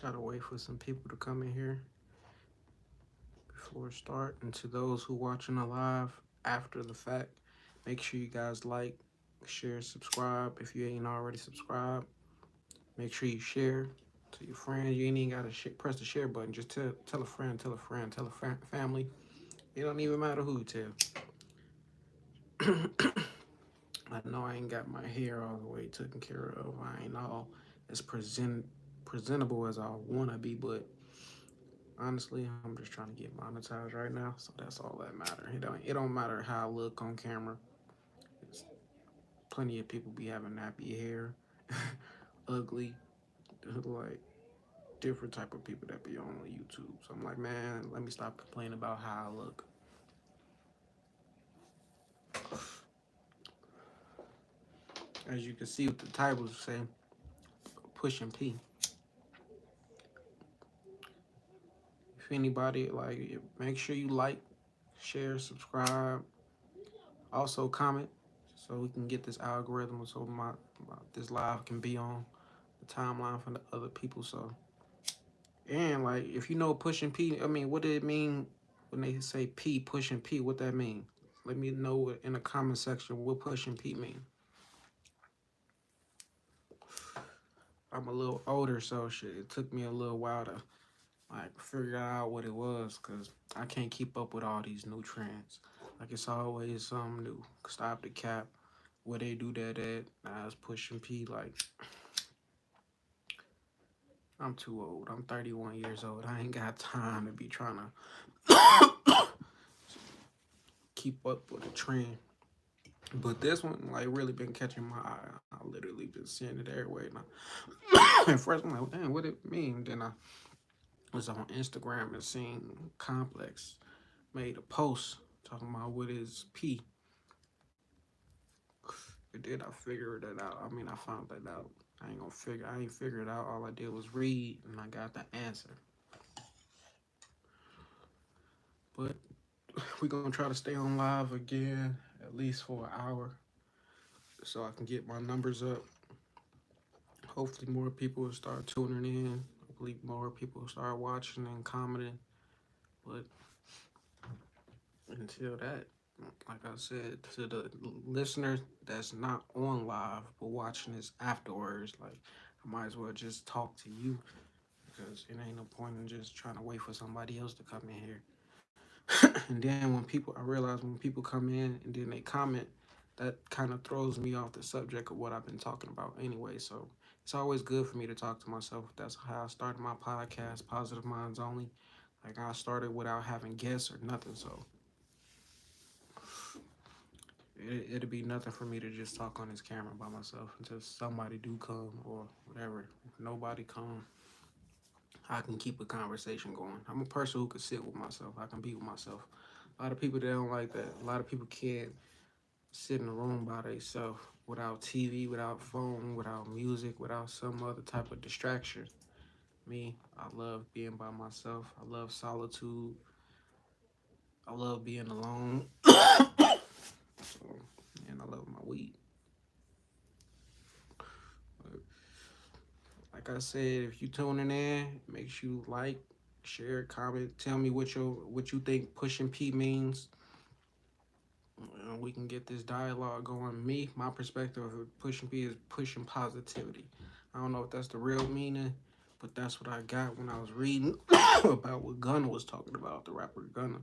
Gotta wait for some people to come in here before it start. And to those who watching alive after the fact, make sure you guys like, share, subscribe. If you ain't already subscribed, make sure you share to your friends. You ain't even gotta press the share button. Just tell a friend, tell a friend, tell a family. It don't even matter who you tell. I know I ain't got my hair all the way taken care of. I ain't all as presentable as I wanna be, but honestly, I'm just trying to get monetized right now, so that's all that matter. It don't matter how I look on camera. It's plenty of people be having nappy hair, ugly, like different type of people that be on YouTube. So I'm like, man, let me stop complaining about how I look. As you can see with the titles say, pushing P. If anybody like, make sure you like, share, subscribe, also comment, so we can get this algorithm, so this live can be on the timeline for the other people. So, and like, if you know pushing P, I mean, what did it mean when they say P, pushing P? What that mean? Let me know in the comment section what pushing P mean. I'm a little older, so shit, it took me a little while to like figure out what it was, cause I can't keep up with all these new trends. Like, it's always something new. Stop the cap. Where they do that at? Nah, it's pushing P. Like, I'm too old. I'm 31 years old. I ain't got time to be trying to keep up with the trend. But this one, like, really been catching my eye. I literally been seeing it everywhere. At first, I'm like, damn, what it mean? Then I was on Instagram and seen Complex made a post talking about what is P. And then I figured it out. I mean, I found that out. I ain't figured it out. All I did was read and I got the answer. But we're gonna try to stay on live again at least for an hour so I can get my numbers up. Hopefully more people will start tuning in. Hopefully more people will start watching and commenting. But until that, like I said, to the listeners that's not on live but watching this afterwards, like, I might as well just talk to you, because it ain't no point in just trying to wait for somebody else to come in here. And then I realize when people come in and then they comment, that kind of throws me off the subject of what I've been talking about anyway. So it's always good for me to talk to myself. That's how I started my podcast, Positive Minds Only. Like, I started without having guests or nothing. So it'd be nothing for me to just talk on this camera by myself until somebody do come or whatever. If nobody come, I can keep a conversation going. I'm a person who can sit with myself. I can be with myself. A lot of people, they don't like that. A lot of people can't sit in a room by themselves without TV, without phone, without music, without some other type of distraction. Me, I love being by myself. I love solitude. I love being alone. So, and I love my weed. But like I said, if you tuning in, make sure you like, share, comment, tell me what you think pushing P means. We can get this dialogue going. My perspective of pushing P is pushing positivity. I don't know if that's the real meaning, but that's what I got when I was reading about what Gunna was talking about, the rapper Gunna,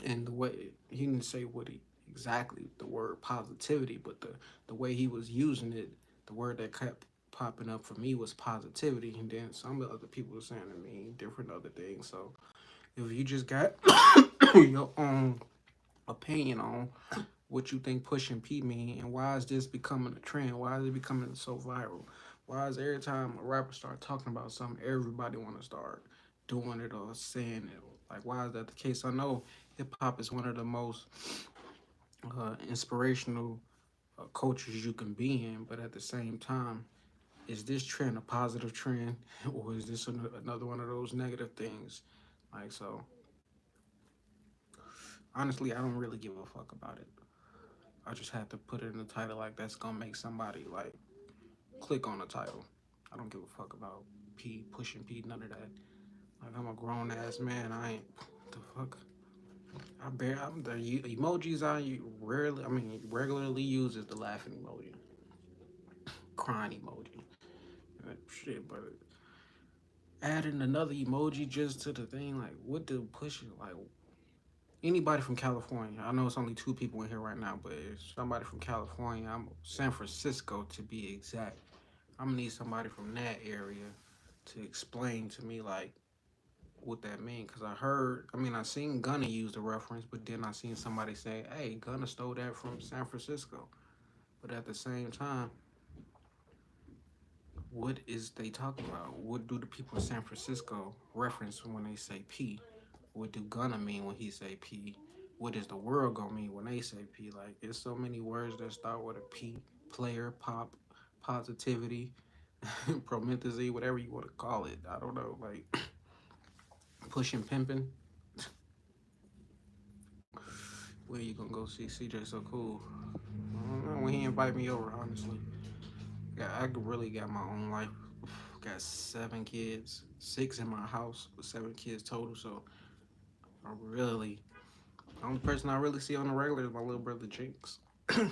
and the way he didn't say what he exactly the word positivity, but the way he was using it, the word that kept popping up for me was positivity, and then some other people were saying to me different other things. So if you just got your own opinion on what you think pushing P mean, and why is this becoming a trend? Why is it becoming so viral? Why is every time a rapper start talking about something, everybody want to start doing it or saying it? Like, why is that the case? I know hip hop is one of the most inspirational cultures you can be in, but at the same time, is this trend a positive trend, or is this another one of those negative things? Like, so honestly, I don't really give a fuck about it. I just had to put it in the title, like, that's gonna make somebody like click on the title. I don't give a fuck about. P, pushing P, none of that. Like I'm a grown ass man. I ain't the fuck. I'm the emojis rarely, I mean, regularly use is the laughing emoji, crying emoji. Shit, but adding another emoji just to the thing, like, what do pushing, like, anybody from California, I know it's only two people in here right now, but if somebody from California, I'm San Francisco to be exact, I'm gonna need somebody from that area to explain to me, like, what that mean. Because I seen Gunna use the reference, but then I seen somebody say, hey, Gunna stole that from San Francisco. But at the same time, what is they talking about? What do the people of San Francisco reference when they say P? What do Gunna mean when he say P? What does the world gonna mean when they say P? Like, there's so many words that start with a P. Player, pop, positivity, promethazine, whatever you want to call it. I don't know. Like, pushing, pimping. Where you gonna go see CJ So Cool? I don't know when he invite me over, honestly. Yeah, I really got my own life. Got 7 kids, 6 in my house with 7 kids total. So I really, the only person I really see on the regular is my little brother Jinx. But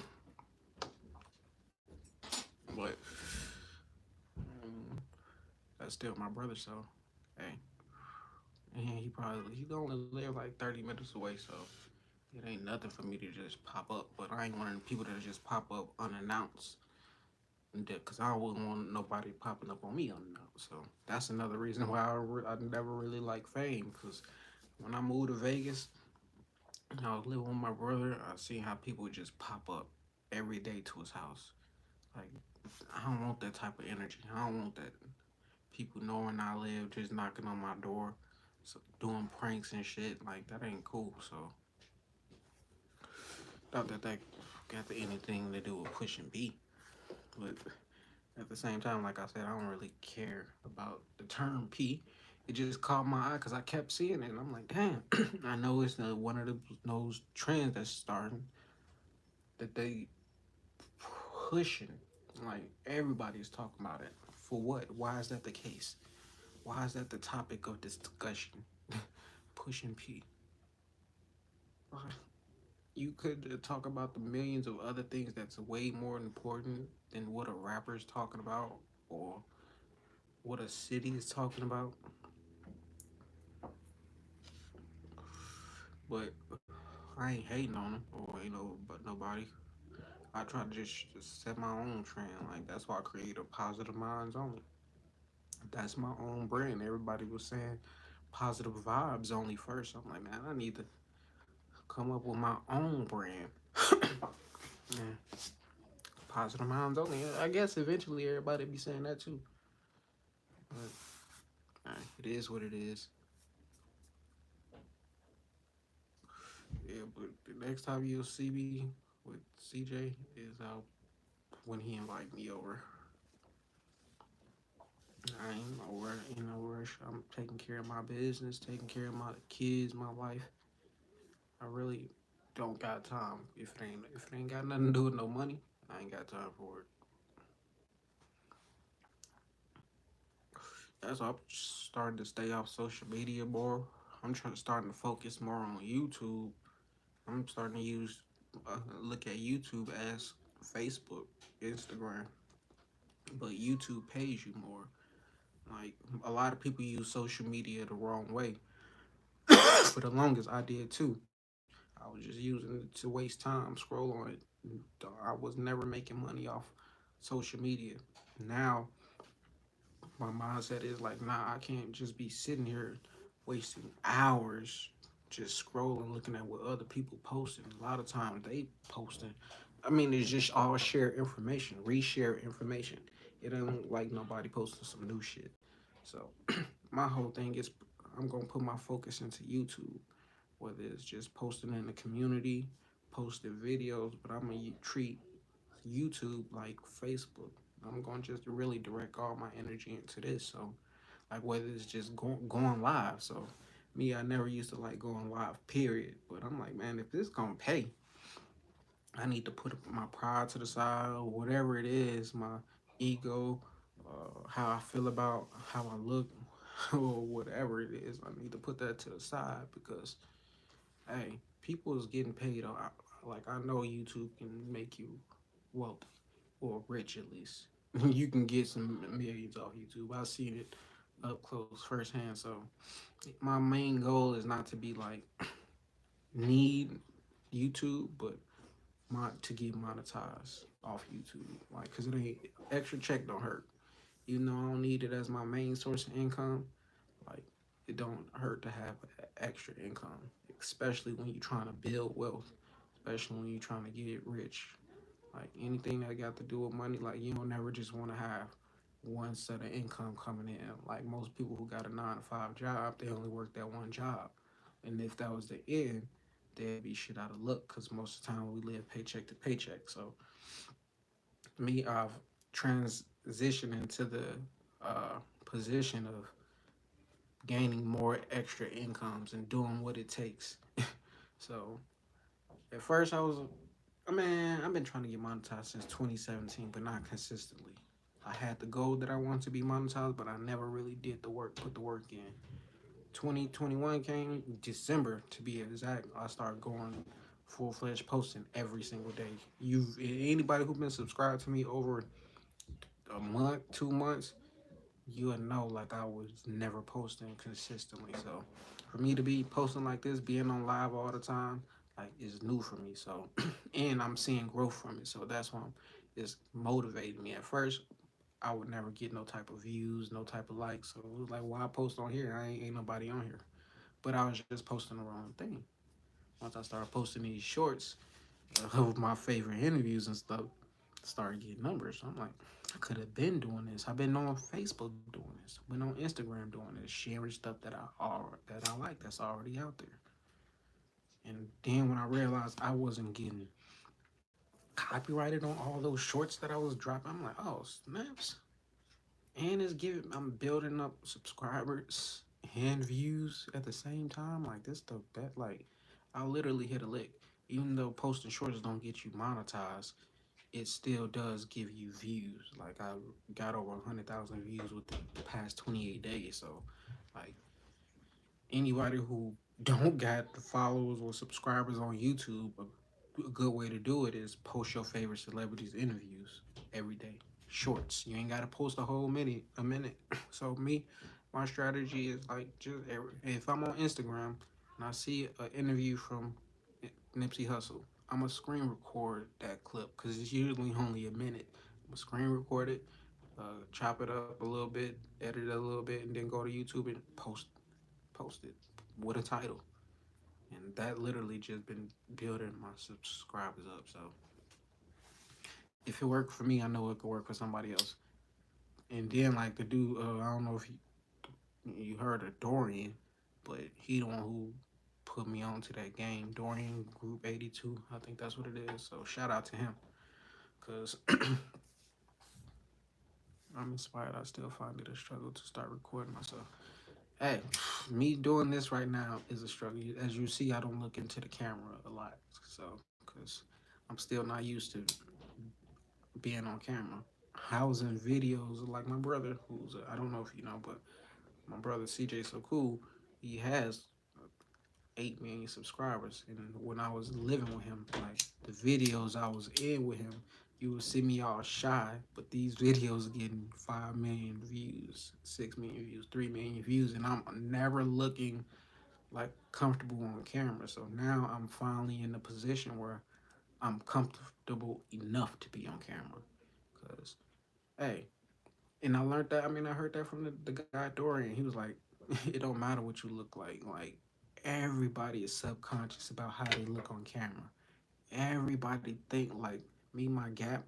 um, that's still my brother. So hey, and he only live like 30 minutes away. So it ain't nothing for me to just pop up. But I ain't one of the people that just pop up unannounced. Because I wouldn't want nobody popping up on me unannounced. So that's another reason why I never really like fame. Because when I moved to Vegas, I was living with my brother. I seen how people would just pop up every day to his house. Like, I don't want that type of energy. I don't want that. People knowing I live, just knocking on my door, so doing pranks and shit. Like, that ain't cool. So, not that got anything to do with pushing B. But at the same time, like I said, I don't really care about the term P. It just caught my eye because I kept seeing it, and I'm like, damn. I know it's one of those trends that's starting that they pushing. Like everybody's talking about it. For what? Why is that the case? Why is that the topic of discussion? Pushing P. You could talk about the millions of other things that's way more important than what a rapper is talking about or what a city is talking about. But I ain't hating on them or but nobody. I try to just set my own trend. Like that's why I created Positive Minds Only. That's my own brand. Everybody was saying positive vibes only first. I'm like, man, I need to come up with my own brand. Man, positive minds only. I guess eventually everybody be saying that too. But it is what it is. Yeah, but the next time you'll see me with CJ is when he invite me over. I ain't no rush. I'm taking care of my business, taking care of my kids, my wife. I really don't got time. If it ain't got nothing to do with no money, I ain't got time for it. That's why I'm starting to stay off social media more. Starting to focus more on YouTube. I'm starting to look at YouTube as Facebook, Instagram, but YouTube pays you more. Like a lot of people use social media the wrong way. For the longest, I did too. I was just using it to waste time, scroll on it. I was never making money off social media. Now my mindset is like, nah, I can't just be sitting here wasting hours just scrolling, looking at what other people posting. A lot of times they posting. I mean, it's just all share information, reshare information. It ain't like nobody posting some new shit. So my whole thing is I'm gonna put my focus into YouTube, whether it's just posting in the community, posting videos, but I'm gonna treat YouTube like Facebook. I'm gonna just really direct all my energy into this. So like whether it's just going live. So me, I never used to like going live, period. But I'm like, man, if this gonna pay, I need to put my pride to the side or whatever it is, my ego, how I feel about how I look or whatever it is. I need to put that to the side because, hey, people is getting paid. Like, I know YouTube can make you wealthy or rich at least. You can get some millions off YouTube. I've seen it up close firsthand. So my main goal is not to be like need YouTube, but to get monetized off YouTube. Like, cause it ain't extra check don't hurt. Even though I don't need it as my main source of income, like it don't hurt to have extra income, especially when you're trying to build wealth, especially when you're trying to get rich. Like anything that got to do with money, like you don't never just want to have one set of income coming in. Like most people who got a 9 to 5 job, they only work that one job. And if that was the end, they'd be shit out of luck because most of the time we live paycheck to paycheck. So me, I've transitioned into the position of gaining more extra incomes and doing what it takes. So at first I was, man, I've been trying to get monetized since 2017, but not consistently. I had the goal that I wanted to be monetized, but I never really did the work, put the work in. 2021 came, December to be exact, I started going full-fledged posting every single day. Anybody who's been subscribed to me over a month, 2 months, you would know like I was never posting consistently. So for me to be posting like this, being on live all the time, like is new for me. So and I'm seeing growth from it. So that's why it's motivating me. At first, I would never get no type of views, no type of likes. So it was like, why post on here? Ain't nobody on here. But I was just posting the wrong thing. Once I started posting these shorts of my favorite interviews and stuff, started getting numbers. So I'm like, I could have been doing this. I've been on Facebook doing this. I've been on Instagram doing this, sharing stuff that I like that's already out there. And then when I realized I wasn't getting copyrighted on all those shorts that I was dropping, I'm like, oh snaps! And I'm building up subscribers and views at the same time. Like this stuff that like I literally hit a lick. Even though posting shorts don't get you monetized, it still does give you views. Like I got over 100,000 views within the past 28 days. So like anybody who don't got the followers or subscribers on YouTube, a good way to do it is post your favorite celebrities interviews every day. Shorts. You ain't gotta post a minute. So me, my strategy is like just if I'm on Instagram and I see an interview from Nipsey Hussle, I'm gonna screen record that clip because it's usually only a minute. I'm gonna screen record it, chop it up a little bit, edit it a little bit, and then go to YouTube and post it with a title. And that literally just been building my subscribers up. So if it worked for me, I know it could work for somebody else. And then like the dude, I don't know if you heard of Dorian, but he the one who put me onto that game, Dorian Group 82. I think that's what it is. So shout out to him, cause I'm inspired. I still find it a struggle to start recording myself. Hey, me doing this right now is a struggle. As you see, I don't look into the camera a lot, so because I'm still not used to being on camera. I was in videos like my brother, I don't know if you know, but my brother CJ So Cool, he has 8 million subscribers, and when I was living with him, like the videos I was in with him, you would see me all shy, but these videos getting 5 million views, 6 million views, 3 million views, and I'm never looking like comfortable on camera. So now I'm finally in a position where I'm comfortable enough to be on camera. Cause hey, and I learned that. I mean, I heard that from the guy Dorian. He was like, it don't matter what you look like. Like everybody is subconscious about how they look on camera. Everybody think like me, my gap.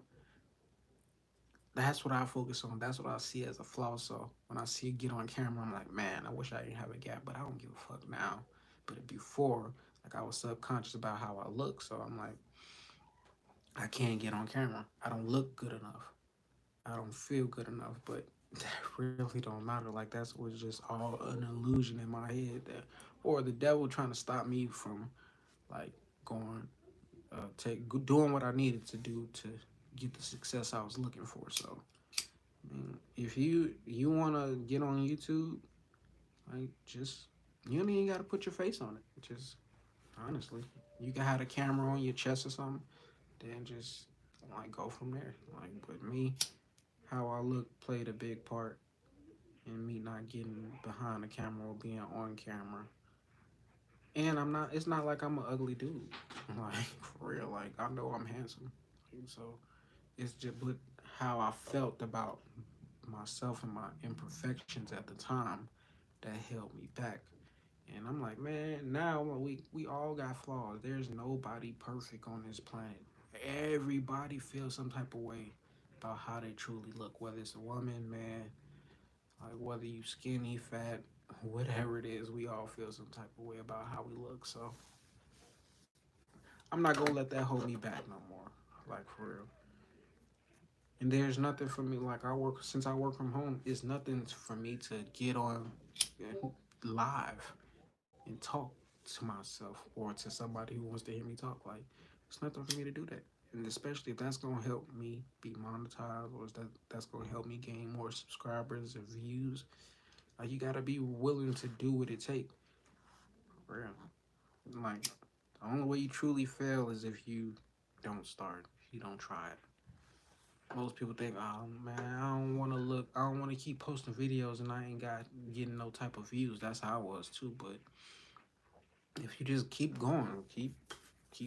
That's what I focus on. That's what I see as a flaw. So when I see it get on camera, I'm like, man, I wish I didn't have a gap, but I don't give a fuck now. But before, like I was subconscious about how I look. So I'm like, I can't get on camera. I don't look good enough. I don't feel good enough. But that really don't matter. Like that's was just all an illusion in my head that, or the devil trying to stop me from like going, doing what I needed to do to get the success I was looking for. So I mean, if you wanna get on YouTube, like just you don't even gotta put your face on it. Just honestly, you can have a camera on your chest or something, then just like go from there. Like, but me, how I look played a big part in me not getting behind the camera or being on camera. And I'm not. It's not like I'm an ugly dude. Like for real. Like I know I'm handsome. So it's just but how I felt about myself and my imperfections at the time that held me back. And I'm like, man, now we all got flaws. There's nobody perfect on this planet. Everybody feels some type of way about how they truly look, whether it's a woman, man, like whether you skinny, fat, whatever it is, we all feel some type of way about how we look. So I'm not gonna let that hold me back no more. Like for real. And there's nothing for me like I work since I work from home. It's nothing for me to get on live and talk to myself or to somebody who wants to hear me talk. Like it's nothing for me to do that. And especially if that's gonna help me be monetized or that's gonna help me gain more subscribers and views. Like you gotta be willing to do what it takes. For real. Like the only way you truly fail is if you don't start, if you don't try it. Most people think, oh man, I don't want to look, I don't want to keep posting videos and I ain't got getting no type of views. That's how I was too. But if you just keep going, keep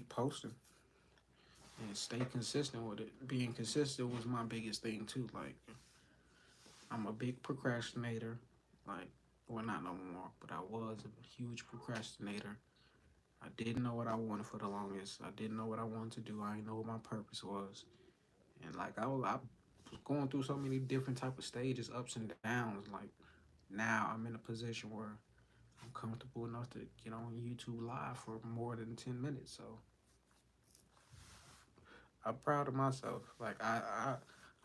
posting and stay consistent with it. Being consistent was my biggest thing too. Like I'm a big procrastinator. Like well, not no more, but I was a huge procrastinator. I didn't know what I wanted for the longest. I didn't know what I wanted to do. I didn't know what my purpose was. And like I was going through so many different type of stages, ups and downs. Like now I'm in a position where I'm comfortable enough to get on YouTube live for more than 10 minutes. So I'm proud of myself. Like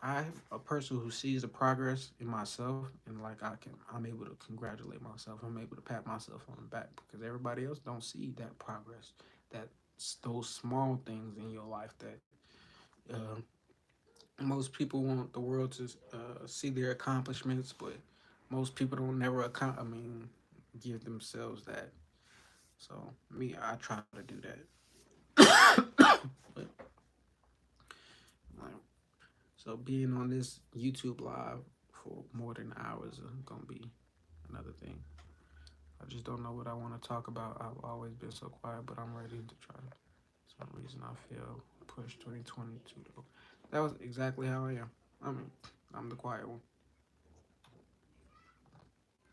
I'm a person who sees the progress in myself, and like I'm able to congratulate myself. I'm able to pat myself on the back because everybody else don't see that progress, that those small things in your life that most people want the world to see their accomplishments, but most people don't never give themselves that. So me, I try to do that. But like, so being on this YouTube live for more than hours is gonna be another thing. I just don't know what I want to talk about. I've always been so quiet, but I'm ready to try. For some reason, I feel push 2022 though. That was exactly how I am. I mean, I'm the quiet one.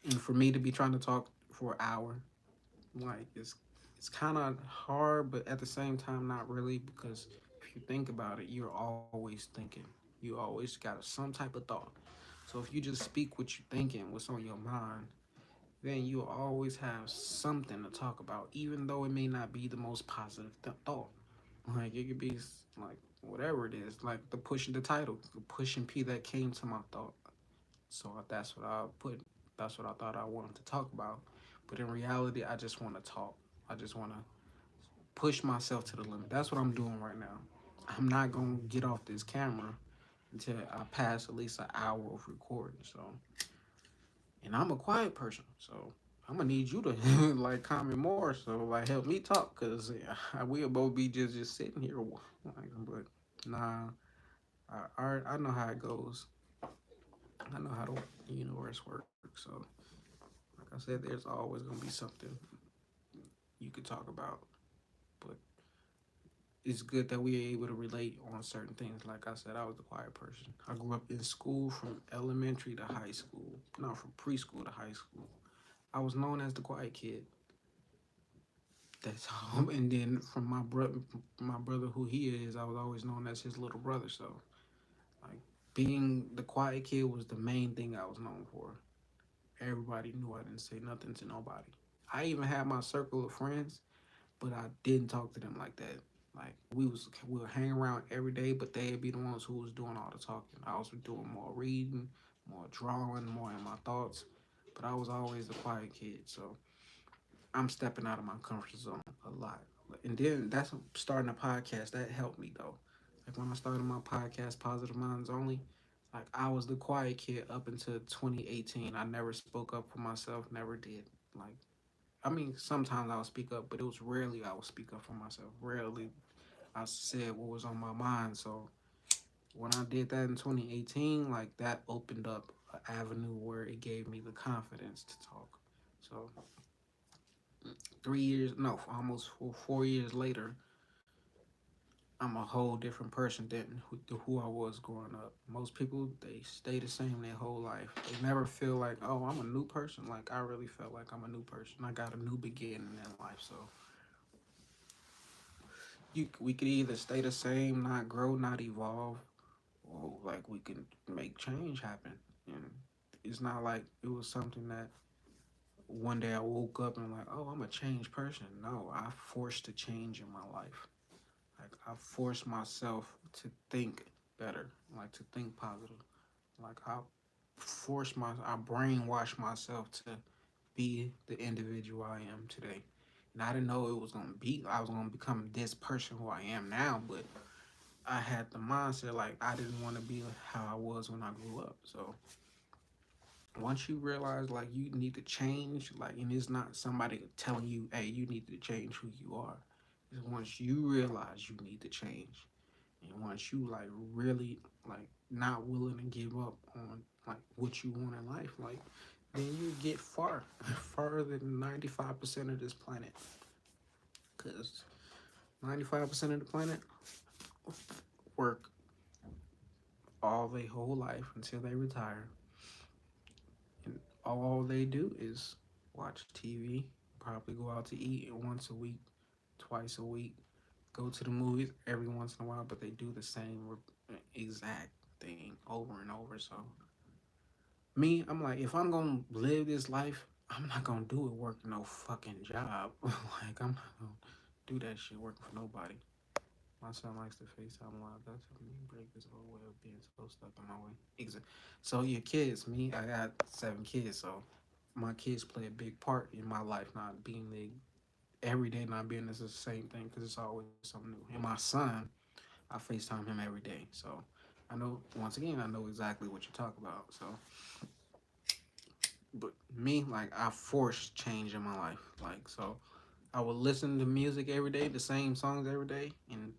And for me to be trying to talk for an hour, like it's kind of hard, but at the same time, not really because if you think about it, you're always thinking. You always got some type of thought. So if you just speak what you're thinking, what's on your mind, then you'll always have something to talk about, even though it may not be the most positive thought. Like it could be like whatever it is, like the title, the pushing P that came to my thought. So that's what I put. That's what I thought I wanted to talk about. But in reality, I just want to talk. I just want to push myself to the limit. That's what I'm doing right now. I'm not gonna get off this camera until I pass at least an hour of recording. So, and I'm a quiet person, so I'm gonna need you to like comment more. So like help me talk, cause we'll both be just sitting here. Like, but nah, I know how it goes. I know how the universe works. So like I said, there's always gonna be something you could talk about, but it's good that we are able to relate on certain things. Like I said, I was the quiet person. I grew up in school from elementary to high school, no, from preschool to high school. I was known as the quiet kid. That's all. And then from my brother, who he is, I was always known as his little brother. So, like, being the quiet kid was the main thing I was known for. Everybody knew I didn't say nothing to nobody. I even had my circle of friends, but I didn't talk to them like that. Like we would hang around every day, but they'd be the ones who was doing all the talking. I was doing more reading, more drawing, more in my thoughts, but I was always the quiet kid. So I'm stepping out of my comfort zone a lot. And then that's starting a podcast. That helped me though. Like when I started my podcast, Positive Minds Only, Like I was the quiet kid up until 2018. I never spoke up for myself, never did. Like I mean, sometimes I would speak up, but it was rarely I would speak up for myself. Rarely I said what was on my mind. So when I did that in 2018, like that opened up an avenue where it gave me the confidence to talk. So 3 years, no, almost 4 years later, I'm a whole different person than who I was growing up. Most people they stay the same their whole life. They never feel like, oh, I'm a new person. Like I really felt like I'm a new person. I got a new beginning in life. So we could either stay the same, not grow, not evolve, or like we can make change happen. And it's not like it was something that one day I woke up and I'm like, oh, I'm a changed person. No, I forced a change in my life. Like I forced myself to think better, like to think positive. Like I brainwashed myself to be the individual I am today. And I didn't know it was gonna be. I was gonna become this person who I am now, but I had the mindset like I didn't want to be how I was when I grew up. So once you realize like you need to change, like, and it's not somebody telling you, hey, you need to change who you are. It's once you realize you need to change, and once you like really like not willing to give up on like what you want in life, like then you get farther than 95% of this planet. Cause 95% of the planet work all their whole life until they retire, and all they do is watch TV, probably go out to eat once a week, twice a week, go to the movies every once in a while, but they do the same exact thing over and over. So me, I'm like, if I'm gonna live this life, I'm not gonna do it working no fucking job. Like I'm not gonna do that shit working for nobody. My son likes to FaceTime a lot. That's how me break this whole way of being so stuck in my way. So your kids, me, I got 7 kids, so my kids play a big part in my life. Not being the every day, not being the same thing because it's always something new. And my son, I FaceTime him every day, so I know. Once again, I know exactly what you talk about. So, but me, like I forced change in my life. Like so, I would listen to music every day, the same songs every day, and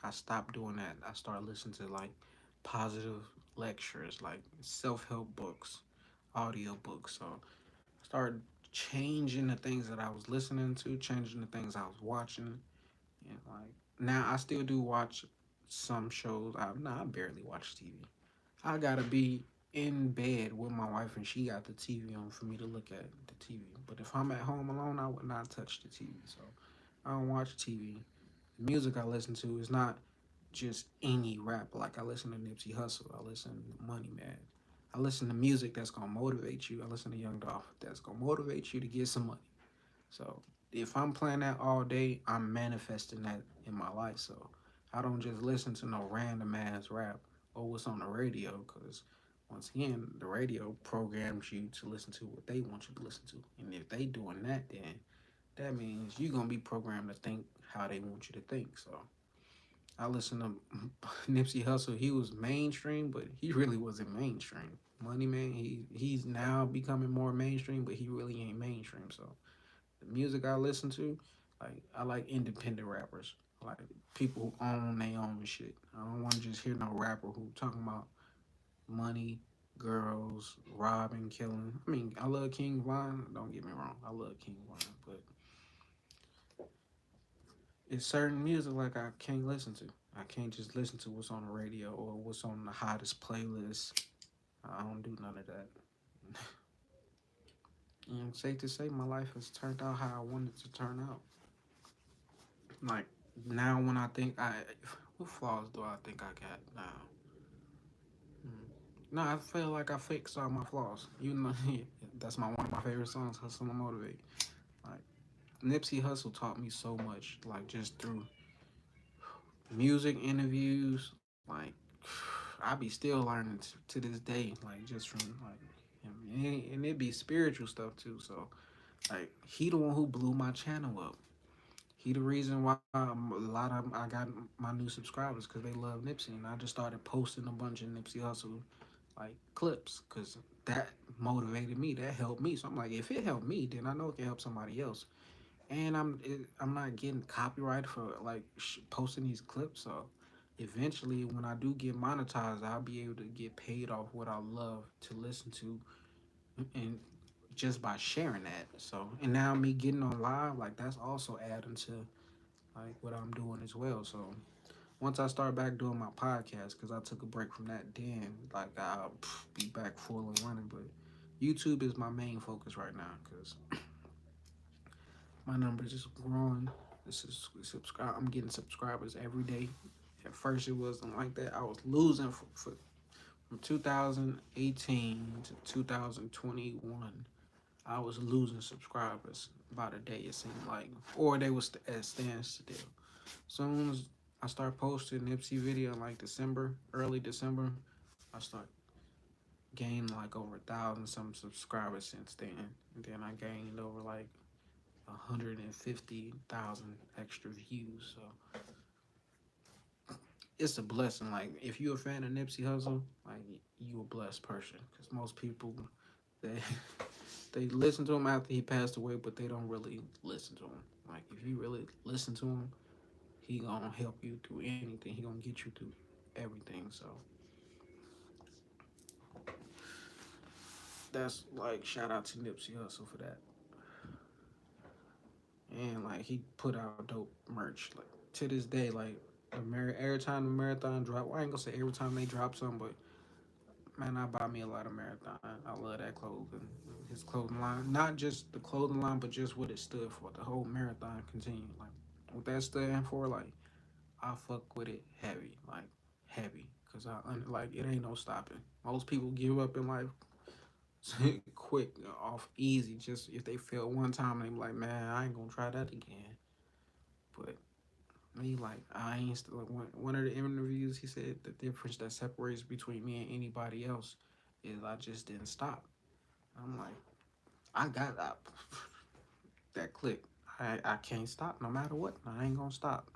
I stopped doing that. I started listening to like positive lectures, like self help books, audio books. So I started changing the things that I was listening to, changing the things I was watching, and like now I still do watch some shows. I barely watch TV. I gotta be in bed with my wife and she got the TV on for me to look at the TV. But if I'm at home alone, I would not touch the TV. So I don't watch TV. The music I listen to is not just any rap. Like I listen to Nipsey Hussle, I listen to Money Man. I listen to music that's gonna motivate you. I listen to Young Dolph that's gonna motivate you to get some money. So if I'm playing that all day, I'm manifesting that in my life. So I don't just listen to no random ass rap or what's on the radio, because once again, the radio programs you to listen to what they want you to listen to. And if they doing that, then that means you're gonna be programmed to think how they want you to think. So I listen to Nipsey Hussle. He was mainstream, but he really wasn't mainstream. Money Man, he's now becoming more mainstream, but he really ain't mainstream. So the music I listen to, like I like independent rappers, like people who own their own shit. I don't want to just hear no rapper who talking about money, girls, robbing, killing. I mean, I love King Von. Don't get me wrong, I love King Von, but it's certain music like I can't listen to. I can't just listen to what's on the radio or what's on the hottest playlist. I don't do none of that. And safe to say, my life has turned out how I wanted to turn out. Like now, when I think what flaws do I think I got now? No, I feel like I fixed all my flaws. You know, that's my one of my favorite songs, "Hustle and Motivate." Like Nipsey Hussle taught me so much, like just through music interviews. Like I be still learning to this day, like just from like him, and it be spiritual stuff too. So like he the one who blew my channel up. He the reason why a lot of I got my new subscribers because they love Nipsey, and I just started posting a bunch of Nipsey Hussle like clips, because that motivated me. That helped me. So I'm like, if it helped me, then I know it can help somebody else. And I'm not getting copyrighted for like posting these clips. So eventually, when I do get monetized, I'll be able to get paid off what I love to listen to, and just by sharing that. So and now me getting on live, like that's also adding to like what I'm doing as well. So once I start back doing my podcast, because I took a break from that, then like I'll be back full and running. But YouTube is my main focus right now because my numbers is growing. This is subscribe. I'm getting subscribers every day. At first, it wasn't like that. I was losing from 2018 to 2021. I was losing subscribers by the day. It seemed like, or they was at standstill. Soon as I start posting Nipsey video in like December, early December, I start gaining like over 1,000 some subscribers since then. And then I gained over like 150,000 extra views. So it's a blessing. Like if you're a fan of Nipsey Hussle, like you a blessed person. Because most people they they listen to him after he passed away, but they don't really listen to him. Like if you really listen to him, he gonna help you through anything. He gonna get you through everything. So that's like shout out to Nipsey Hussle for that. And like he put out dope merch. Like to this day, like every time the marathon drop, well, I ain't gonna say every time they drop something, but man, I buy me a lot of marathon. I love that clothing, his clothing line. Not just the clothing line, but just what it stood for. The whole marathon continued. Like what that stood for, like I fuck with it heavy, like heavy, cause like it ain't no stopping. Most people give up in life quick, off easy. Just if they fail one time, they be like, man, I ain't gonna try that again. But me, like, I ain't still. Like, one of the interviews, he said the difference that separates between me and anybody else is I just didn't stop. I'm like, I got that click. I can't stop no matter what. I ain't gonna stop.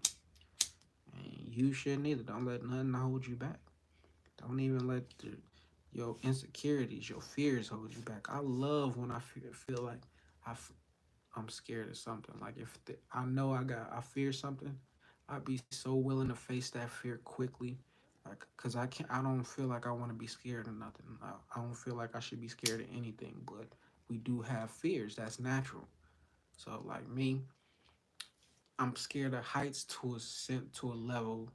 And you shouldn't either. Don't let nothing hold you back. Don't even let your insecurities, your fears hold you back. I love when I feel like I, I'm scared of something. Like if I know I fear something, I'd be so willing to face that fear quickly. Like, cause I don't feel like I want to be scared of nothing. I don't feel like I should be scared of anything. But we do have fears. That's natural. So like me, I'm scared of heights to a level,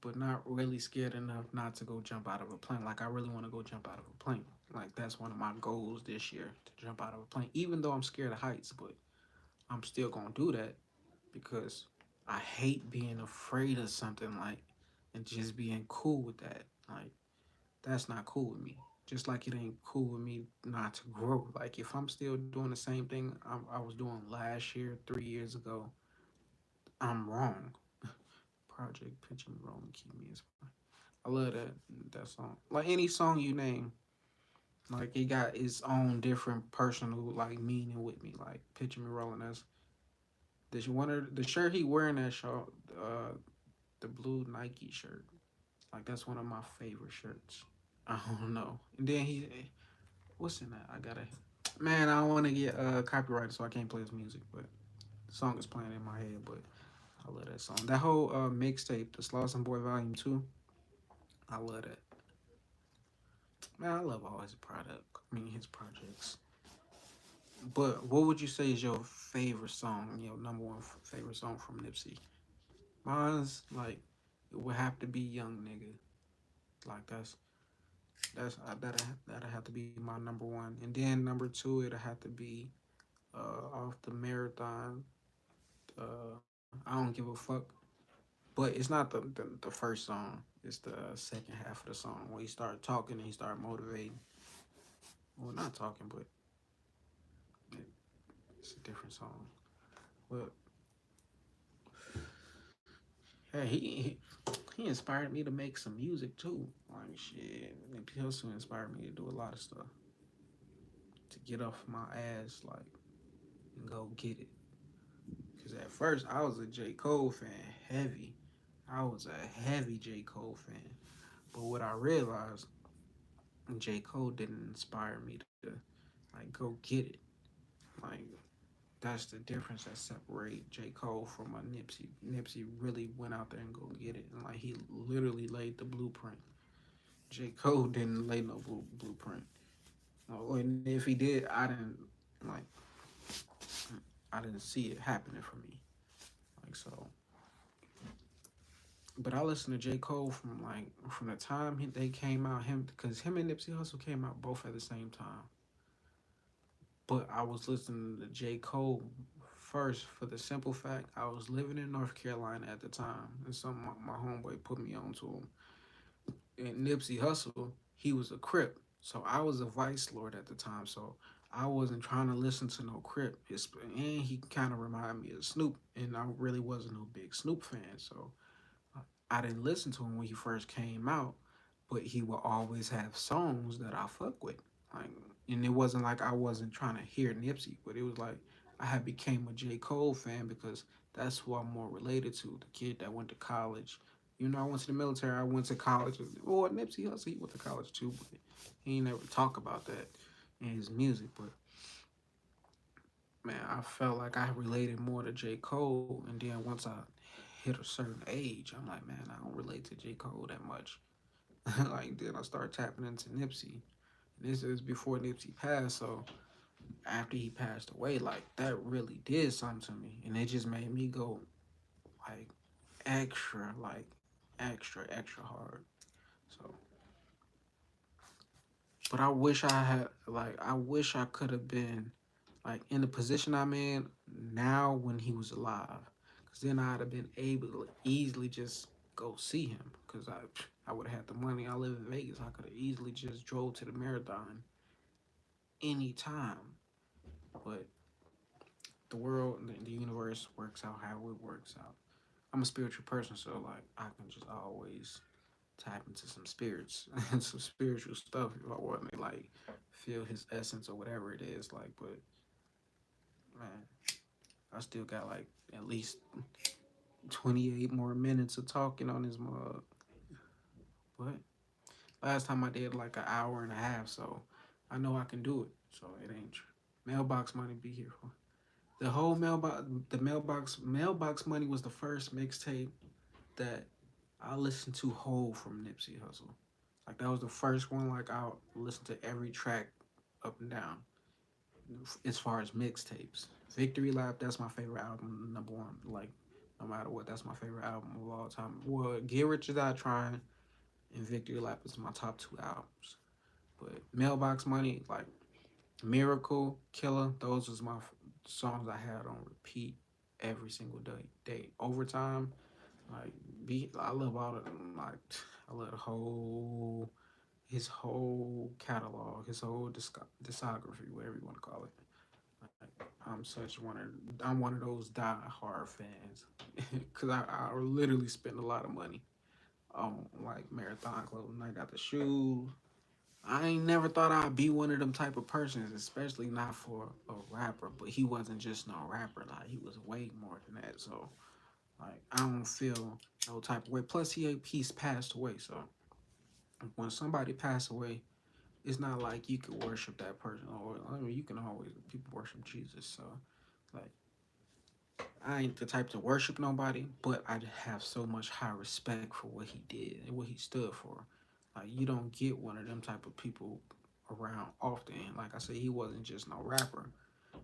but not really scared enough not to go jump out of a plane. Like I really want to go jump out of a plane. Like that's one of my goals this year to jump out of a plane. Even though I'm scared of heights, but I'm still gonna do that because I hate being afraid of something like and just being cool with that. Like that's not cool with me. Just like it ain't cool with me not to grow. Like if I'm still doing the same thing I was doing last year, 3 years ago, I'm wrong. Project Pitch Me Rolling Keep Me Inspired. I love that song. Like any song you name, like it got its own different personal like meaning with me. Like Picture Me Rolling. That's this one of the shirt he wearing that show. The blue Nike shirt. Like that's one of my favorite shirts. I don't know. And then he, what's in that? I gotta. Man, I don't want to get copyrighted, so I can't play his music. But the song is playing in my head. But I love that song. That whole mixtape, the Slauson Boy Volume 2. I love that. Man, I love all his product. I mean, his projects. But what would you say is your favorite song? Your number one favorite song from Nipsey? Mine's like it would have to be Young Nigga. Like that'll have to be my number one, and then number two it'll have to be off the marathon. I don't give a fuck, but it's not the first song. It's the second half of the song where he started talking and he started motivating. Well, not talking, but it's a different song. But hey, he inspired me to make some music too. Like shit, and he also inspired me to do a lot of stuff to get off my ass, like and go get it. Cause at first I was a J Cole fan, heavy. I was a heavy J Cole fan. But what I realized, And J. Cole didn't inspire me to like go get it. Like that's the difference that separate J. Cole from a Nipsey. Nipsey really went out there and go get it, and like he literally laid the blueprint. J. Cole didn't lay no blueprint. No, and if he did, like I didn't see it happening for me. Like so, but I listened to J. Cole from the time they came out. Him because him and Nipsey Hussle came out both at the same time. But I was listening to J. Cole first for the simple fact I was living in North Carolina at the time, and some my homeboy put me on to him. And Nipsey Hussle, he was a Crip, so I was a Vice Lord at the time. So I wasn't trying to listen to no Crip. And he kind of reminded me of Snoop, and I really wasn't no big Snoop fan. So I didn't listen to him when he first came out, but he would always have songs that I fuck with. Like, and it wasn't like I wasn't trying to hear Nipsey, but it was like I had became a J. Cole fan because that's who I'm more related to. The kid that went to college. You know, I went to the military. I went to college. Well, Nipsey Hussle, he went to college too, but he ain't never talk about that in his music. But man, I felt like I related more to J. Cole, and then once I hit a certain age, I'm like, man, I don't relate to J. Cole that much. Like then I start tapping into Nipsey. This is before Nipsey passed, so after he passed away, like that really did something to me, and it just made me go like extra hard. So, but I wish I could have been like in the position I'm in now when he was alive, because then I'd have been able to easily just go see him, because I would have had the money. I live in Vegas. I could have easily just drove to the marathon anytime. But the world, the universe works out how it works out. I'm a spiritual person, so like I can just always tap into some spirits and some spiritual stuff if I want to like feel his essence or whatever it is. Like, but man, I still got like at least 28 more minutes of talking on this mug. But last time I did like an hour and a half, so I know I can do it. So it ain't mailbox money be here for. The whole mailbox money was the first mixtape that I listened to whole from Nipsey Hussle. Like that was the first one. Like I listened to every track up and down. As far as mixtapes, Victory Lap, that's my favorite album, number one. Like no matter what, that's my favorite album of all time. Well, Get Rich or Die Trying and Victory Lap is my top two albums. But Mailbox Money, like Miracle, Killer, those was my songs I had on repeat every single day. Overtime, like I love all the like I love the whole his whole catalog, his whole discography, whatever you want to call it. Like, I'm one of those die hard fans because I literally spend a lot of money on like marathon clothing. I got the shoes. I ain't never thought I'd be one of them type of persons, especially not for a rapper. But he wasn't just no rapper; like he was way more than that. So, like, I don't feel no type of way. Plus, he's passed away. So, when somebody passed away, it's not like you could worship that person, or I mean, you can always people worship Jesus. So, like, I ain't the type to worship nobody, but I have so much high respect for what he did and what he stood for. Like you don't get one of them type of people around often. Like I said, he wasn't just no rapper.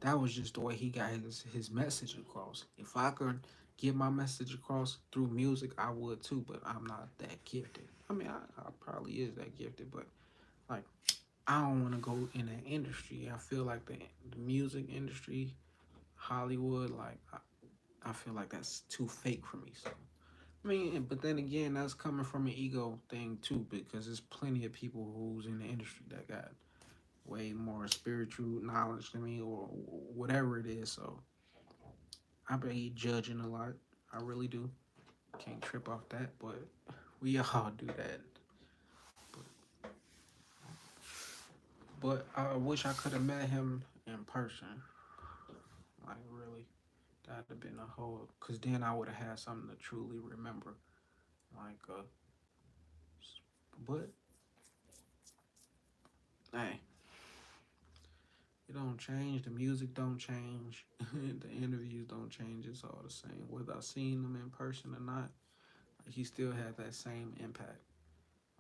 That was just the way he got his message across. If I could get my message across through music, I would too. But I'm not that gifted. I mean, I probably is that gifted, but like I don't want to go in that industry. I feel like the music industry, Hollywood, like I feel like that's too fake for me. So I mean, but then again, that's coming from an ego thing too, because there's plenty of people who's in the industry that got way more spiritual knowledge than me or whatever it is. So I be judging a lot. I really do. Can't trip off that, but we all do that. But I wish I could have met him in person. Like really, that'd have been a whole. Cause then I would have had something to truly remember. Like, but Hey, it don't change. The music don't change. The interviews don't change. It's all the same. Whether I seen him in person or not, he still had that same impact.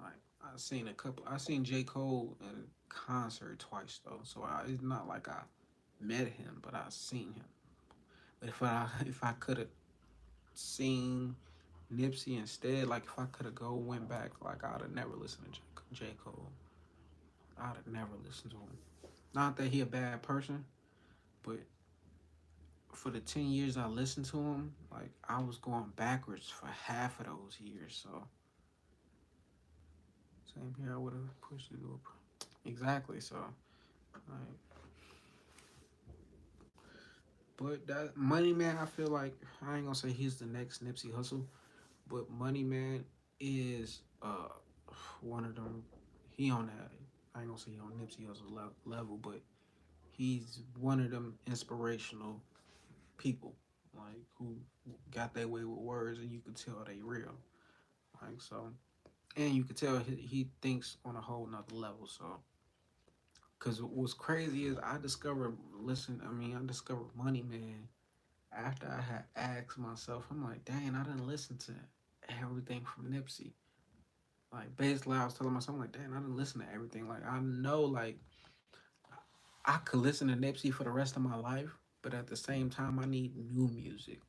Like I seen a couple. I seen J. Cole in a concert twice though, so it's not like I met him, but I seen him. But if I could have seen Nipsey instead, like if I could have went back, like I'd have never listened to J. Cole. I'd have never listened to him. Not that he a bad person, but for the 10 years I listened to him, like I was going backwards for half of those years. So same here, I would have pushed it up. Exactly. So like, but that Money Man, I feel like I ain't gonna say he's the next Nipsey Hussle, but Money Man is one of them. He on that. I ain't gonna say he on Nipsey Hussle level, but he's one of them inspirational people, like who got their way with words, and you could tell they real. Like so, and you could tell he thinks on a whole nother level. So, cause what's crazy is I discovered Money Man after I had asked myself. I'm like, dang, I didn't listen to everything from Nipsey. Like basically, I was telling myself, I'm like, dang, I didn't listen to everything. Like I know, like I could listen to Nipsey for the rest of my life, but at the same time, I need new music.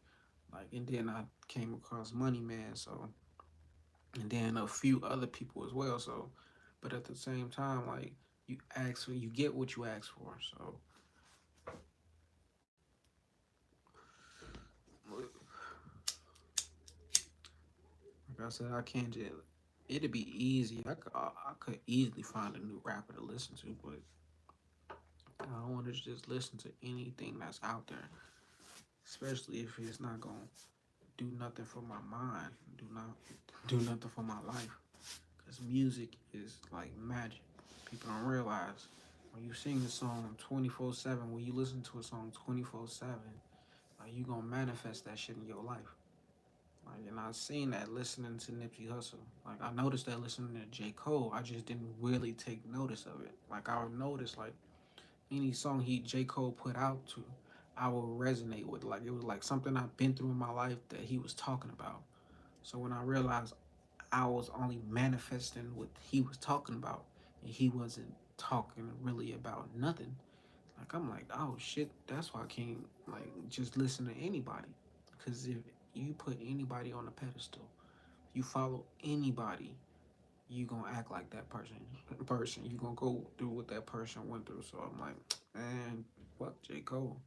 Like, and then I came across Money Man, so and then a few other people as well. So, but at the same time, like you get what you ask for. So, like I said, I can't just. It'd be easy. I could easily find a new rapper to listen to, but I don't want to just listen to anything that's out there, especially if it's not gonna do nothing for my mind, do not do nothing for my life. Cause music is like magic. People don't realize when you sing a song 24/7, when you listen to a song 24/7, like you gonna manifest that shit in your life. Like, and I seen that listening to Nipsey Hussle. Like I noticed that listening to J. Cole. I just didn't really take notice of it. Like I would notice like any song he J. Cole put out to, I will resonate with. Like it was like something I've been through in my life that he was talking about. So when I realized I was only manifesting what he was talking about, and he wasn't talking really about nothing. Like I'm like, oh shit, that's why I can't like just listen to anybody, because if you put anybody on a pedestal, you follow anybody, you gonna act like that person. You gonna go through what that person went through. So I'm like, man, fuck J Cole,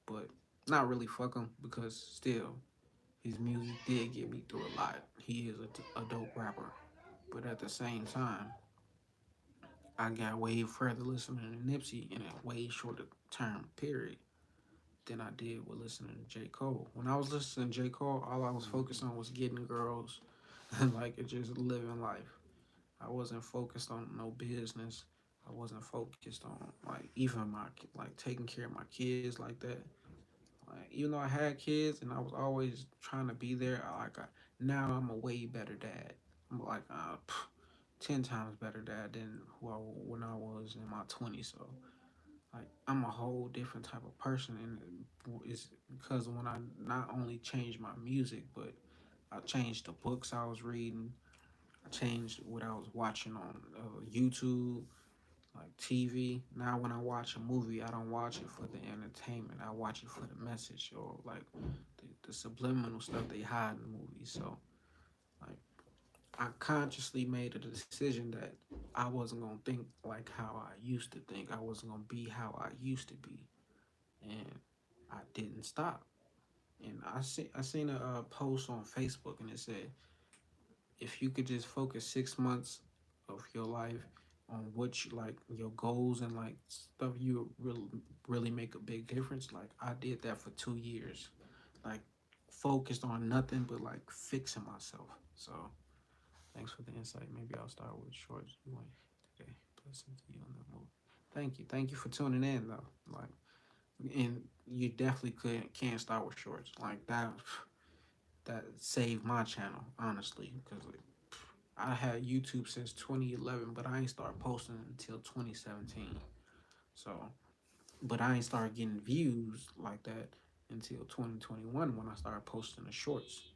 but not really fuck him because still his music did get me through a lot. He is a dope rapper. But at the same time, I got way further listening to Nipsey in a way shorter term period than I did with listening to J. Cole. When I was listening to J. Cole, all I was focused on was getting girls and like just living life. I wasn't focused on no business. I wasn't focused on like even my like taking care of my kids like that. Like even though I had kids and I was always trying to be there, now I'm a way better dad. I'm like 10 times better dad than when I was in my 20s. So like I'm a whole different type of person, and it's because when I not only changed my music, but I changed the books I was reading. I changed what I was watching on YouTube, like TV. Now when I watch a movie, I don't watch it for the entertainment. I watch it for the message or like the subliminal stuff they hide in the movie. So like I consciously made a decision that I wasn't gonna think like how I used to think. I wasn't gonna be how I used to be, and I didn't stop. And I seen a post on Facebook, and it said if you could just focus 6 months of your life on what you like your goals and like stuff you really make a big difference. Like I did that for 2 years, like focused on nothing but like fixing myself. So thanks for the insight. Maybe I'll start with shorts. You want okay? Listen to you on the move. Thank you for tuning in though. Like, and you definitely can't start with shorts like that. That saved my channel honestly because like, I had YouTube since 2011, but I ain't started posting until 2017. So, but I ain't started getting views like that until 2021 when I started posting the shorts.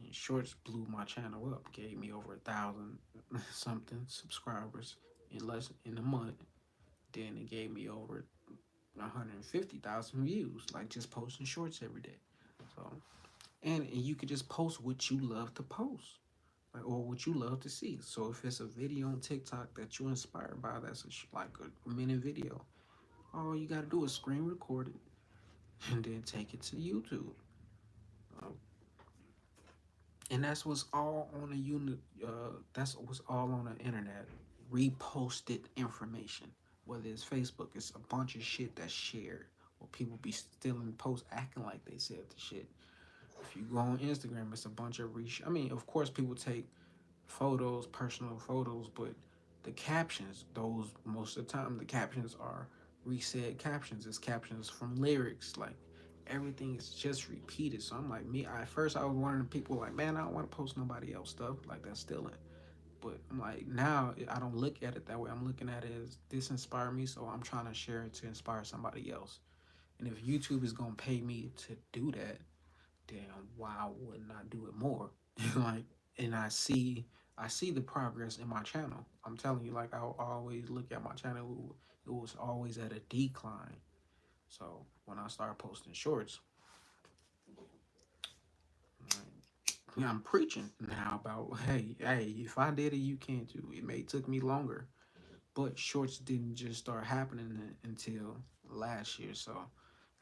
And shorts blew my channel up, gave me over 1,000 something subscribers in less in a month. Then it gave me over 150,000 views, like just posting shorts every day. So, and you could just post what you love to post, like, or what you love to see. So if it's a video on TikTok that you're inspired by, that's like a minute video, all you gotta do is screen record it and then take it to YouTube. Um, and that's what's all on the unit. That's what's all on the internet. Reposted information, whether it's Facebook, it's a bunch of shit that's shared. Or people be stealing posts, acting like they said the shit. If you go on Instagram, it's a bunch of I mean, of course, people take photos, personal photos, but the captions, those most of the time, the captions are resaid captions. It's captions from lyrics, like everything is just repeated. So I'm like, me. At first, I was one of the people like, man, I don't want to post nobody else stuff like that's stealing. But I'm like, now I don't look at it that way. I'm looking at it as this inspired me, so I'm trying to share it to inspire somebody else. And if YouTube is gonna pay me to do that, then why wouldn't I do it more? Like, and I see the progress in my channel. I'm telling you, like I always look at my channel, it was always at a decline. So when I started posting shorts, yeah, I'm preaching now about hey, if I did it, you can too. It may took me longer, but shorts didn't just start happening until last year. So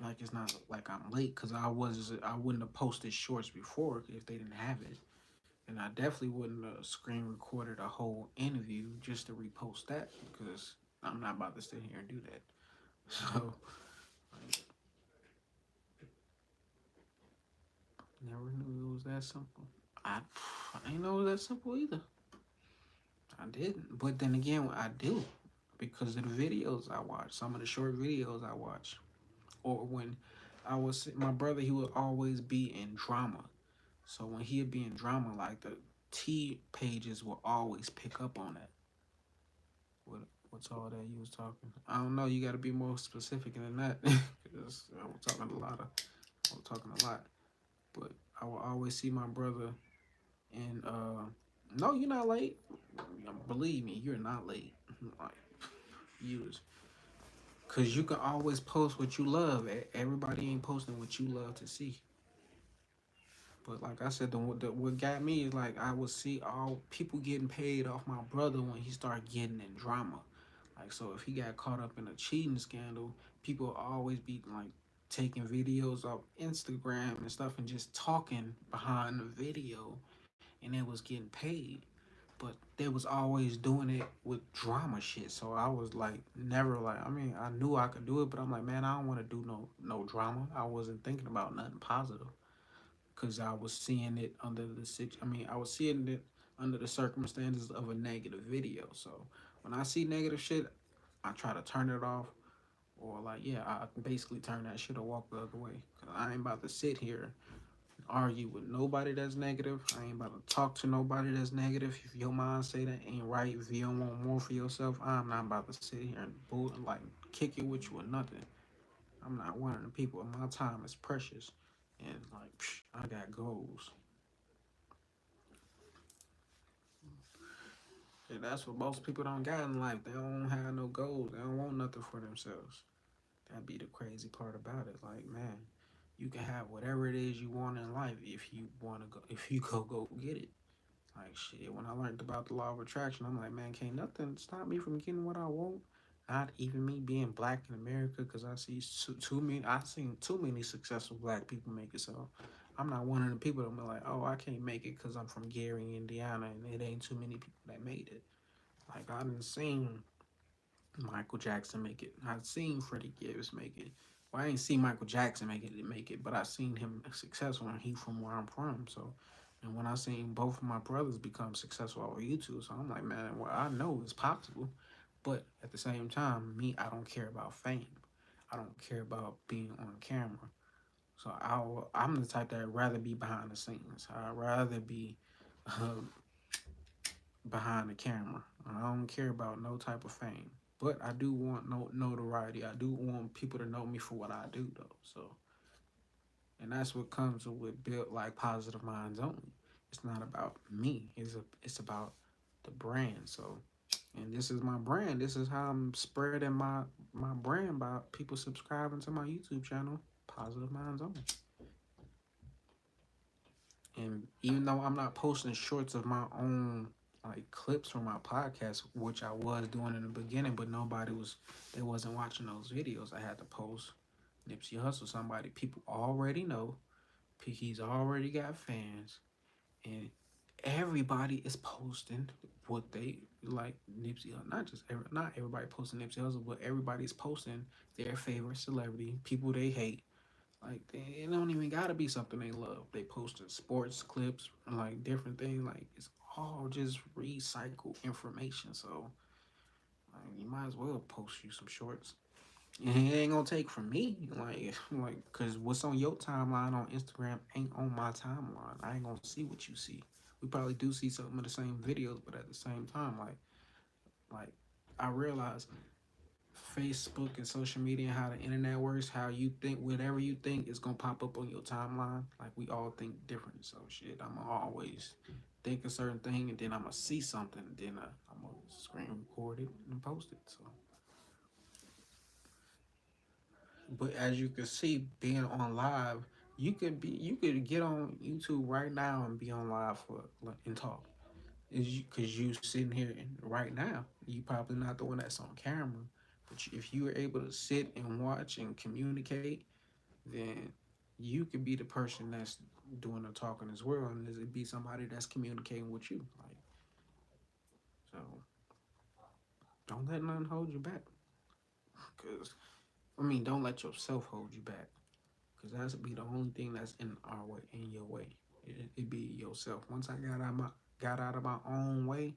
like it's not like I'm late because I wouldn't have posted shorts before if they didn't have it. And I definitely wouldn't have screen recorded a whole interview just to repost that because I'm not about to sit here and do that. So, like, never knew it was that simple. I, I didn't know it was that simple either. I didn't. But then again, I do because of the videos I watch, some of the short videos I watch. Or when my brother, he would always be in drama. So when he'd be in drama, like the T pages will always pick up on that. What what's all that you was talking? I don't know. You got to be more specific than that because I was talking a lot of. I was talking a lot, but I will always see my brother. And no, you're not late. Believe me, you're not late. Like you, cause you can always post what you love. Everybody ain't posting what you love to see. But like I said, what got me is like I would see all people getting paid off my brother when he started getting in drama. Like so, if he got caught up in a cheating scandal, people would always be like taking videos off Instagram and stuff and just talking behind the video, and it was getting paid. But they was always doing it with drama shit. So I was like, never like. I mean, I knew I could do it, but I'm like, man, I don't want to do no drama. I wasn't thinking about nothing positive because I was seeing it under I mean, I was seeing it under the circumstances of a negative video. So when I see negative shit, I try to turn it off, or like, yeah, I basically turn that shit or walk the other way. Cause I ain't about to sit here and argue with nobody that's negative. I ain't about to talk to nobody that's negative. If your mind say that ain't right, if you don't want more for yourself, I'm not about to sit here and like kick it with you or nothing. I'm not one of the people. My time is precious, and like I got goals. And that's what most people don't got in life. They don't have no goals. They don't want nothing for themselves. That'd be the crazy part about it. Like, man, you can have whatever it is you want in life if you want to go. If you go get it. Like shit. When I learned about the law of attraction, I'm like, man, can't nothing stop me from getting what I want. Not even me being black in America, because I see too many. I've seen too many successful black people make it. So I'm not one of the people that be like, oh, I can't make it because I'm from Gary, Indiana, and it ain't too many people that made it. Like I didn't seen Michael Jackson make it. I've seen Freddie Gibbs make it. Well, I ain't seen Michael Jackson make it, but I seen him successful, and he from where I'm from. So, and when I seen both of my brothers become successful over YouTube, so I'm like, man, well, I know it's possible, but at the same time, me, I don't care about fame. I don't care about being on camera. So I'm the type that I'd rather be behind the scenes. I'd rather be uh, behind the camera. I don't care about no type of fame, but I do want notoriety. I do want people to know me for what I do, though. So, and that's what comes with built like positive minds only. It's not about me. It's about the brand. So, and this is my brand. This is how I'm spreading my brand by people subscribing to my YouTube channel, Positive Minds Only. And even though I'm not posting shorts of my own like clips from my podcast, which I was doing in the beginning, but they wasn't watching those videos. I had to post Nipsey Hussle, somebody people already know. He's already got fans, and everybody is posting what they like Nipsey Hussle. Not everybody posting Nipsey Hussle, but everybody's posting their favorite celebrity, people they hate, like it don't even gotta be something they love. They posting sports clips, like different things. Like it's all just recycled information. So like, you might as well post you some shorts. And it ain't gonna take from me, cause what's on your timeline on Instagram ain't on my timeline. I ain't gonna see what you see. We probably do see some of the same videos, but at the same time, like I realize Facebook and social media and how the internet works, how you think whatever you think is gonna pop up on your timeline. Like we all think different. So shit, I'ma always think a certain thing and then I'ma see something and then I'm gonna screen record it and post it. So but as you can see, being on live, you could get on YouTube right now and be on live for and talk. Is you because you sitting here and right now, you probably not the one that's on camera, but if you were able to sit and watch and communicate, then you could be the person that's doing the talking as well, and it be somebody that's communicating with you. Like so, don't let nothing hold you back. Cause I mean, don't let yourself hold you back. Cause that's be the only thing that's in your way. It be yourself. Once I got out of my own way,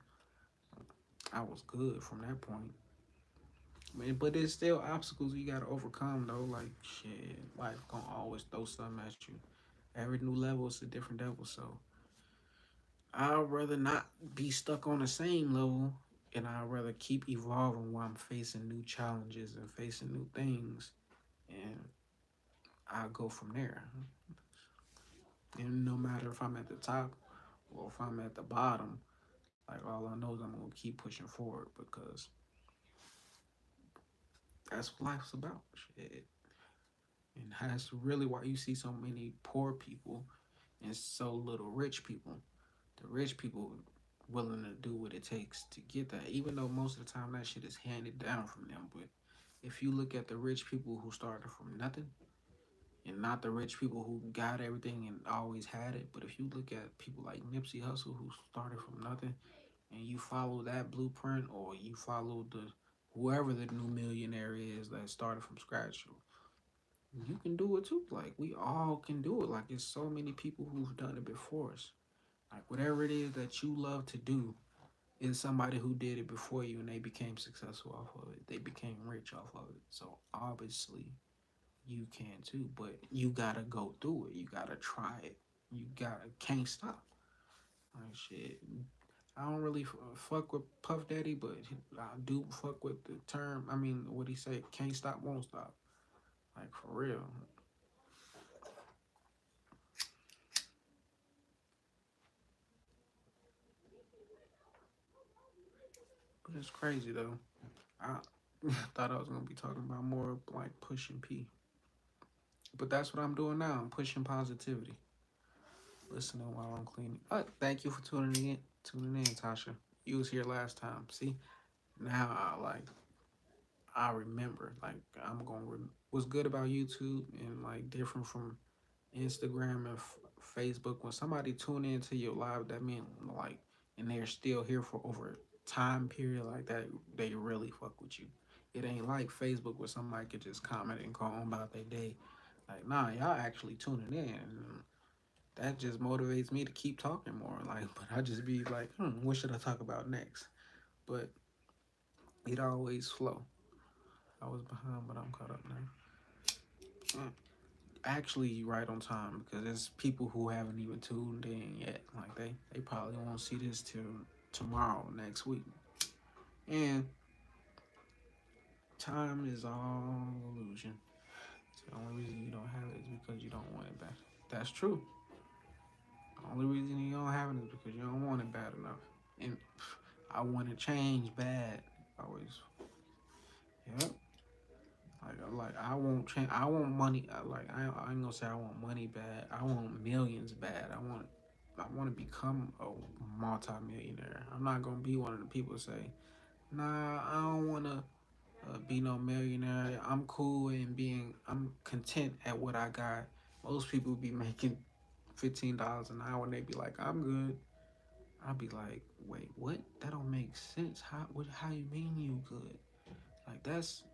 I was good from that point. Man, but there's still obstacles you gotta overcome though. Like shit, life gonna always throw something at you. Every new level is a different level. So I'd rather not be stuck on the same level, and I'd rather keep evolving while I'm facing new challenges and facing new things, and I'll go from there. And no matter if I'm at the top or if I'm at the bottom, like all I know is I'm gonna keep pushing forward because that's what life's about. Shit. And that's really why you see so many poor people and so little rich people. The rich people willing to do what it takes to get that, even though most of the time that shit is handed down from them. But if you look at the rich people who started from nothing, and not the rich people who got everything and always had it, but if you look at people like Nipsey Hussle who started from nothing, and you follow that blueprint, or you follow the whoever the new millionaire is that started from scratch, you can do it too. Like we all can do it. Like there's so many people who've done it before us. Like whatever it is that you love to do is somebody who did it before you and they became successful off of it. They became rich off of it. So obviously you can too, but you gotta go through it. You gotta try it. You gotta can't stop. Like shit. I don't really fuck with Puff Daddy, but I do fuck with the term. I mean, what he say? Can't stop, won't stop. Like for real. But it's crazy though. I thought I was gonna be talking about more like pushing P, but that's what I'm doing now. I'm pushing positivity, listening while I'm cleaning. Thank you for tuning in. Tuning in, Tasha. You was here last time. See, now I remember. Like I'm gonna. What's good about YouTube and like different from Instagram and Facebook. When somebody tune into your live, that mean like, and they're still here for over a time period like that. They really fuck with you. It ain't like Facebook where somebody could just comment and go on about their day. Like, nah, y'all actually tuning in. And that just motivates me to keep talking more. Like, but I just be like, what should I talk about next? But it always flow. I was behind, but I'm caught up now. Actually right on time because there's people who haven't even tuned in yet. Like they probably won't see this till tomorrow, next week. And time is all illusion. So the only reason you don't have it is because you don't want it back. That's true. The only reason you don't have it is because you don't want it bad enough. And I want to change bad. Always. Yep. Like I won't change. I want money. I ain't gonna say I want money bad. I want millions bad. I want to become a multi-millionaire. I'm not gonna be one of the people that say, nah, I don't want to be no millionaire. I'm cool and I'm content at what I got. Most people be making $15 an hour and they be like, I'm good. I'll be like, wait, what? That don't make sense. How you mean you good? Like that's,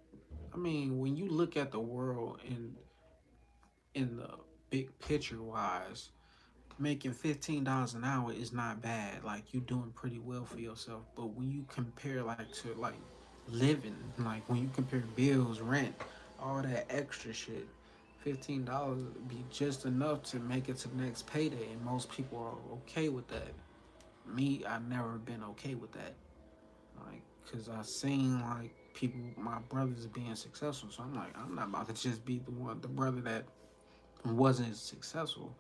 I mean, when you look at the world in the big picture wise, making $15 an hour is not bad. Like you doing pretty well for yourself. But when you compare like to like living, like when you compare bills, rent, all that extra shit, $15 would be just enough to make it to the next payday, and most people are okay with that. Me, I've never been okay with that. Like, cause I seen like people, my brothers being successful, so I'm like, I'm not about to just be the brother that wasn't successful.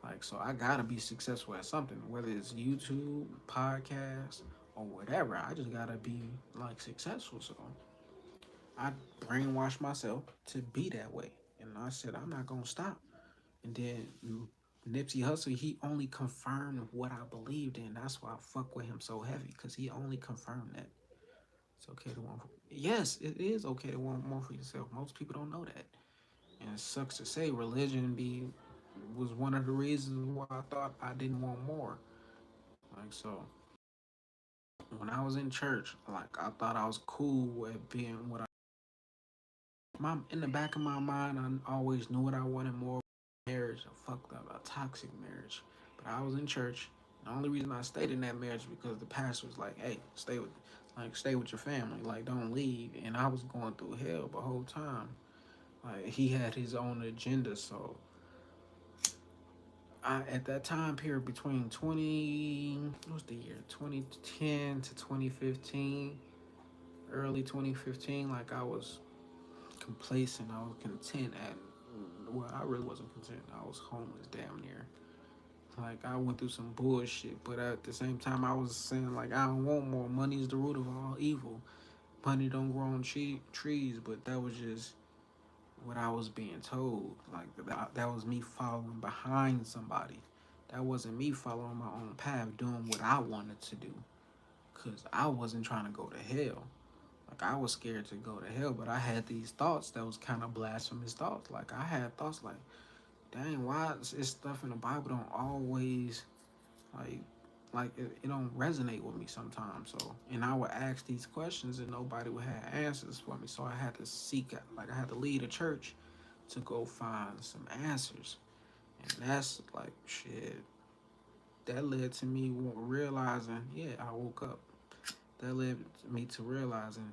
Like, so I gotta be successful at something, whether it's YouTube, podcast, or whatever. I just gotta be like successful. So I brainwashed myself to be that way, and I said I'm not gonna stop. And then Nipsey Hussle, he only confirmed what I believed in. That's why I fuck with him so heavy, cause he only confirmed that it's okay to want. Yes, it is okay to want more for yourself. Most people don't know that, and it sucks to say religion be was one of the reasons why I thought I didn't want more. Like so, when I was in church, like I thought I was cool at being what I. My in the back of my mind, I always knew what I wanted more. Marriage, I fucked up a toxic marriage, but I was in church. The only reason I stayed in that marriage is because the pastor was like, "Hey, stay with your family, like don't leave." And I was going through hell the whole time. Like he had his own agenda, so at that time period between 20 what's the year 2010 to 2015, early 2015, like I was complacent, I was content at, well, I really wasn't content, I was homeless damn near. Like I went through some bullshit, but at the same time I was saying like I don't want more. Money is the root of all evil. Money don't grow on trees, but that was just what I was being told. Like that was me following behind somebody. That wasn't me following my own path, doing what I wanted to do. Cause I wasn't trying to go to hell. Like I was scared to go to hell, but I had these thoughts that was kind of blasphemous thoughts. Like I had thoughts like, dang, why is stuff in the Bible don't always like it don't resonate with me sometimes. So and I would ask these questions and nobody would have answers for me. So I had to seek out, like I had to lead a church to go find some answers. And that's like shit. That led to me realizing, yeah, I woke up. That led me to realizing,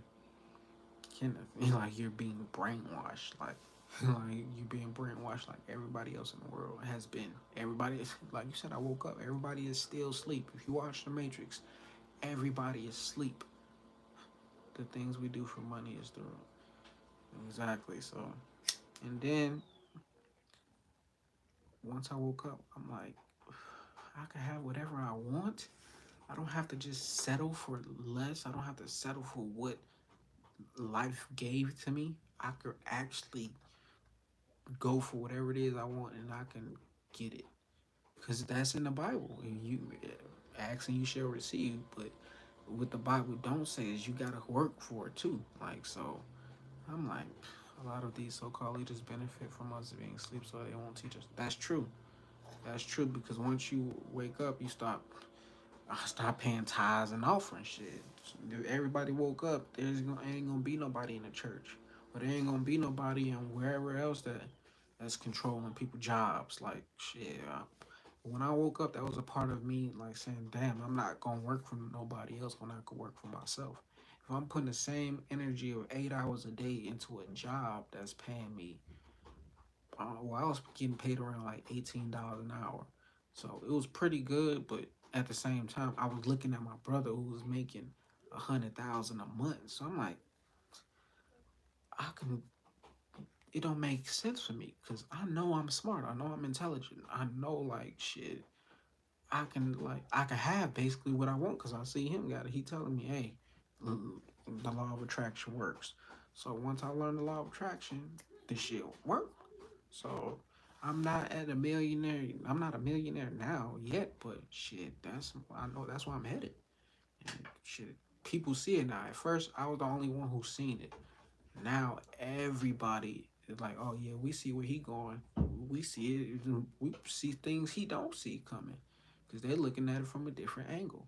Kenneth, like you're being brainwashed. Like you being brainwashed like everybody else in the world has been. Everybody is, like you said, I woke up. Everybody is still asleep. If you watch The Matrix, everybody is asleep. The things we do for money is the exactly so. And then once I woke up, I'm like, I can have whatever I want. I don't have to just settle for less. I don't have to settle for what life gave to me. I could actually go for whatever it is I want and I can get it. Because that's in the Bible. And you ask and you shall receive. But what the Bible don't say is you gotta work for it too. Like so I'm like, a lot of these so-called leaders benefit from us being asleep so they won't teach us. That's true. That's true because once you wake up, you stop paying tithes and offering shit. If everybody woke up, ain't gonna be nobody in the church, but there ain't gonna be nobody in wherever else that's controlling people jobs. Like shit. When I woke up, that was a part of me like saying, "Damn, I'm not gonna work for nobody else when I could work for myself." If I'm putting the same energy of 8 hours a day into a job that's paying me, well, I was getting paid around like $18 an hour, so it was pretty good, but at the same time, I was looking at my brother who was making 100,000 a month. So I'm like, I can. It don't make sense for me because I know I'm smart. I know I'm intelligent. I know like shit. I can have basically what I want because I see him got it. He telling me, hey, the law of attraction works. So once I learn the law of attraction, this shit work. So I'm not at a millionaire. I'm not a millionaire now yet, but shit, that's I know that's where I'm headed. And shit, people see it now. At first, I was the only one who seen it. Now everybody is like, oh yeah, we see where he going. We see it. We see things he don't see coming because they're looking at it from a different angle.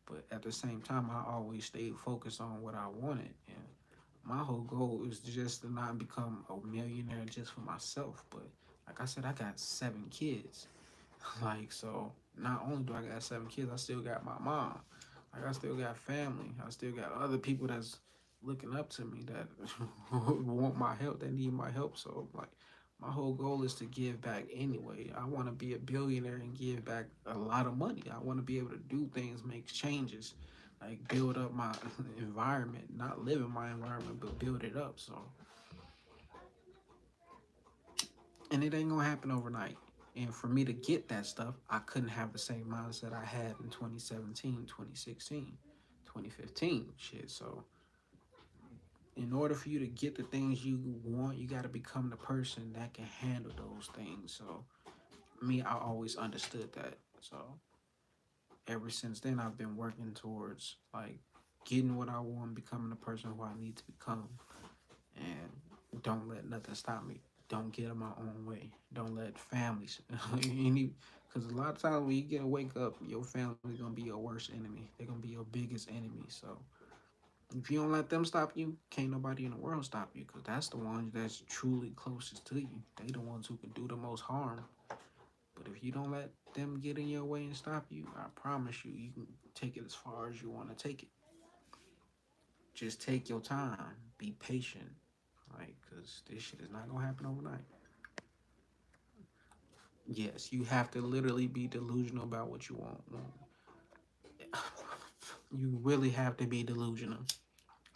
But at the same time, I always stayed focused on what I wanted. And my whole goal is just to not become a millionaire just for myself. But like I said, I got 7 kids. Like, so not only do I got 7 kids, I still got my mom. Like, I still got family. I still got other people that's looking up to me that want my help, that need my help. So, like, my whole goal is to give back anyway. I want to be a billionaire and give back a lot of money. I want to be able to do things, make changes, like build up my environment, not live in my environment, but build it up. So, and it ain't gonna happen overnight. And for me to get that stuff, I couldn't have the same mindset I had in 2017, 2016, 2015. Shit. So, in order for you to get the things you want, you got to become the person that can handle those things. So, me, I always understood that. So, ever since then, I've been working towards like getting what I want, becoming the person who I need to become, and don't let nothing stop me. Don't get in my own way. Don't let families, any, because a lot of times when you get to wake up, your family's gonna be your worst enemy. They're gonna be your biggest enemy. So if you don't let them stop you, can't nobody in the world stop you, because that's the ones that's truly closest to you. They the ones who can do the most harm. But if you don't let them get in your way and stop you, I promise you, you can take it as far as you want to take it. Just take your time. Be patient. Like, because this shit is not going to happen overnight. Yes, you have to literally be delusional about what you want. You really have to be delusional.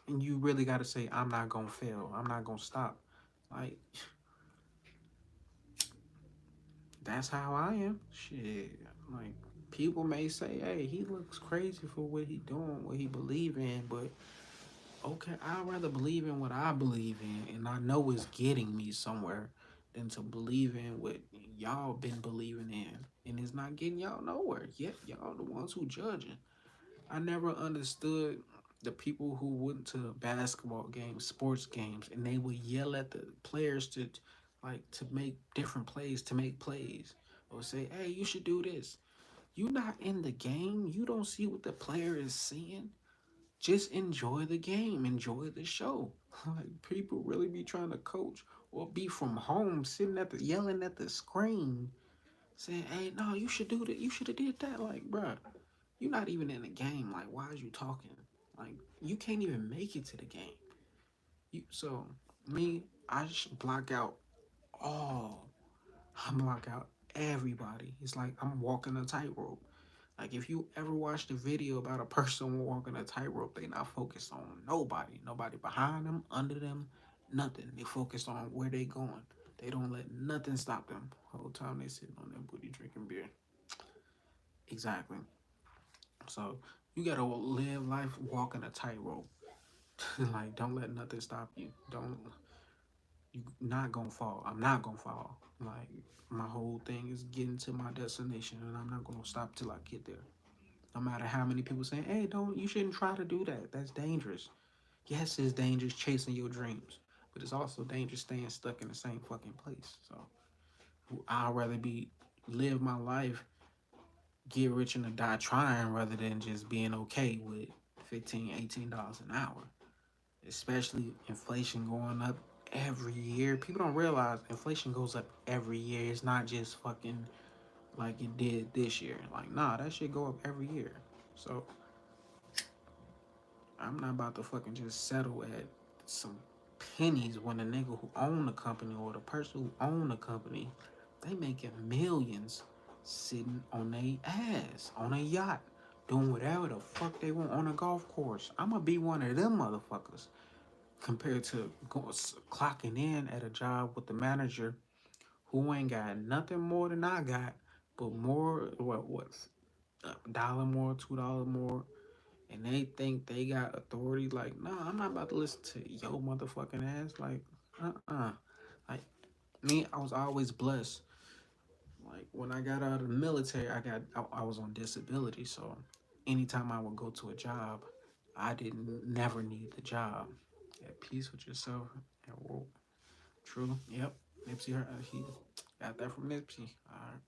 And you really got to say, I'm not going to fail. I'm not going to stop. Like, that's how I am. Shit. Like, people may say, hey, he looks crazy for what he doing, what he believe in, but okay, I'd rather believe in what I believe in, and I know it's getting me somewhere, than to believe in what y'all been believing in, and it's not getting y'all nowhere. Yet y'all the ones who judging. I never understood the people who went to basketball games, sports games, and they would yell at the players to, like, to make different plays, to make plays, or say, "Hey, you should do this." You not in the game. You don't see what the player is seeing. Just enjoy the game, enjoy the show. Like, people really be trying to coach or be from home, sitting at the yelling at the screen, saying, "Hey, no, you should do that. You should have did that." Like, bruh, you're not even in the game. Like, why is you talking? Like, you can't even make it to the game. So me, I just block out all. I block out everybody. It's like I'm walking a tightrope. Like, if you ever watched a video about a person walking a tightrope, they not focused on nobody. Nobody behind them, under them, nothing. They focused on where they going. They don't let nothing stop them. The whole time they sitting on their booty drinking beer. Exactly. So you gotta live life walking a tightrope. Like, don't let nothing stop you. Don't, you not gonna fall. I'm not gonna fall. Like, my whole thing is getting to my destination, and I'm not gonna stop till I get there. No matter how many people say, "Hey, don't, you shouldn't try to do that. That's dangerous." Yes, it's dangerous chasing your dreams, but it's also dangerous staying stuck in the same fucking place. So I'd rather be live my life, get rich and die trying, rather than just being okay with 15, $18 an hour. Especially inflation going up every year. People don't realize inflation goes up every year. It's not just fucking like it did this year. Like, nah, that shit go up every year. So I'm not about to fucking just settle at some pennies when the nigga who own the company or the person who own the company, they making millions. sitting on their ass on a yacht, doing whatever the fuck they want on a golf course. I'm gonna be one of them motherfuckers compared to clocking in at a job with the manager who ain't got nothing more than I got, but more what $1 more, $2 more, and they think they got authority. Like, nah, I'm not about to listen to yo motherfucking ass. Like, like me, I was always blessed. Like when I got out of the military, I was on disability, so anytime I would go to a job, I didn't never need the job. At peace with yourself. And whoa, true. Yep. Nipsey, he got that from Nipsey. All right.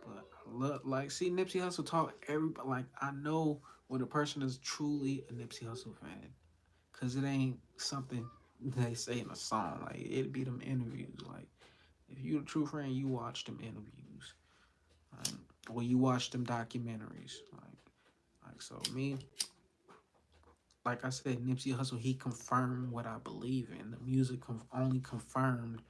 But I love, like, see, Nipsey Hussle talk everybody. Like, I know when a person is truly a Nipsey Hussle fan, cause it ain't something they say in a song. Like, it'd be them interviews. Like, if you a true friend, you watch them interviews, or you watch them documentaries. Like so me. Like I said, Nipsey Hussle, he confirmed what I believe in. The music only confirmed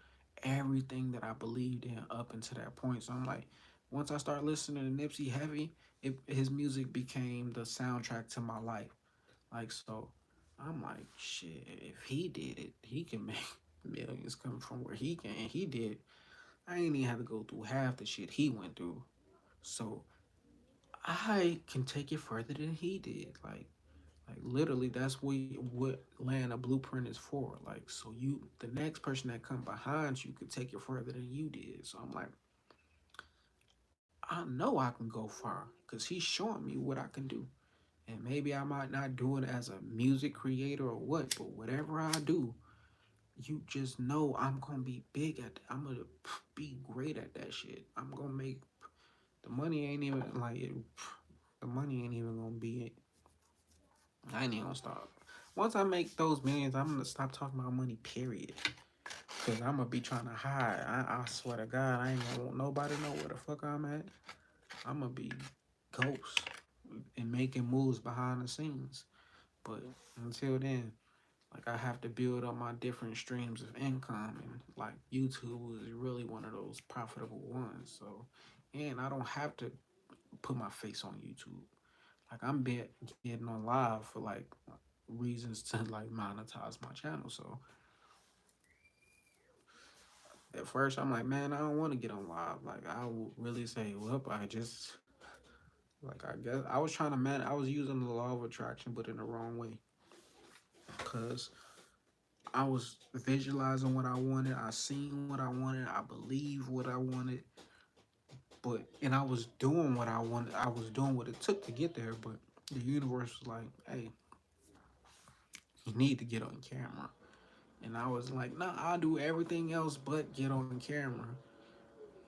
everything that I believed in up until that point. So I'm like, once I start listening to Nipsey heavy, his music became the soundtrack to my life. Like, so I'm like, shit, if he did it, he can make millions come from where he can. And he did. I ain't even have to go through half the shit he went through. So I can take it further than he did. Like literally, that's what laying a blueprint is for. Like so, the next person that come behind you could take it further than you did. So I'm like, I know I can go far because he's showing me what I can do. And maybe I might not do it as a music creator or what, but whatever I do, you just know I'm gonna be big at. I'm gonna be great at that shit. I'm gonna make the money ain't even like it. The money ain't even gonna be it. I ain't even gonna stop. Once I make those millions, I'm gonna stop talking about money. Period. Cause I'm gonna be trying to hide. I swear to God, I ain't gonna want nobody to know where the fuck I'm at. I'm gonna be ghost and making moves behind the scenes. But until then, like I have to build up my different streams of income, and like YouTube is really one of those profitable ones. So, and I don't have to put my face on YouTube. Like getting on live for like reasons to like monetize my channel. So at first I'm like, man, I don't want to get on live. Like I would really say, well, I just like I guess I was trying to I was using the law of attraction, but in the wrong way. Cause I was visualizing what I wanted, I seen what I wanted, I believed what I wanted, but and I was doing what I wanted. I was doing what it took to get there, but the universe was like, hey, you need to get on camera. And I was like, nah, I'll do everything else but get on camera.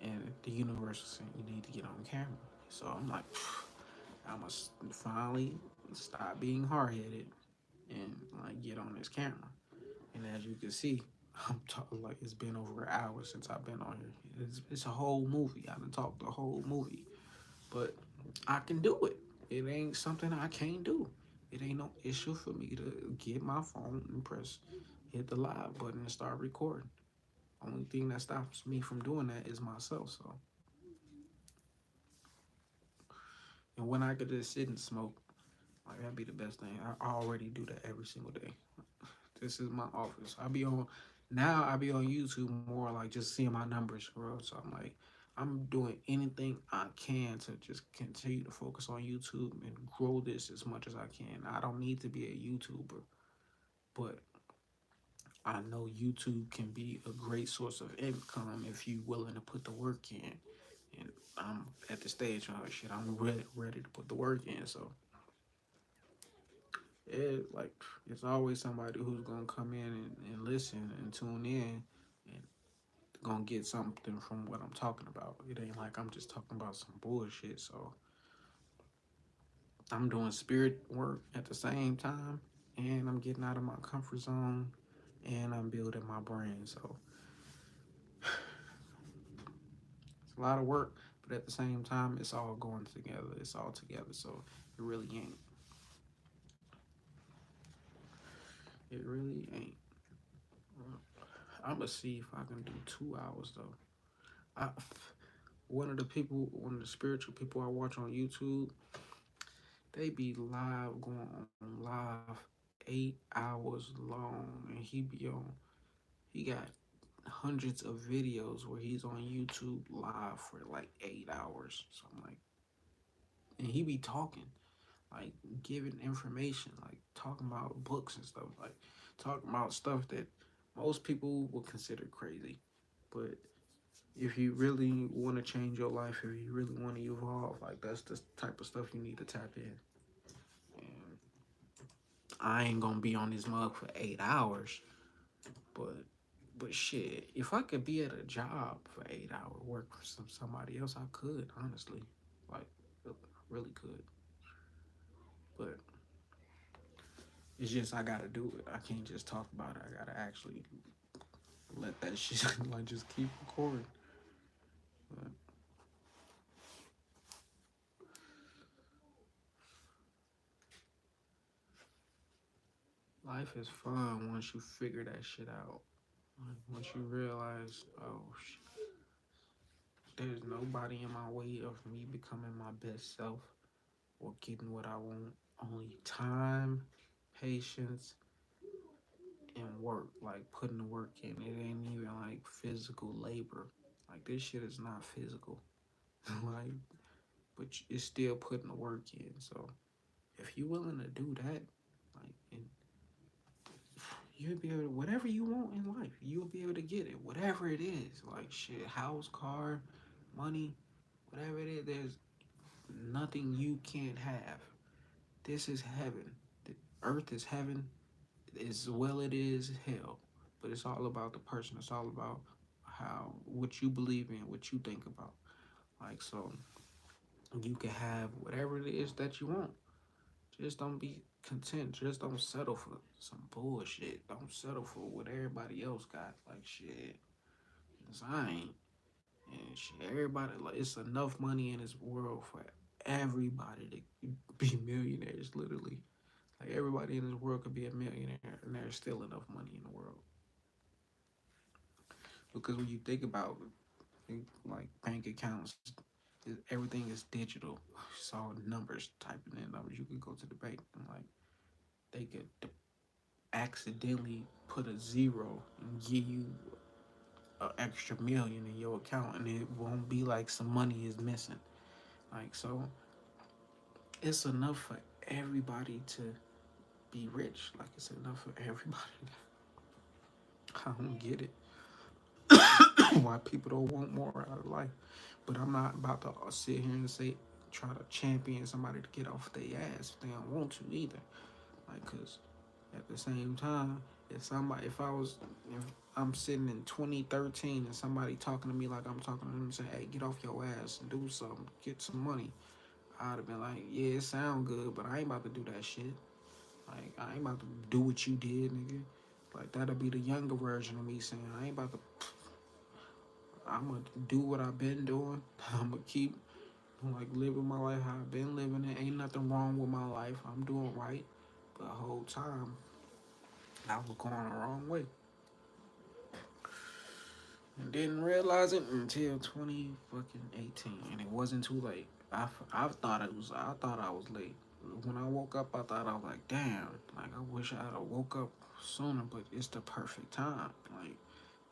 And the universe was saying, you need to get on camera. So I'm like, I must finally stop being hard headed and like get on this camera. And as you can see, I'm talking like it's been over an hour since I've been on here. It's a whole movie. I done talked the whole movie. But I can do it. It ain't something I can't do. It ain't no issue for me to get my phone and hit the live button and start recording. Only thing that stops me from doing that is myself. So, and when I could just sit and smoke, like that'd be the best thing. I already do that every single day. This is my office. I be on YouTube more like just seeing my numbers grow. So I'm like, I'm doing anything I can to just continue to focus on YouTube and grow this as much as I can. I don't need to be a YouTuber, but I know YouTube can be a great source of income if you're willing to put the work in. And I'm at the stage of shit. I'm ready to put the work in. So like it's always somebody who's gonna come in and listen and tune in and gonna get something from what I'm talking about. It ain't like I'm just talking about some bullshit. So I'm doing spirit work at the same time, and I'm getting out of my comfort zone, and I'm building my brand. So it's a lot of work, but at the same time, it's all going together. It's all together. So it really ain't. It really ain't. I'm gonna see if I can do 2 hours though. I, one of the spiritual people I watch on YouTube, they be live going on live 8 hours long, and he got hundreds of videos where he's on YouTube live for like 8 hours. So I'm like, and he be talking, like giving information, like talking about books and stuff, like talking about stuff that most people would consider crazy. But if you really want to change your life, if you really want to evolve, like that's the type of stuff you need to tap in. And I ain't gonna be on this mug for 8 hours, but shit, if I could be at a job for 8 hours, work for somebody else, I could honestly, like, I really could. But it's just I gotta do it. I can't just talk about it. I gotta actually let that shit like just keep recording. But life is fun once you figure that shit out. Like, once you realize, oh, there's nobody in my way of me becoming my best self or getting what I want. Only time, patience, and work. Like putting the work in. It ain't even like physical labor. Like this shit is not physical. Like, but it's still putting the work in. So if you're willing to do that, like, and you'll be able to, whatever you want in life, you'll be able to get it. Whatever it is, like shit, house, car, money, whatever it is, there's nothing you can't have. This is heaven. The earth is heaven as well it is hell. But it's all about the person. It's all about how what you believe in, what you think about. Like so you can have whatever it is that you want. Just don't be content. Just don't settle for some bullshit. Don't settle for what everybody else got. Like shit. 'Cause I ain't. And shit, everybody like it's enough money in this world for everybody to be millionaires. Literally, like everybody in this world could be a millionaire, and there's still enough money in the world. Because when you think about like bank accounts, everything is digital. It's all numbers, typing in numbers. You could go to the bank and like they could accidentally put a zero and give you an extra million in your account, and it won't be like some money is missing. Like so, it's enough for everybody to be rich. Like it's enough for everybody. I don't get it. Why people don't want more out of life. But I'm not about to sit here and say try to champion somebody to get off their ass if they don't want to either. Like, cause at the same time, if I was, if I'm sitting in 2013 and somebody talking to me like I'm talking to them and say, hey, get off your ass and do something, get some money, I'd have been like, yeah, it sound good, but I ain't about to do that shit. Like, I ain't about to do what you did, nigga. Like, that'll be the younger version of me saying, I ain't about to, I'm gonna do what I've been doing. I'm gonna keep, like, living my life how I've been living it. Ain't nothing wrong with my life. I'm doing right. But the whole time, I was going the wrong way. And didn't realize it until 20 fucking 18. And it wasn't too late. I thought I was late. When I woke up, I thought I was like, damn, like I wish I had woke up sooner, but it's the perfect time. Like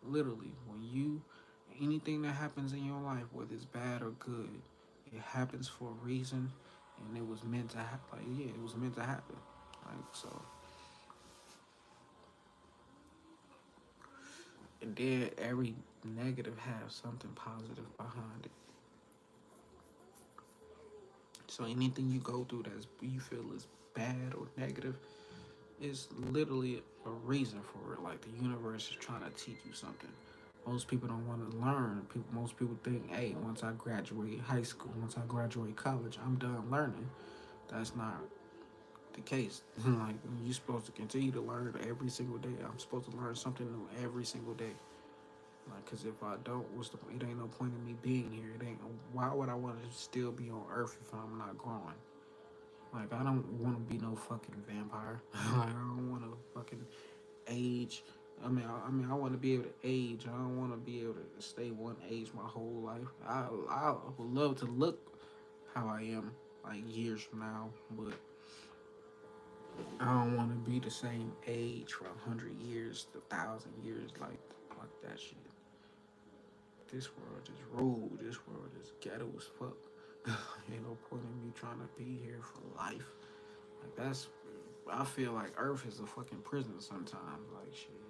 literally, when you anything that happens in your life, whether it's bad or good, it happens for a reason, and it was meant to happen. Like yeah, it was meant to happen. Like so, and then every negative has something positive behind it. So anything you go through that you feel is bad or negative, it's literally a reason for it. Like the universe is trying to teach you something. Most people don't want to learn. Most people think, hey, once I graduate high school, once I graduate college, I'm done learning. That's not the case. Like you're supposed to continue to learn every single day. I'm supposed to learn something new every single day. Like, cause if I don't, it ain't no point in me being here. It ain't. Why would I want to still be on Earth if I'm not growing? Like, I don't want to be no fucking vampire. Like, I don't want to fucking age I want to be able to age. I don't want to be able to stay one age my whole life. I would love to look how I am like years from now, but I don't want to be the same age for 100 years, 1,000 years, like that shit. This world is rude. This world is ghetto as fuck. Ain't no point in me trying to be here for life. Like that's, I feel like Earth is a fucking prison sometimes. Like shit,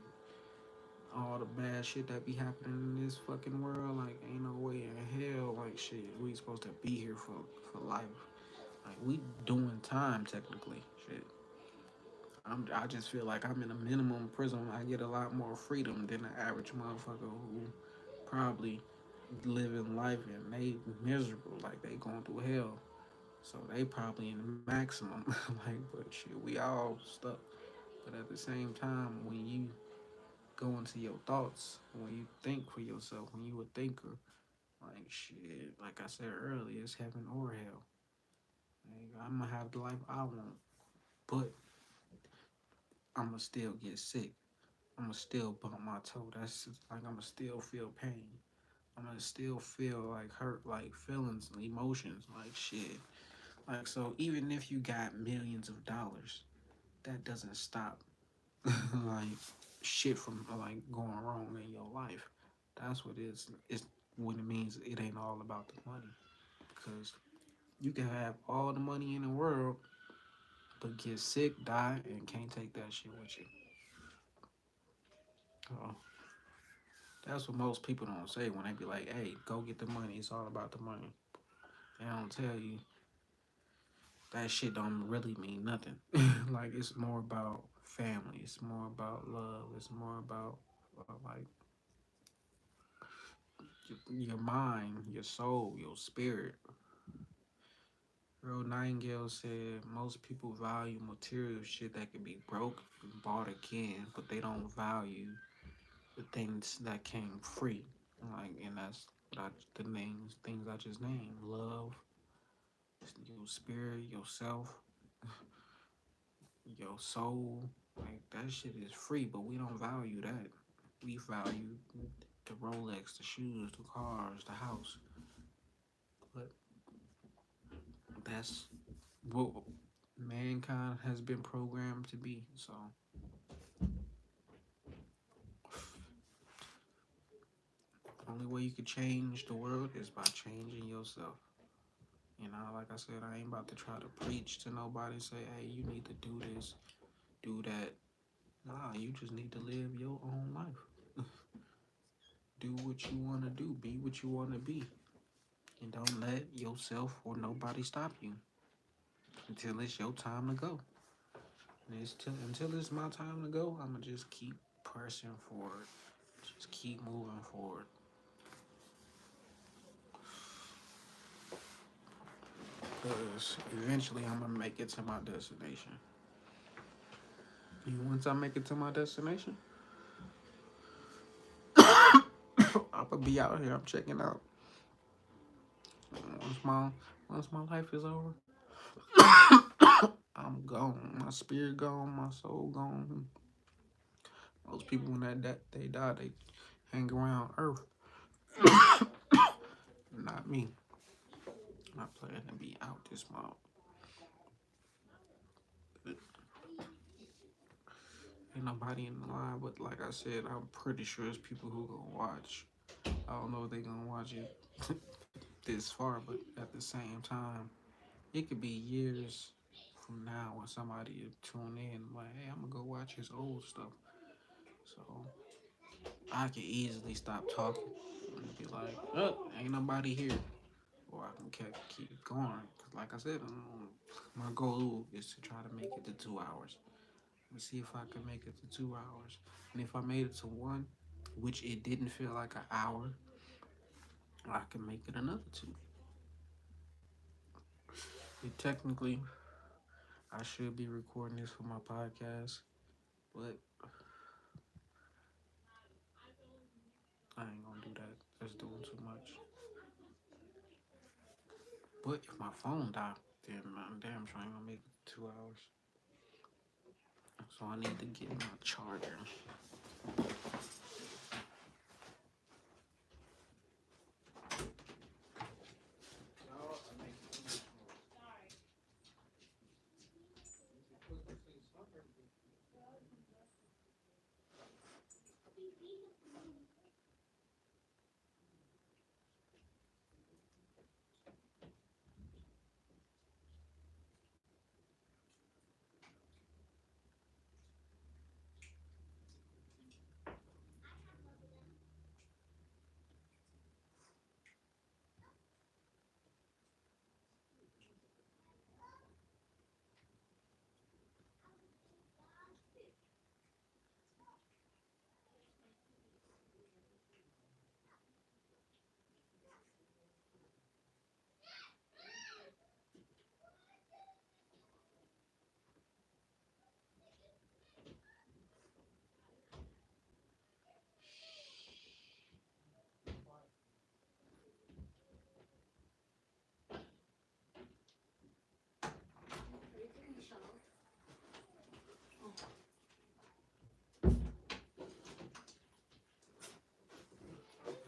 all the bad shit that be happening in this fucking world. Like ain't no way in hell. Like shit, we supposed to be here for life. Like we doing time technically. Shit. I just feel like I'm in a minimum prison. I get a lot more freedom than the average motherfucker who probably living life and they miserable, like they going through hell. So they probably in the maximum. Like, but shit, we all stuck. But at the same time, when you go into your thoughts, when you think for yourself, when you a thinker, like shit, like I said earlier, it's heaven or hell. Like, I'm gonna have the life I want, but I'm gonna still get sick. I'm gonna still bump my toe. That's just, like I'm gonna still feel pain. I'm gonna still feel like hurt, like feelings, emotions, like shit. Like so, even if you got millions of dollars, that doesn't stop like shit from like going wrong in your life. That's what it is. It's what it means. It ain't all about the money because you can have all the money in the world, but get sick, die, and can't take that shit with you. So that's what most people don't say when they be like, "Hey, go get the money. It's all about the money." They don't tell you that shit don't really mean nothing. Like it's more about family. It's more about love. It's more about like your mind, your soul, your spirit. Earl Nightingale said most people value material shit that can be broke and bought again, but they don't value the things that came free. Like, and that's what the names, things I just named: love, your spirit, yourself, your soul. Like that shit is free, but we don't value that. We value the Rolex, the shoes, the cars, the house. But that's what mankind has been programmed to be. So the only way you can change the world is by changing yourself. You know, like I said, I ain't about to try to preach to nobody, say, hey, you need to do this, do that. Nah, you just need to live your own life. Do what you want to do, be what you want to be. And don't let yourself or nobody stop you until it's your time to go. And until it's my time to go, I'm going to just keep pressing forward. Just keep moving forward. Because eventually I'm going to make it to my destination. And once I make it to my destination, I'm going to be out here. I'm checking out. Once my, once my life is over, I'm gone. My spirit gone. My soul gone. Most people when they die, they hang around Earth. Not me. I plan to be out this month. Ain't nobody in the line, but like I said, I'm pretty sure there's people who gonna watch. I don't know if they gonna watch it this far, but at the same time, it could be years from now when somebody tune in like, hey, I'm gonna go watch his old stuff. So I can easily stop talking and be like, oh, ain't nobody here. Or I can keep going. Cause like I said, my goal is to try to make it to 2 hours. Let's see if I can make it to 2 hours. And if I made it to one, which it didn't feel like an hour, I can make it another two. Technically, I should be recording this for my podcast, but I ain't gonna do that. That's doing too much. But if my phone died, then I'm damn sure I ain't gonna make it to 2 hours. So I need to get my charger.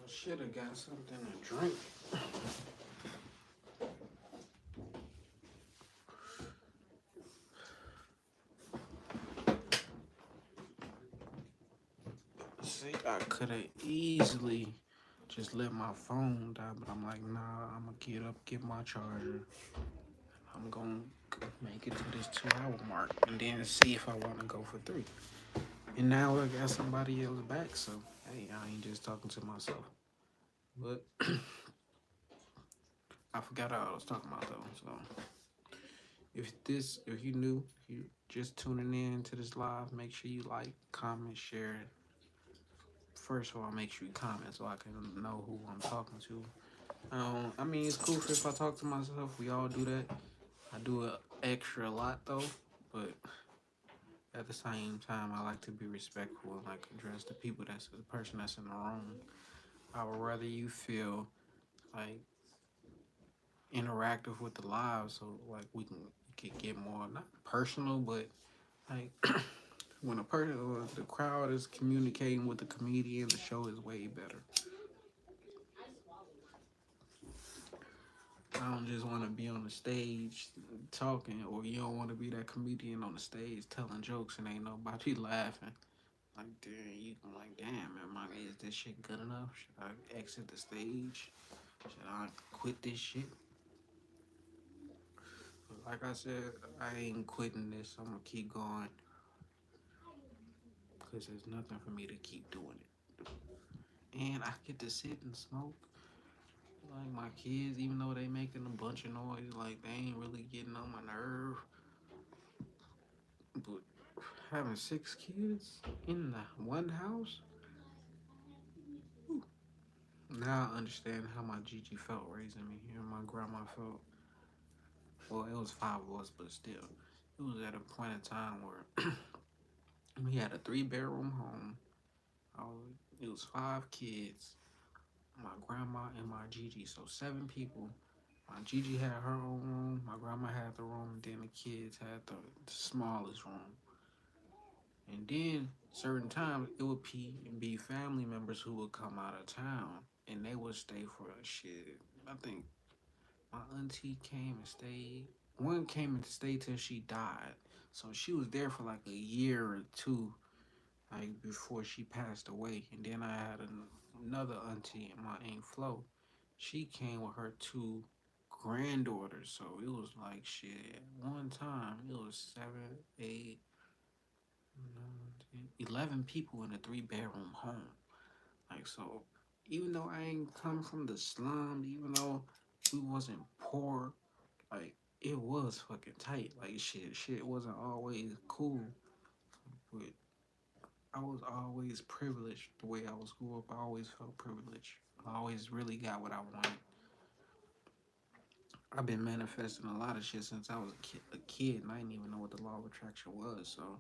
I should have got something to drink. See, I could have easily just let my phone die, but I'm like, nah, I'm gonna get up, get my charger. I'm gonna make it to this 2 hour mark and then see if I want to go for three. And now I got somebody else back, so hey, I ain't just talking to myself. But I forgot what I was talking about though. So if you new, if you just tuning in to this live, make sure you like, comment, share. First of all, make sure you comment so I can know who I'm talking to. I mean, it's cool if I talk to myself. We all do that. I do it extra a lot though, but at the same time, I like to be respectful and like address the people that's the person that's in the room. I would rather you feel like interactive with the live, so like we can get more not personal, but like when a person or the crowd is communicating with the comedian, the show is way better. I don't just want to be on the stage talking, or you don't want to be that comedian on the stage telling jokes and ain't nobody laughing. Like, damn, you like, damn, man, is this shit good enough? Should I exit the stage? Should I quit this shit? But like I said, I ain't quitting this. I'm gonna keep going because there's nothing for me to keep doing it. And I get to sit and smoke. Like my kids, even though they making a bunch of noise, like they ain't really getting on my nerve. But having 6 kids in the one house, whew. Now I understand how my Gigi felt raising me and my grandma felt. Well, it was 5 of us, but still, it was at a point in time where we had a 3 bedroom home. It was 5 kids, my grandma and my Gigi, so 7 people. My Gigi had her own room, my grandma had the room, and then the kids had the smallest room. And then certain times it would be family members who would come out of town and they would stay for a shit. I think my auntie came and stayed. One came and stayed till she died. So she was there for like a year or two, like before she passed away. And then I had another auntie, my Aunt Flo. She came with her 2 granddaughters. So it was like shit. One time it was 7, 8, 11 people in a 3 bedroom home. Like, so, even though I ain't come from the slums, even though we wasn't poor, like, it was fucking tight. Like, shit wasn't always cool, but I was always privileged the way I was grew up. I always felt privileged. I always really got what I wanted. I've been manifesting a lot of shit since I was a kid, and I didn't even know what the law of attraction was, so.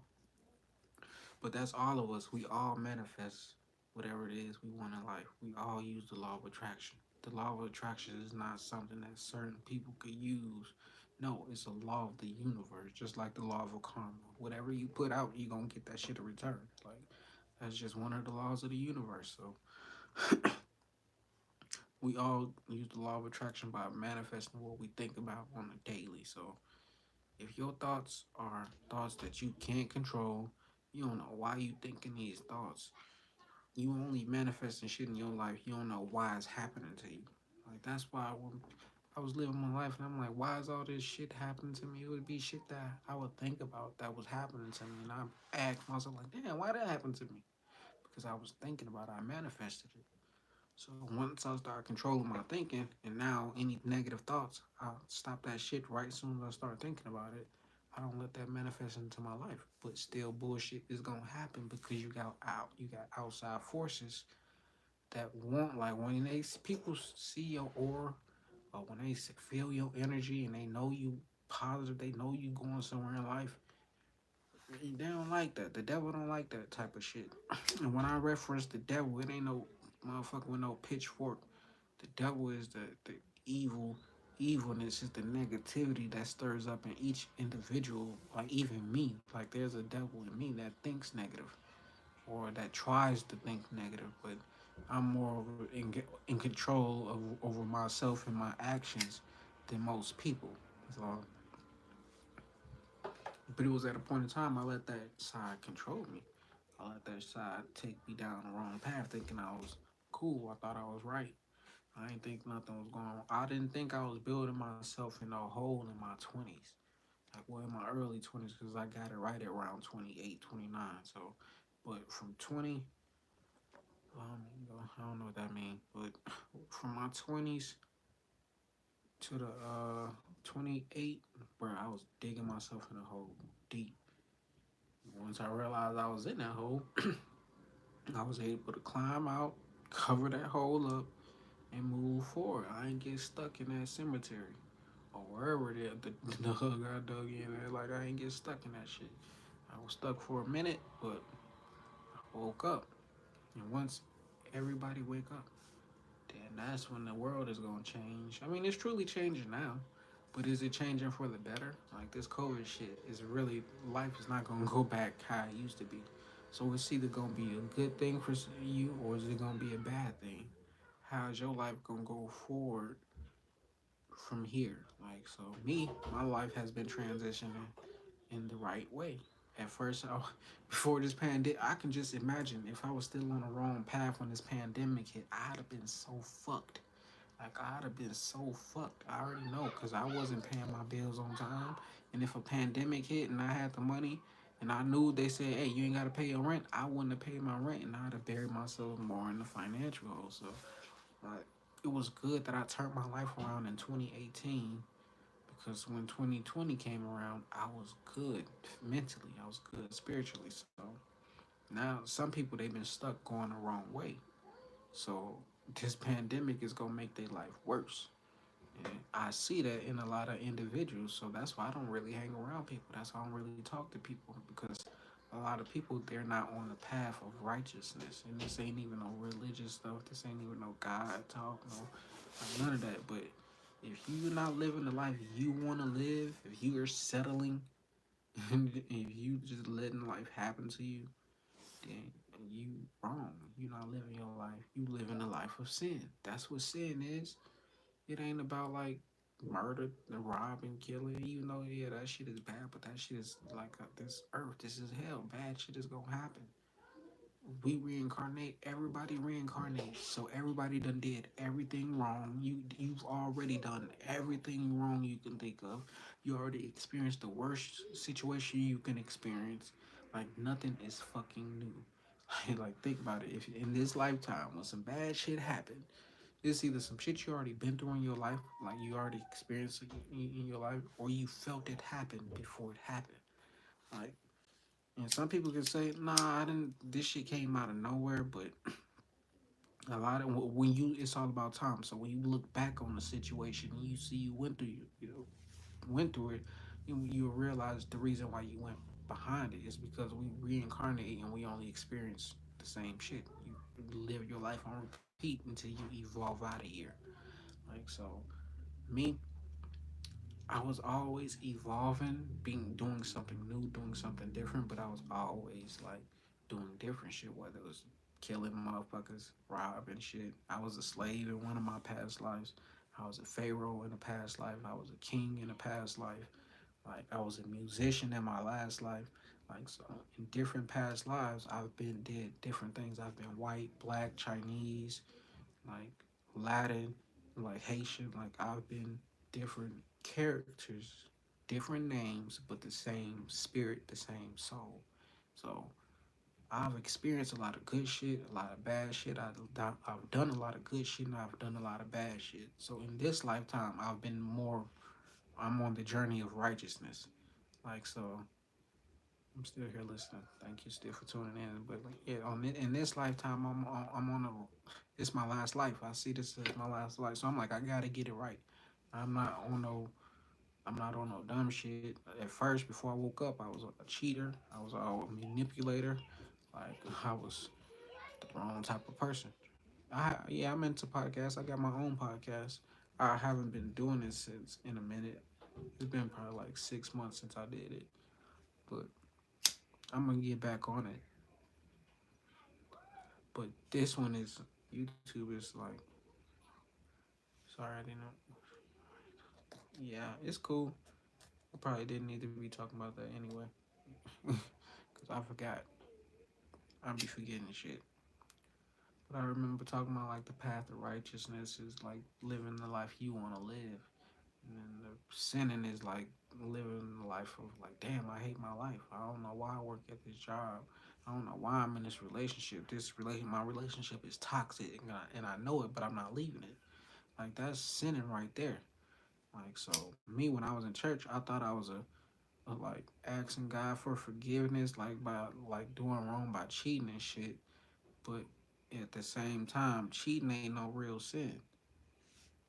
But that's all of us. We all manifest whatever it is we want in life. We all use the law of attraction. The law of attraction is not something that certain people could use. No, it's a law of the universe, just like the law of karma. Whatever you put out, you're gonna get that shit in return. Like That's just one of the laws of the universe. So we all use the law of attraction by manifesting what we think about on a daily. So if your thoughts are thoughts that you can't control, you don't know why you thinking these thoughts. You only manifesting shit in your life. You don't know why it's happening to you. Like that's why when I was living my life and I'm like, why is all this shit happening to me? It would be shit that I would think about that was happening to me, and I ask myself like, damn, why that happened to me? Because I was thinking about it, I manifested it. So once I start controlling my thinking, and now any negative thoughts, I'll stop that shit right as soon as I start thinking about it. I don't let that manifest into my life. But still, bullshit is gonna happen because you got outside forces that want, like when they people see your aura, or when they feel your energy and they know you positive, they know you going somewhere in life. They don't like that. The devil don't like that type of shit. And when I reference the devil, it ain't no motherfucker with no pitchfork. The devil is the evil. Evilness is the negativity that stirs up in each individual, like even me. Like there's a devil in me that thinks negative or that tries to think negative, but I'm more in control of over myself and my actions than most people. So, but it was at a point in time I let that side control me. I let that side take me down the wrong path, thinking I was cool. I thought I was right. I didn't think nothing was going on. I didn't think I was building myself in a hole in my 20s. Like, well, in my early 20s, because I got it right at around 28, 29. So, but from 20, I don't know what that means, but from my 20s to the 28, bro, I was digging myself in a hole deep. Once I realized I was in that hole, I was able to climb out, cover that hole up, and move forward. I ain't get stuck in that cemetery or wherever the hug I dug in there. Like I ain't get stuck in that shit. I was stuck for a minute, but I woke up. And once everybody wake up, then that's when the world is gonna change. I mean, it's truly changing now, but is it changing for the better? Like this COVID shit is really life is not gonna go back how it used to be. So it's either gonna be a good thing for you or is it gonna be a bad thing? How's your life gonna go forward from here? Like so, me, my life has been transitioning in the right way. At first, before this pandemic, I can just imagine if I was still on the wrong path when this pandemic hit, I'd have been so fucked. Like I'd have been so fucked. I already know because I wasn't paying my bills on time. And if a pandemic hit and I had the money and I knew they said, "Hey, you ain't got to pay your rent," I wouldn't have paid my rent and I'd have buried myself more in the financial hole. So, like, it was good that I turned my life around in 2018 because when 2020 came around, I was good mentally. I was good spiritually. So now some people they've been stuck going the wrong way. So this pandemic is gonna make their life worse. And I see that in a lot of individuals, so that's why I don't really hang around people. That's why I don't really talk to people because a lot of people they're not on the path of righteousness, and this ain't even no religious stuff. This ain't even no God talk, no like none of that. But if you're not living the life you want to live, if you are settling, and if you just letting life happen to you, then you wrong. You're not living your life. You living a life of sin. That's what sin is. It ain't about like murder, and robbing, killing. Even though yeah, that shit is bad, but that shit is like this earth. This is hell. Bad shit is gonna happen. We reincarnate. Everybody reincarnates. So everybody done did everything wrong. You've already done everything wrong you can think of. You already experienced the worst situation you can experience. Like nothing is fucking new. Like think about it. If in this lifetime when some bad shit happened, it's either some shit you already been through in your life, like you already experienced it in your life, or you felt it happen before it happened. Like, and some people can say, "Nah, I didn't. This shit came out of nowhere." But a lot of when you, it's all about time. So when you look back on the situation, and you see you went through, went through it, you realize the reason why you went behind it is because we reincarnate and we only experience the same shit. You live your life on repeat until you evolve out of here. Like so, me, I was always evolving, being doing something new, doing something different, but I was always like doing different shit, whether it was killing motherfuckers, robbing shit. I was a slave in one of my past lives. I was a pharaoh in a past life. I was a king in a past life. Like I was a musician in my last life. Like so in different past lives I've been did different things. I've been white, black, Chinese, like Latin, like Haitian, like I've been different characters, different names, but the same spirit, the same soul. So I've experienced a lot of good shit, a lot of bad shit. I've done a lot of good shit and I've done a lot of bad shit. So in this lifetime, I'm on the journey of righteousness. Like, so I'm still here listening. Thank you still for tuning in. But like, yeah, in this lifetime, I'm on a, it's my last life. I see this as my last life. So I'm like, I gotta get it right. I'm not on no I'm not on no dumb shit. At first, before I woke up, I was a cheater. I was a manipulator. Like I was the wrong type of person. Yeah, I'm into podcasts. I got my own podcast. I haven't been doing it since in a minute. It's been probably like 6 months since I did it, but I'm gonna get back on it. But this one is YouTube is like, sorry, I didn't know. Yeah, it's cool. I probably didn't need to be talking about that anyway, cause I forgot. I be forgetting shit. But I remember talking about like the path of righteousness is like living the life you want to live. And then the sinning is like living the life of like, damn, I hate my life. I don't know why I work at this job. I don't know why I'm in this relationship. My relationship is toxic, and I know it, but I'm not leaving it. Like that's sinning right there. Like so, me when I was in church, I thought I was a like asking God for forgiveness, like by like doing wrong by cheating and shit. But at the same time, cheating ain't no real sin,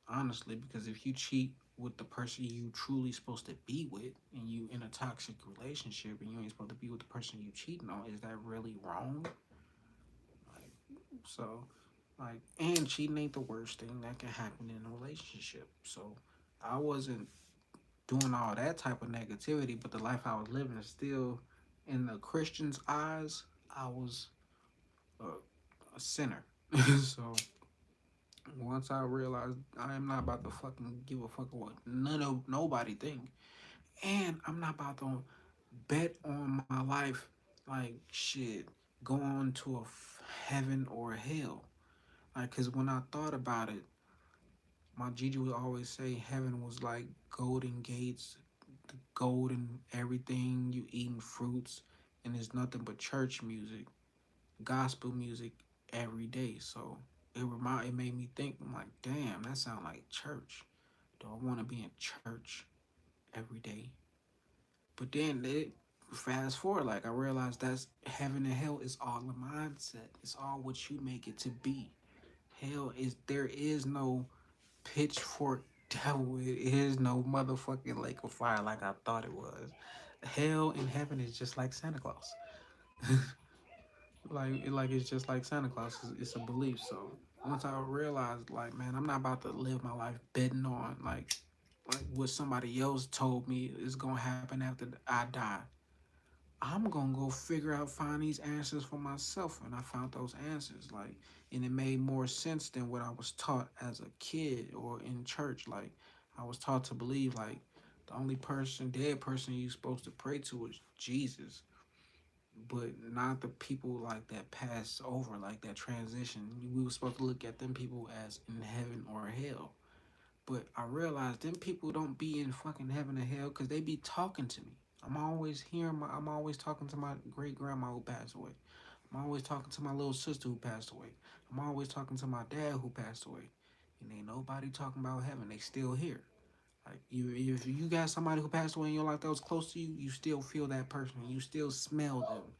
honestly, because if you cheat with the person you truly supposed to be with and you in a toxic relationship and you ain't supposed to be with the person you cheating on, is that really wrong? Like so and cheating ain't the worst thing that can happen in a relationship. So I wasn't doing all that type of negativity, but the life I was living is still in the Christian's eyes, I was a, a sinner. So once I realized I am not about to fucking give a fuck what none of nobody think, and I'm not about to bet on my life like shit going to heaven or hell. Like, cause when I thought about it, my Gigi would always say heaven was like golden gates, golden everything. You eating fruits, and it's nothing but church music, gospel music every day. So it made me think. I'm like, damn, that sound like church. Do I want to be in church every day? But then fast forward, like I realized that's heaven and hell is all a mindset. It's all what you make it to be. Hell is there is no pitchfork devil. It is no motherfucking lake of fire like I thought it was. Hell and heaven is just like Santa Claus. Like it's just like Santa Claus. It's a belief. So once I realized, like, man, I'm not about to live my life betting on like what somebody else told me is gonna happen after I die. I'm gonna go figure out find these answers for myself, and I found those answers. Like, and it made more sense than what I was taught as a kid or in church. Like, I was taught to believe like the only dead person you supposed to pray to is Jesus, but not the people like that pass over, like that transition. We were supposed to look at them people as in heaven or hell. But I realized them people don't be in fucking heaven or hell because they be talking to me. I'm always talking to my great grandma who passed away. I'm always talking to my little sister who passed away. I'm always talking to my dad who passed away. And ain't nobody talking about heaven. They still here. Like if you got somebody who passed away in your life that was close to you, you still feel that person. You still smell them.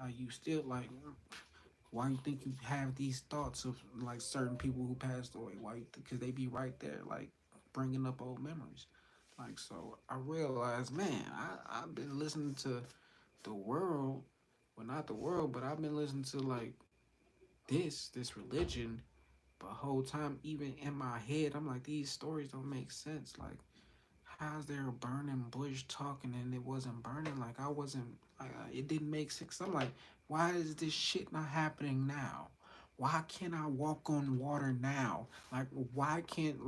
Like you still like why you think you have these thoughts of like certain people who passed away? Why? Because they be right there, like bringing up old memories. Like so, I realized, man, I've been listening to the world, well, not the world, but I've been listening to like this religion, but whole time, even in my head, I'm like, these stories don't make sense. Like, how's there a burning bush talking and it wasn't burning? Like I wasn't. It didn't make sense. I'm like, why is this shit not happening now? Why can't I walk on water now? Like, why can't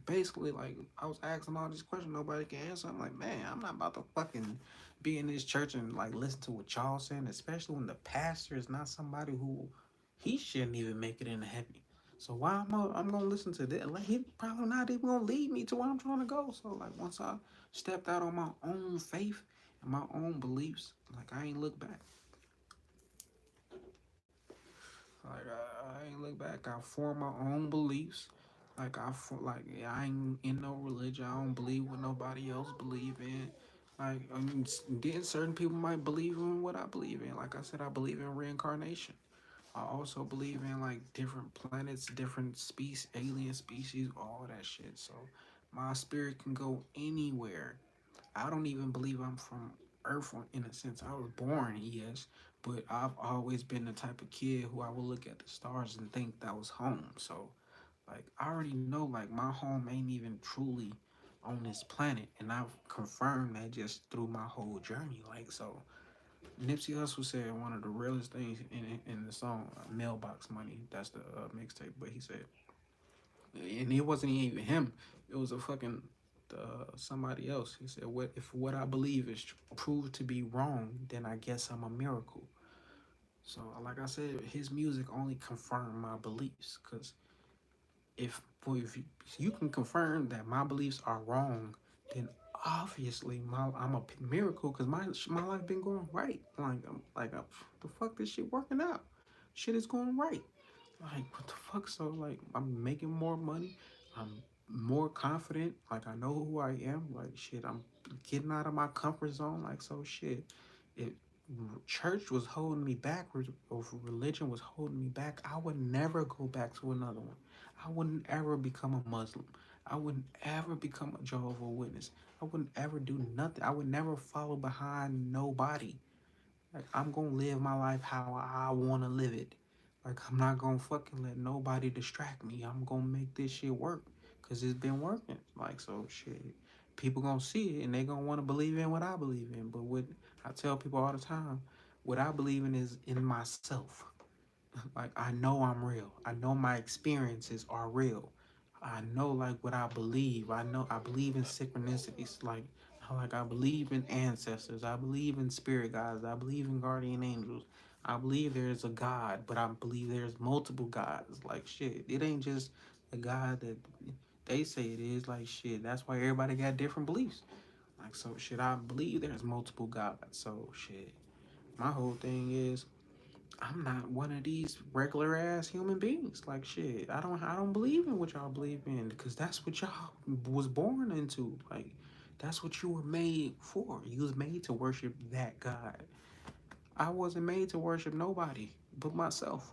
basically like I was asking all these questions, nobody can answer. I'm like, man, I'm not about to fucking be in this church and like listen to what y'all saying, especially when the pastor is not somebody who he shouldn't even make it into heaven. So why I'm gonna listen to that? Like he probably not even gonna lead me to where I'm trying to go. So like once I stepped out on my own faith and my own beliefs, like I ain't look back. Like I ain't look back. I formed my own beliefs. Yeah, I ain't in no religion. I don't believe what nobody else believe in. Like I mean, then certain people might believe in what I believe in. Like I said, I believe in reincarnation. I also believe in like different planets, different species, alien species, all that shit. So my spirit can go anywhere. I don't even believe I'm from Earth in a sense. I was born, yes, but I've always been the type of kid who I would look at the stars and think that was home. So like I already know like my home ain't even truly on this planet, and I've confirmed that just through my whole journey. Like so Nipsey Hussle said one of the realest things in the song "Mailbox Money." That's the mixtape. But he said, and it wasn't even him. It was a fucking somebody else. He said, "What if what I believe is proved to be wrong? Then I guess I'm a miracle." So, like I said, his music only confirmed my beliefs. Cause if you can confirm that my beliefs are wrong, then obviously I'm a miracle because my life been going right. The fuck this shit working out. Shit is going right. Like what the fuck? So like I'm making more money. I'm more confident. Like I know who I am. Like shit, I'm getting out of my comfort zone. Like so shit. It church was holding me back, or religion was holding me back, I would never go back to another one. I wouldn't ever become a Muslim. I wouldn't ever become a Jehovah's Witness. I wouldn't ever do nothing. I would never follow behind nobody. Like I'm gonna live my life how I wanna live it. Like I'm not gonna fucking let nobody distract me. I'm gonna make this shit work. Cause it's been working. Like so shit. People gonna see it and they gonna wanna believe in what I believe in. But what I tell people all the time, what I believe in is in myself. Like I know I'm real. I know my experiences are real. I know like what I believe. I know I believe in synchronicities. Like I believe in ancestors. I believe in spirit guides. I believe in guardian angels. I believe there's a God, but I believe there's multiple gods. Like shit. It ain't just a God that they say it is. Like shit. That's why everybody got different beliefs. Like so shit. I believe there's multiple gods. So shit. My whole thing is I'm not one of these regular ass human beings. Like shit, I don't believe in what y'all believe in because that's what y'all was born into. Like that's what you were made for. You was made to worship that God. I wasn't made to worship nobody but myself.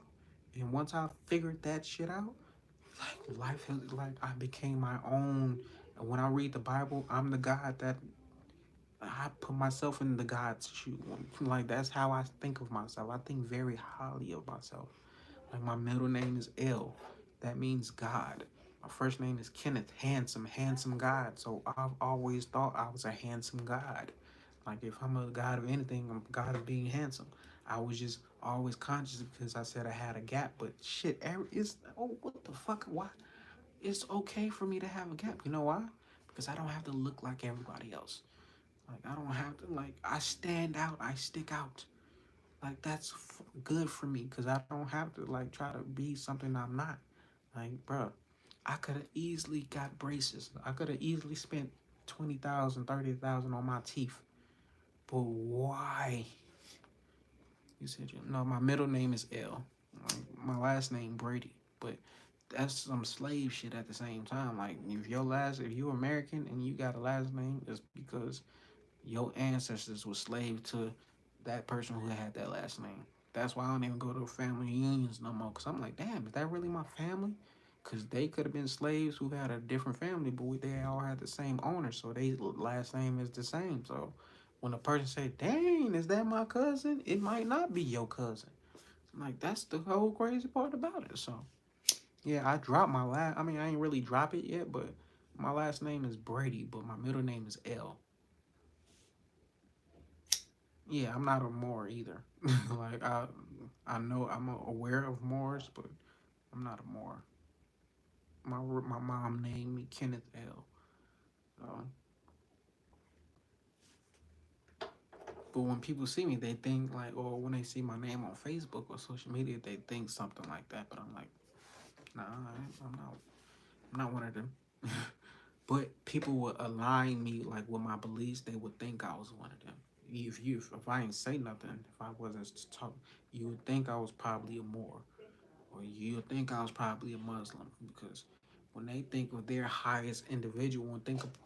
And once I figured that shit out, like life is like I became my own. And when I read the Bible, I'm the God that I put myself in the God's shoe. Like that's how I think of myself. I think very highly of myself. Like my middle name is L. That means God. My first name is Kenneth, handsome God. So I've always thought I was a handsome God. Like if I'm a God of anything, I'm a God of being handsome. I was just always conscious because I said I had a gap. But shit, it's what the fuck? Why? It's okay for me to have a gap. You know why? Because I don't have to look like everybody else. Like I don't have to like I stand out. I stick out. Like that's good for me because I don't have to like try to be something I'm not. Like, bro, I could have easily got braces. I could have easily spent 20,000, 30,000 on my teeth. But why? You said you no. My middle name is L. Like, my last name Brady. But that's some slave shit at the same time. Like if you're American and you got a last name, it's because your ancestors were slave to that person who had that last name. That's why I don't even go to family reunions no more. Cause I'm like, damn, is that really my family? Cause they could have been slaves who had a different family, but they all had the same owner, so their last name is the same. So when a person say, "Dang, is that my cousin?" It might not be your cousin. I'm like that's the whole crazy part about it. So yeah, I dropped my last. I mean, I ain't really drop it yet, but My last name is Brady, but my middle name is L. Yeah, I'm not a Moore either. Like I know I'm aware of Moors, but I'm not a Moore. My mom named me Kenneth L. So, but when people see me, they think like, or when they see my name on Facebook or social media, they think something like that. But I'm like, nah, I'm not. I'm not one of them. But people would align me like with my beliefs. They would think I was one of them. If I ain't say nothing, if I wasn't talk, you would think I was probably a Moor, or you would think I was probably a Muslim, because when they think of their highest individual, when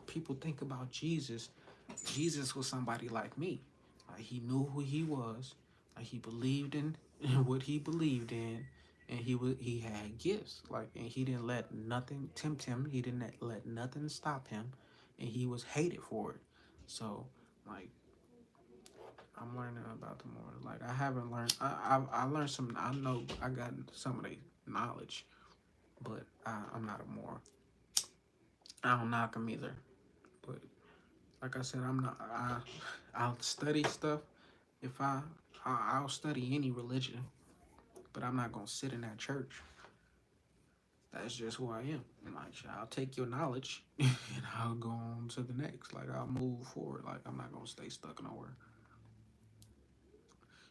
people think about Jesus, Jesus was somebody like me. Like he knew who he was, like he believed in what he believed in, and he had gifts. Like, and he didn't let nothing tempt him. He didn't let nothing stop him, and he was hated for it. So, like, I'm learning about the more. Like, I haven't learned. I learned some. I know I got some of the knowledge, but I'm not a more. I don't knock him either. But like I said, I'm not. I'll study stuff. If I'll study any religion, but I'm not gonna sit in that church. That's just who I am. Like, I'll take your knowledge and I'll go on to the next. Like, I'll move forward. Like, I'm not gonna stay stuck nowhere.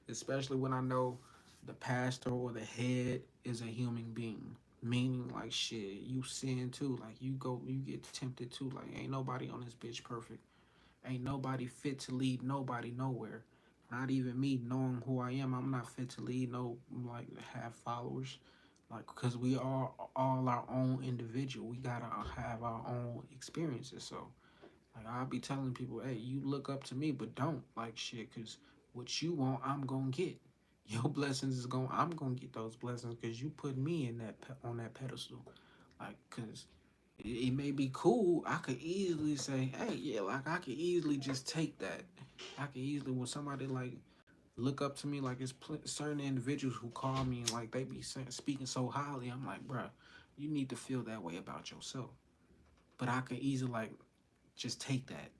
Especially when I know the pastor or the head is a human being. Meaning, like, shit, you sin too. Like, you get tempted too. Like, ain't nobody on this bitch perfect. Ain't nobody fit to lead nobody nowhere. Not even me knowing who I am. I'm not fit to lead no, like, have followers. Like, because we are all our own individual. We gotta have our own experiences. So, like, I'll be telling people, hey, you look up to me, but don't like shit, because what you want, I'm gonna get. Your blessings is going. I'm gonna get those blessings because you put me in that on that pedestal. Like, cause it may be cool. I could easily say, hey, yeah, like I could easily just take that. I could easily, when somebody like look up to me, like it's certain individuals who call me and like they be speaking so highly. I'm like, bruh, you need to feel that way about yourself. But I could easily like just take that,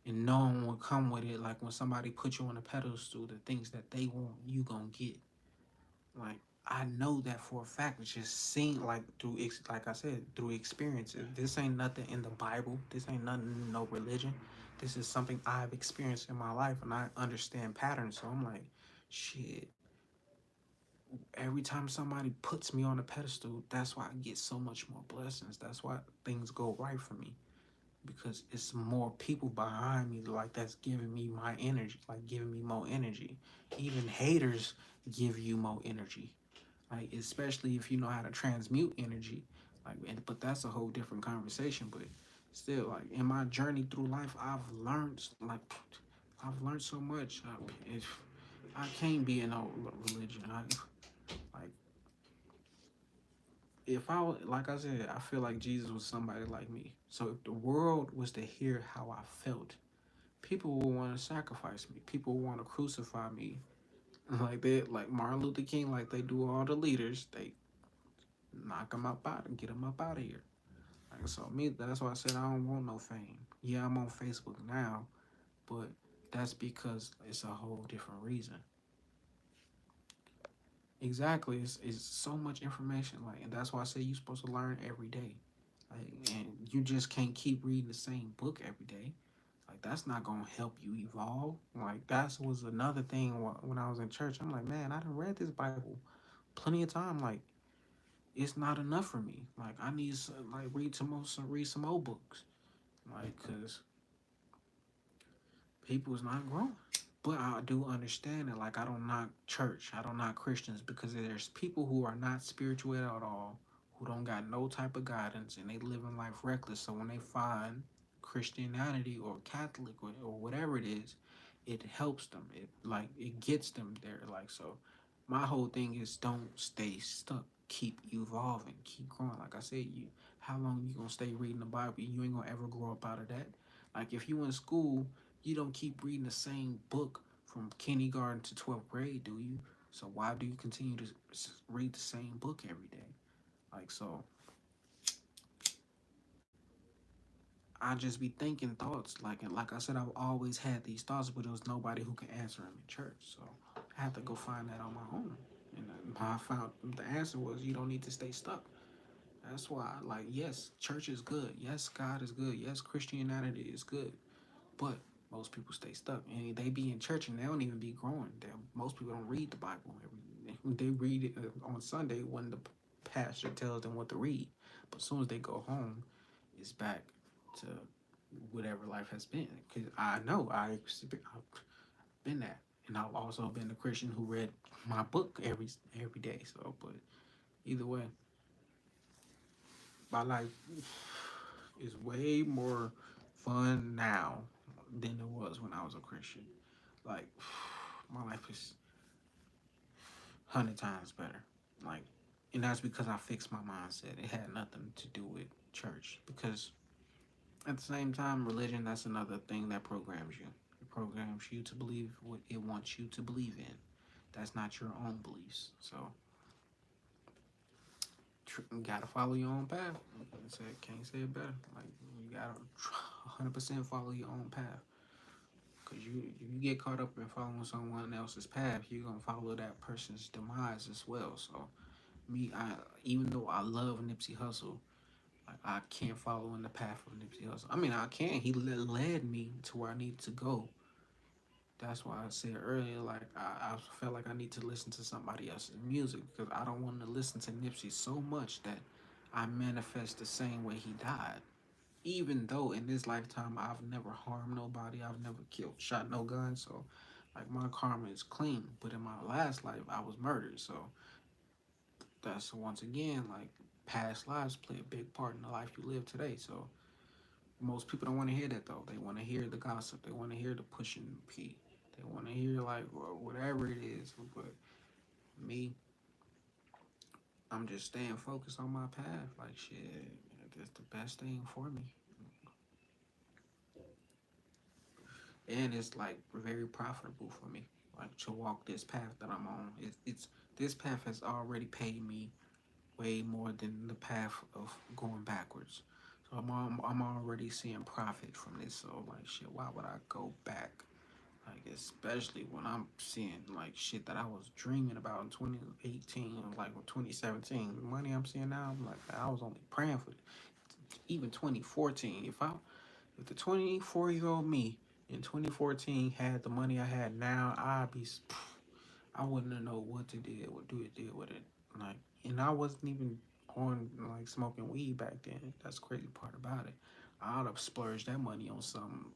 and knowing will come with it. Like when somebody put you on a pedestal, the things that they want, you gonna get. Like I know that for a fact. It's just seen like through like I said, through experiences. This ain't nothing in the Bible. This ain't nothing in no religion. This is something I've experienced in my life, and I understand patterns. So I'm like, shit. Every time somebody puts me on a pedestal, that's why I get so much more blessings. That's why things go right for me, because it's more people behind me like that's giving me my energy, like giving me more energy. Even haters give you more energy, like especially if you know how to transmute energy. Like, but that's a whole different conversation. But still, like in my journey through life, I've learned so much. If I can't be in no religion, like if like I said, I feel like Jesus was somebody like me. So if the world was to hear how I felt, people will want to sacrifice me. People will want to crucify me, like they, like Martin Luther King, like they do all the leaders. They knock them up out and get them up out of here. Like so, me. That's why I said I don't want no fame. Yeah, I'm on Facebook now, but that's because it's a whole different reason. Exactly, it's so much information. Like, and that's why I say you're supposed to learn every day. Like, and you just can't keep reading the same book every day. Like that's not gonna help you evolve. Like that was another thing when I was in church. I'm like, man, I done read this Bible plenty of time. Like it's not enough for me. Like I need to like read some old books. Like cause people is not growing. But I do understand that. Like I don't knock church. I don't knock Christians because there's people who are not spiritual at all, who don't got no type of guidance, and they living life reckless. So when they find Christianity or Catholic or whatever it is, it helps them. It gets them there. Like so, my whole thing is don't stay stuck. Keep evolving. Keep growing. Like I said, how long you gonna stay reading the Bible? You ain't gonna ever grow up out of that. Like if you in school, you don't keep reading the same book from kindergarten to 12th grade, do you? So why do you continue to read the same book every day? Like so, I just be thinking thoughts like I said, I've always had these thoughts, but there was nobody who could answer them in church. So I had to go find that on my own. And I found the answer was you don't need to stay stuck. That's why, like, yes, church is good. Yes, God is good. Yes, Christianity is good. But most people stay stuck, and they be in church and they don't even be growing. Most people don't read the Bible. They read it on Sunday when the pastor tells them what to read. But as soon as they go home, it's back to whatever life has been. Because I know I've been that, and I've also been a Christian who read my book every day. So, but either way, my life is way more fun now than it was when I was a Christian. Like my life is 100 times better. Like, and that's because I fixed my mindset. It had nothing to do with church. Because at the same time, religion, that's another thing that programs you. It programs you to believe what it wants you to believe in. That's not your own beliefs. So you gotta follow your own path. Can't say it better. Like you gotta 100% follow your own path. Cause if you get caught up in following someone else's path, you're gonna follow that person's demise as well. So I even though I love Nipsey Hussle, like I can't follow in the path of Nipsey Hussle. I mean I can. He led me to where I need to go. That's why I said earlier, like I felt like I need to listen to somebody else's music because I don't want to listen to Nipsey so much that I manifest the same way he died. Even though in this lifetime I've never harmed nobody, I've never killed, shot no gun, so like my karma is clean. But in my last life, I was murdered, so that's once again like past lives play a big part in the life you live today. So most people don't want to hear that though. They want to hear the gossip. They want to hear the pushing P. They want to hear like whatever it is. But me, I'm just staying focused on my path. Like shit, that's the best thing for me. And it's like very profitable for me, like to walk this path that I'm on. It's this path has already paid me way more than the path of going backwards. So I'm already seeing profit from this. So like shit, why would I go back? Like especially when I'm seeing like shit that I was dreaming about in 2018, like 2017. The money I'm seeing now, I'm like I was only praying for it. Even 2014. If the 24-year-old me in 2014 had the money I had now, I wouldn't have know what to do with it. Like, and I wasn't even on like smoking weed back then. That's the crazy part about it. I'd have splurged that money on something.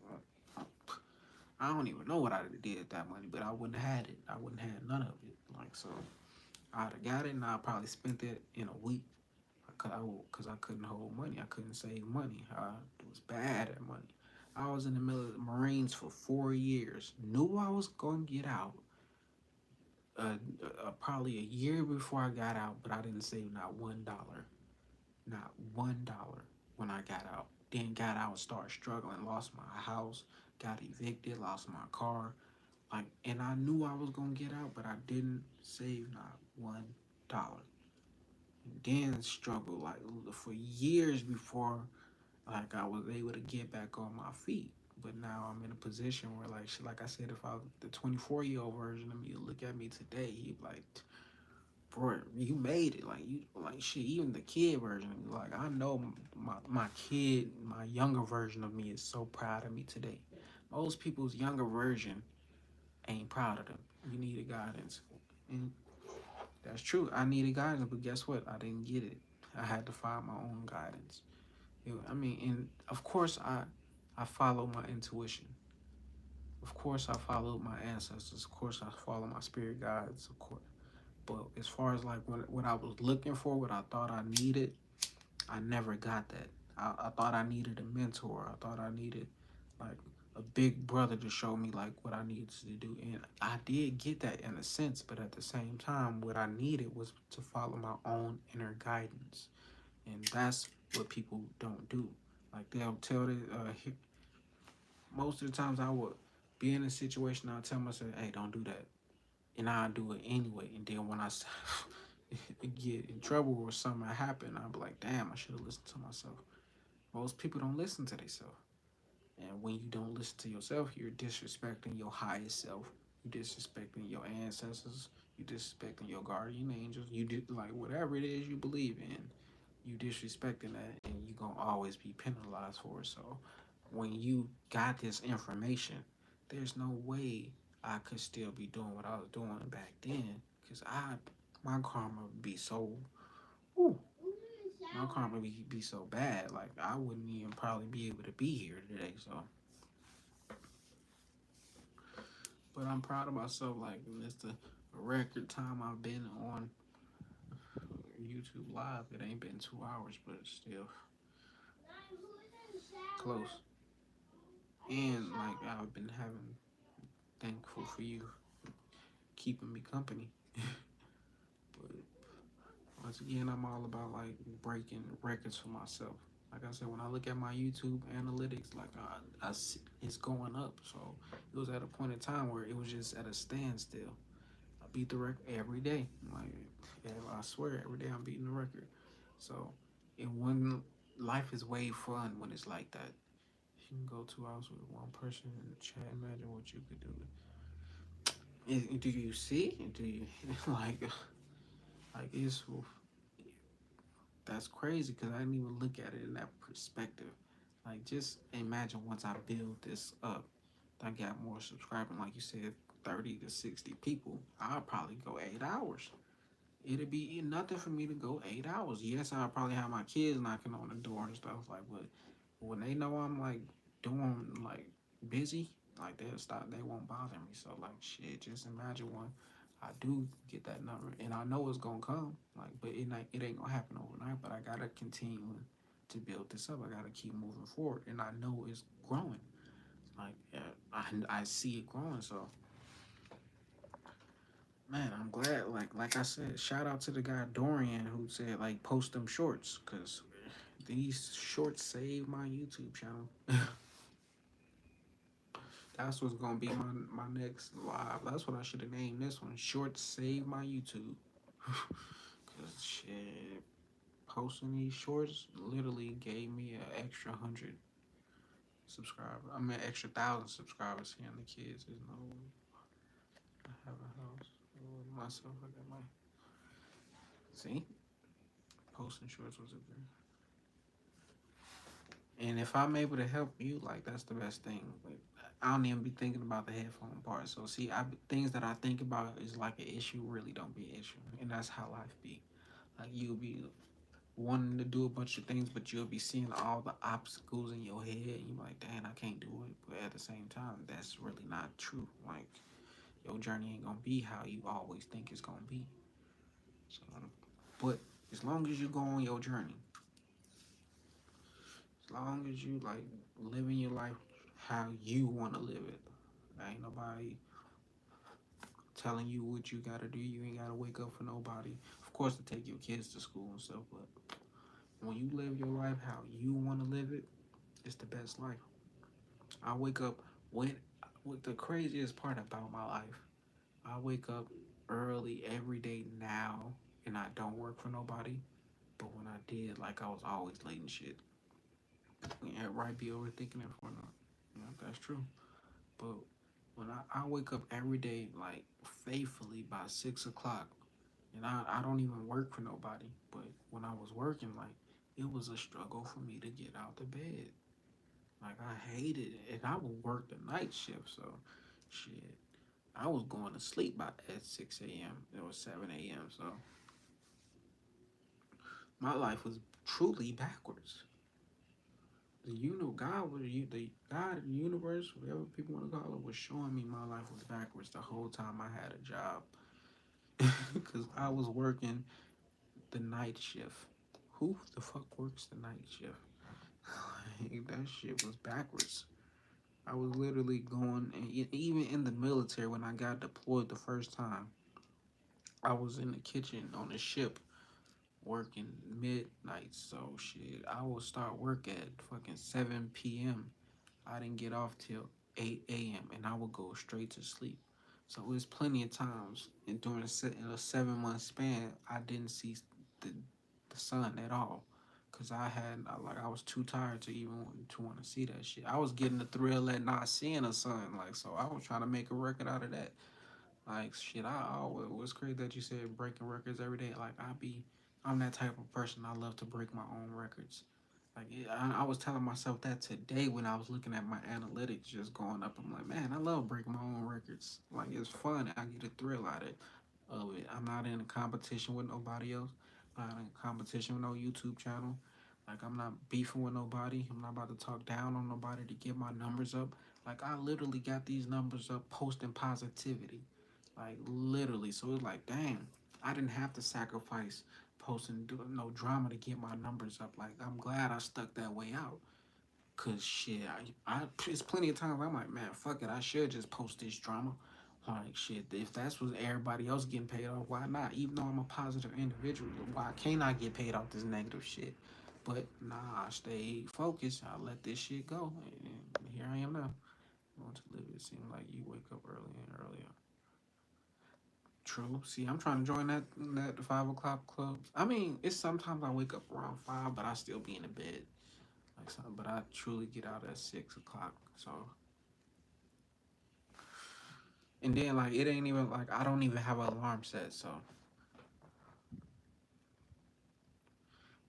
I don't even know what I did with that money, but I wouldn't have had it. I wouldn't have had none of it. Like so, I'd have got it and I probably spent it in a week. Cause I couldn't hold money. I couldn't save money. I was bad at money. I was in the Marines for 4 years. Knew I was gonna get out. Probably a year before I got out, but I didn't save not $1. Not $1 when I got out. Then got out and started struggling. Lost my house. Got evicted. Lost my car. Like, and I knew I was gonna get out, but I didn't save not $1. And then struggled like for years before like I was able to get back on my feet. But now I'm in a position where like shit, like I said, if I the 24-year-old version of me look at me today, he'd be like, bro, you made it. Like you like shit, even the kid version of me, like I know my kid, my younger version of me is so proud of me today. Most people's younger version ain't proud of them. You needed guidance. And that's true. I needed guidance, but guess what? I didn't get it. I had to find my own guidance. I mean, and of course, I follow my intuition. Of course, I follow my ancestors. Of course, I follow my spirit guides. Of course, but as far as like what I was looking for, what I thought I needed, I never got that. I thought I needed a mentor. I thought I needed like a big brother to show me like what I needed to do, and I did get that in a sense. But at the same time, what I needed was to follow my own inner guidance, and that's what people don't do. Like they'll tell the most of the times I would be in a situation, I'll tell myself, hey, don't do that. And I'll do it anyway. And then when I get in trouble or something happen, I'll be like, damn, I should have listened to myself. Most people don't listen to themselves. And when you don't listen to yourself, you're disrespecting your highest self. You disrespecting your ancestors. You disrespecting your guardian angels. You do like whatever it is you believe in. You disrespecting that, and you gonna always be penalized for it. So, when you got this information, there's no way I could still be doing what I was doing back then, cause my karma would be so, whew, my karma be so bad. Like I wouldn't even probably be able to be here today. So, but I'm proud of myself. Like it's the record time I've been on YouTube Live. It ain't been 2 hours, but it's still close. And like I've been having thankful for you keeping me company. But once again, I'm all about like breaking records for myself. Like I said, when I look at my YouTube analytics, like I see it's going up. So it was at a point in time where it was just at a standstill. I beat the record every day. Like, yeah, I swear, every day I'm beating the record. So, and when life is way fun when it's like that. You can go 2 hours with one person in the chat. Imagine what you could do. Do you see? Do you like it's that's crazy because I didn't even look at it in that perspective. Like just imagine once I build this up, I got more subscribers. Like you said, 30 to 60 people. I'll probably go 8 hours. It'd be nothing for me to go 8 hours. Yes, I'll probably have my kids knocking on the door and stuff like, but when they know I'm like doing like busy, like they'll stop. They won't bother me. So like shit, just imagine when I do get that number, and I know it's gonna come. Like, but it ain't gonna happen overnight. But I gotta continue to build this up. I gotta keep moving forward, and I know it's growing. Like yeah, I see it growing. So man, I'm glad. Like I said, shout out to the guy Dorian who said like post them shorts because these shorts save my YouTube channel. That's what's gonna be my next live. That's what I should have named this one. Shorts save my YouTube. Cause shit, posting these shorts literally gave me an extra 100 subscribers. I mean, extra 1,000 subscribers. Here, and the kids is no. I have a house. Myself, I got my. See, posting shorts was a good. And if I'm able to help you, like that's the best thing. Like, I don't even be thinking about the headphone part. So see, things that I think about is like an issue really don't be an issue, and that's how life be. Like you'll be wanting to do a bunch of things, but you'll be seeing all the obstacles in your head, and you're like, "Dang, I can't do it." But at the same time, that's really not true. Like your journey ain't gonna be how you always think it's gonna be. So, but as long as you go on your journey, as long as you like living your life how you want to live it, ain't nobody telling you what you gotta do. You ain't gotta wake up for nobody. Of course, to take your kids to school and stuff, but when you live your life how you want to live it, it's the best life. I wake up when, what the craziest part about my life, I wake up early every day now, and I don't work for nobody. But when I did, like I was always late and shit. Yeah, right, be overthinking it for no. Yeah, that's true. But when I wake up every day like faithfully by 6 o'clock, and I don't even work for nobody. But when I was working, like it was a struggle for me to get out the bed. Like I hated it, and I would work the night shift, so shit. I was going to sleep by at 6 a.m. It was 7 a.m. So my life was truly backwards. God was the God, the universe, whatever people want to call it, was showing me my life was backwards the whole time I had a job, because I was working the night shift. Who the fuck works the night shift? Like, that shit was backwards. I was literally going, and even in the military when I got deployed the first time, I was in the kitchen on the ship working midnight. So shit, I would start work at fucking 7 p.m. I didn't get off till 8 a.m. and I would go straight to sleep. So it was plenty of times and during in a 7 month span I didn't see the, the sun at all. Cause I was too tired to even want to see that shit. I was getting the thrill at not seeing a son, like, so I was trying to make a record out of that. Like shit, I always was crazy that you said breaking records every day. Like I'm that type of person. I love to break my own records. Like I was telling myself that today when I was looking at my analytics just going up. I'm like, man, I love breaking my own records. Like it's fun. I get a thrill out of it. I'm not in a competition with nobody else. I'm not in competition with no YouTube channel. Like I'm not beefing with nobody. I'm not about to talk down on nobody to get my numbers up. Like I literally got these numbers up posting positivity. Like literally. So it's like, dang, I didn't have to sacrifice posting no drama to get my numbers up. Like I'm glad I stuck that way out. Cause shit, I it's plenty of times I'm like, man, fuck it, I should just post this drama. Like shit, if that's what everybody else getting paid off, why not? Even though I'm a positive individual, why can't I get paid off this negative shit? But nah, I stay focused. I let this shit go, and here I am now. I want to live. It seems like you wake up early and earlier. True. See, I'm trying to join that 5 o'clock club. I mean, it's sometimes I wake up around 5, but I still be in the bed. Like something, but I truly get out at 6 o'clock. So, and then like it ain't even like I don't even have an alarm set. So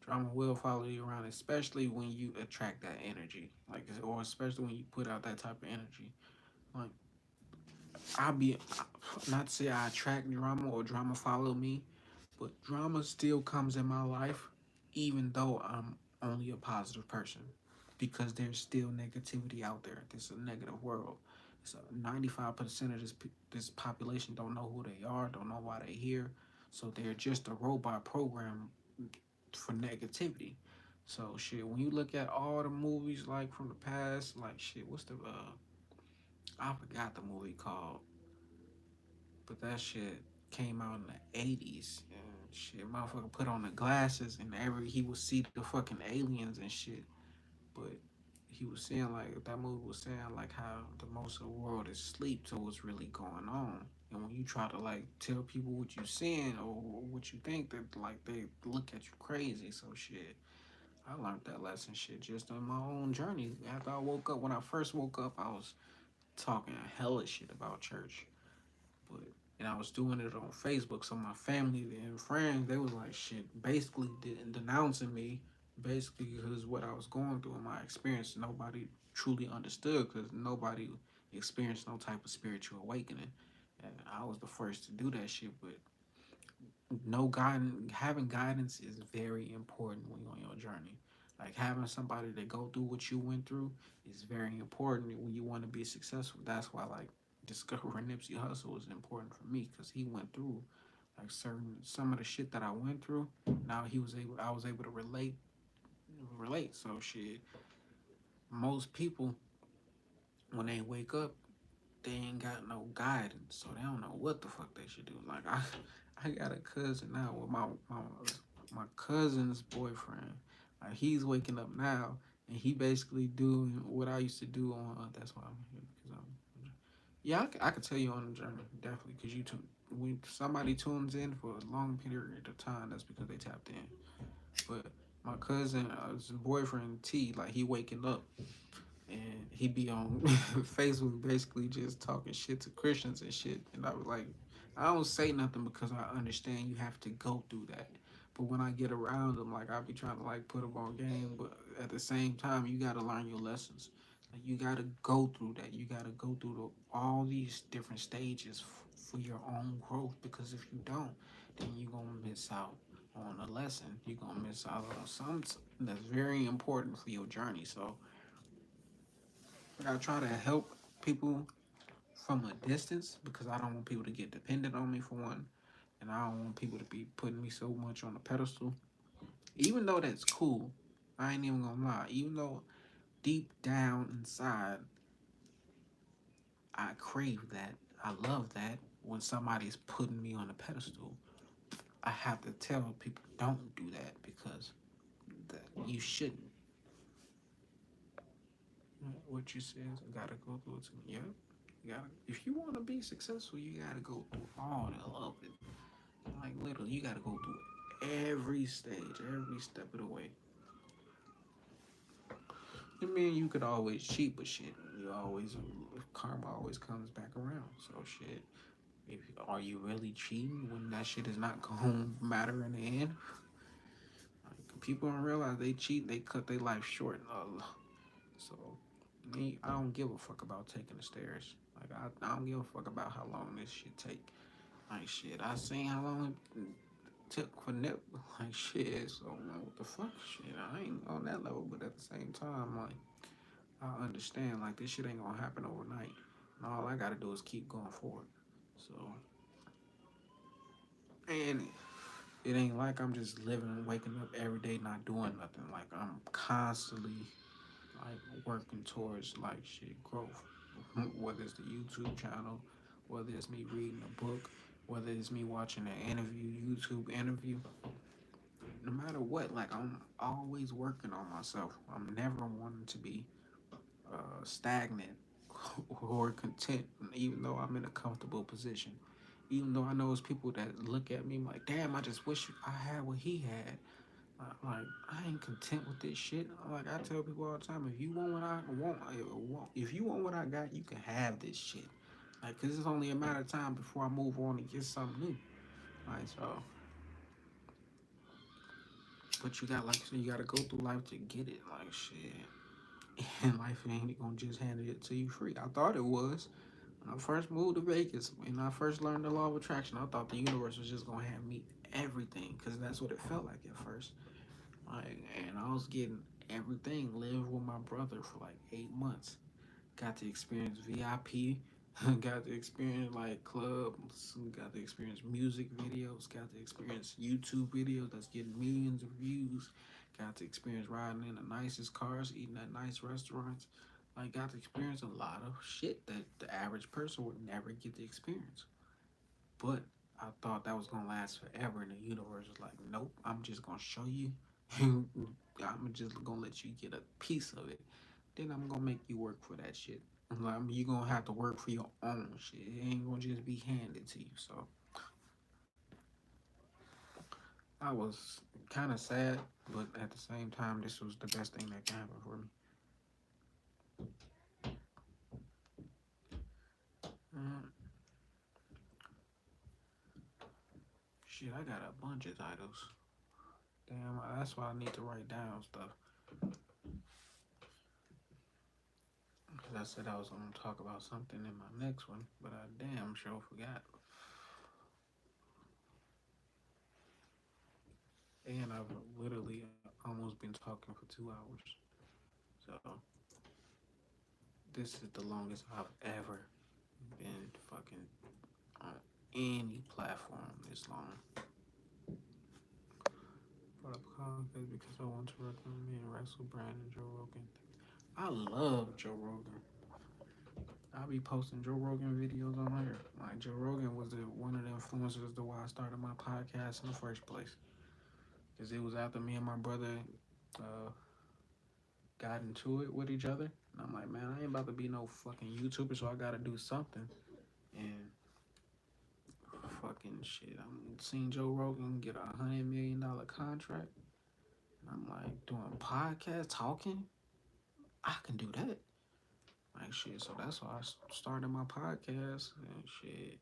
drama will follow you around, especially when you attract that energy. Like, or especially when you put out that type of energy. Like I be not to say I attract drama or drama follow me, but drama still comes in my life, even though I'm only a positive person, because there's still negativity out there. This is a negative world. So 95% of this population don't know who they are, don't know why they're here. So they're just a robot program for negativity. So shit, when you look at all the movies like from the past, like shit, what's the I forgot the movie called, but that shit came out in the 80s. And shit, motherfucker put on the glasses and he would see the fucking aliens and shit. But he was saying like that movie was saying like how the most of the world is asleep to what's really going on. And when you try to like tell people what you seeing or what you think, that like they look at you crazy. So shit, I learned that lesson shit just on my own journey. After I woke up, when I first woke up, I was talking hella shit about church. But and I was doing it on Facebook, so my family and friends they was like shit, basically denouncing me, basically because what I was going through in my experience, nobody truly understood because nobody experienced no type of spiritual awakening, and I was the first to do that shit. But no guidance, having guidance is very important when you're on your journey. Like having somebody that go through what you went through is very important when you want to be successful. That's why like discovering Nipsey Hussle is important for me because he went through like some of the shit that I went through. Now I was able to relate. So shit, most people when they wake up they ain't got no guidance, so they don't know what the fuck they should do. Like I got a cousin now with my cousin's boyfriend. Like he's waking up now, and he basically doing what I used to do on. That's why I'm here because I'm. Yeah, I could tell you on the journey definitely because when somebody tunes in for a long period of time, that's because they tapped in. But my cousin, his boyfriend T, like he waking up and he be on Facebook basically just talking shit to Christians and shit. And I was like, I don't say nothing because I understand you have to go through that. But when I get around them, like I be trying to like put them on game, but at the same time, you gotta learn your lessons. Like you gotta go through that. You gotta go through all these different stages for your own growth. Because if you don't, then you gonna miss out on a lesson. You gonna miss out on something that's very important for your journey. So I try to help people from a distance because I don't want people to get dependent on me for one, and I don't want people to be putting me so much on a pedestal. Even though that's cool, I ain't even gonna lie. Even though deep down inside, I crave that, I love that when somebody's putting me on a pedestal. I have to tell people don't do that because that you shouldn't. What you said, I gotta go through it. Yep. You gotta, if you want to be successful, you gotta go through all of it. Like literally, you gotta go through every stage, every step of the way. I mean, you could always cheat, but shit, you always karma always comes back around. So shit, if are you really cheating when that shit is not gonna matter in the end? Like, people don't realize they cheat, they cut their life short. So me, I don't give a fuck about taking the stairs. Like I don't give a fuck about how long this shit take. Like shit, I seen how long it took for Nip. Like shit, so what the fuck? Shit, I ain't on that level, but at the same time, like I understand, like this shit ain't gonna happen overnight. And all I gotta do is keep going forward. So, and it ain't like I'm just living and waking up every day not doing nothing. Like I'm constantly like working towards like shit growth. Whether it's the YouTube channel, whether it's me reading a book, whether it's me watching an interview, YouTube interview, no matter what, like I'm always working on myself. I'm never wanting to be stagnant or content, even though I'm in a comfortable position. Even though I know it's people that look at me like, damn, I just wish I had what he had. Like, I ain't content with this shit. Like, I tell people all the time, if you want what I want, if you want what I got, you can have this shit. Like, cause it's only a matter of time before I move on and get something new. Like, so, but you got, like, so you got to go through life to get it. Like, shit. And life ain't gonna just hand it to you free. I thought it was. When I first moved to Vegas, when I first learned the law of attraction, I thought the universe was just gonna hand me everything, because that's what it felt like at first. Like, and I was getting everything. Lived with my brother for like 8 months. Got to experience VIP. Got to experience like clubs. Got to experience music videos. Got to experience YouTube videos that's getting millions of views. Got to experience riding in the nicest cars, eating at nice restaurants. Like, got to experience a lot of shit that the average person would never get to experience. But I thought that was gonna last forever, and the universe was like, nope, I'm just gonna show you. I'm just gonna let you get a piece of it. Then I'm gonna make you work for that shit. Like, you gonna have to work for your own shit. It ain't gonna just be handed to you. So I was kind of sad, but at the same time, this was the best thing that can happen for me. Mm, shit, I got a bunch of titles. Damn, that's why I need to write down stuff. Because I said I was gonna talk about something in my next one, but I damn sure forgot. And I've literally almost been talking for 2 hours. So this is the longest I've ever been fucking on any platform this long. Brought up podcast because I want to recommend me and Russell Brand and Joe Rogan. I love Joe Rogan. I'll be posting Joe Rogan videos on here. Like, Joe Rogan was one of the influencers to why I started my podcast in the first place. Because it was after me and my brother uh, got into it with each other. And I'm like, man, I ain't about to be no fucking YouTuber, so I gotta do something. And fucking shit, I'm seeing Joe Rogan get $100 million contract. And I'm like, doing podcast, talking, I can do that. Like shit, so that's why I started my podcast and shit.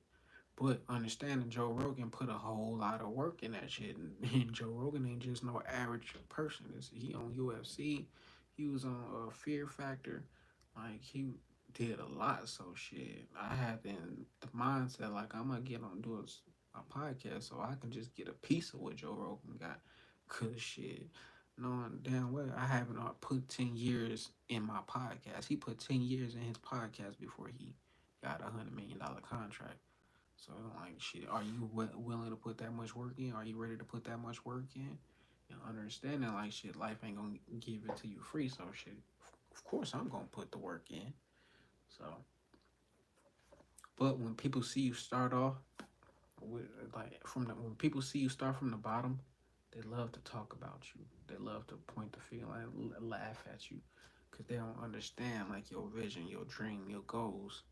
But understanding Joe Rogan put a whole lot of work in that shit, and Joe Rogan ain't just no average person. He on UFC, he was on Fear Factor, like he did a lot. So shit, I had the mindset like I'm gonna get on do a podcast so I can just get a piece of what Joe Rogan got. Cause shit, knowing damn well I haven't put 10 years in my podcast. He put 10 years in his podcast before he got $100 million contract. So like, shit, are you willing to put that much work in? Are you ready to put that much work in? And understanding like shit, life ain't gonna give it to you free. So shit, of course I'm gonna put the work in. So, but when people see you start off with like when people see you start from the bottom, they love to talk about you. They love to point the finger and laugh at you, because they don't understand like your vision, your dream, your goals.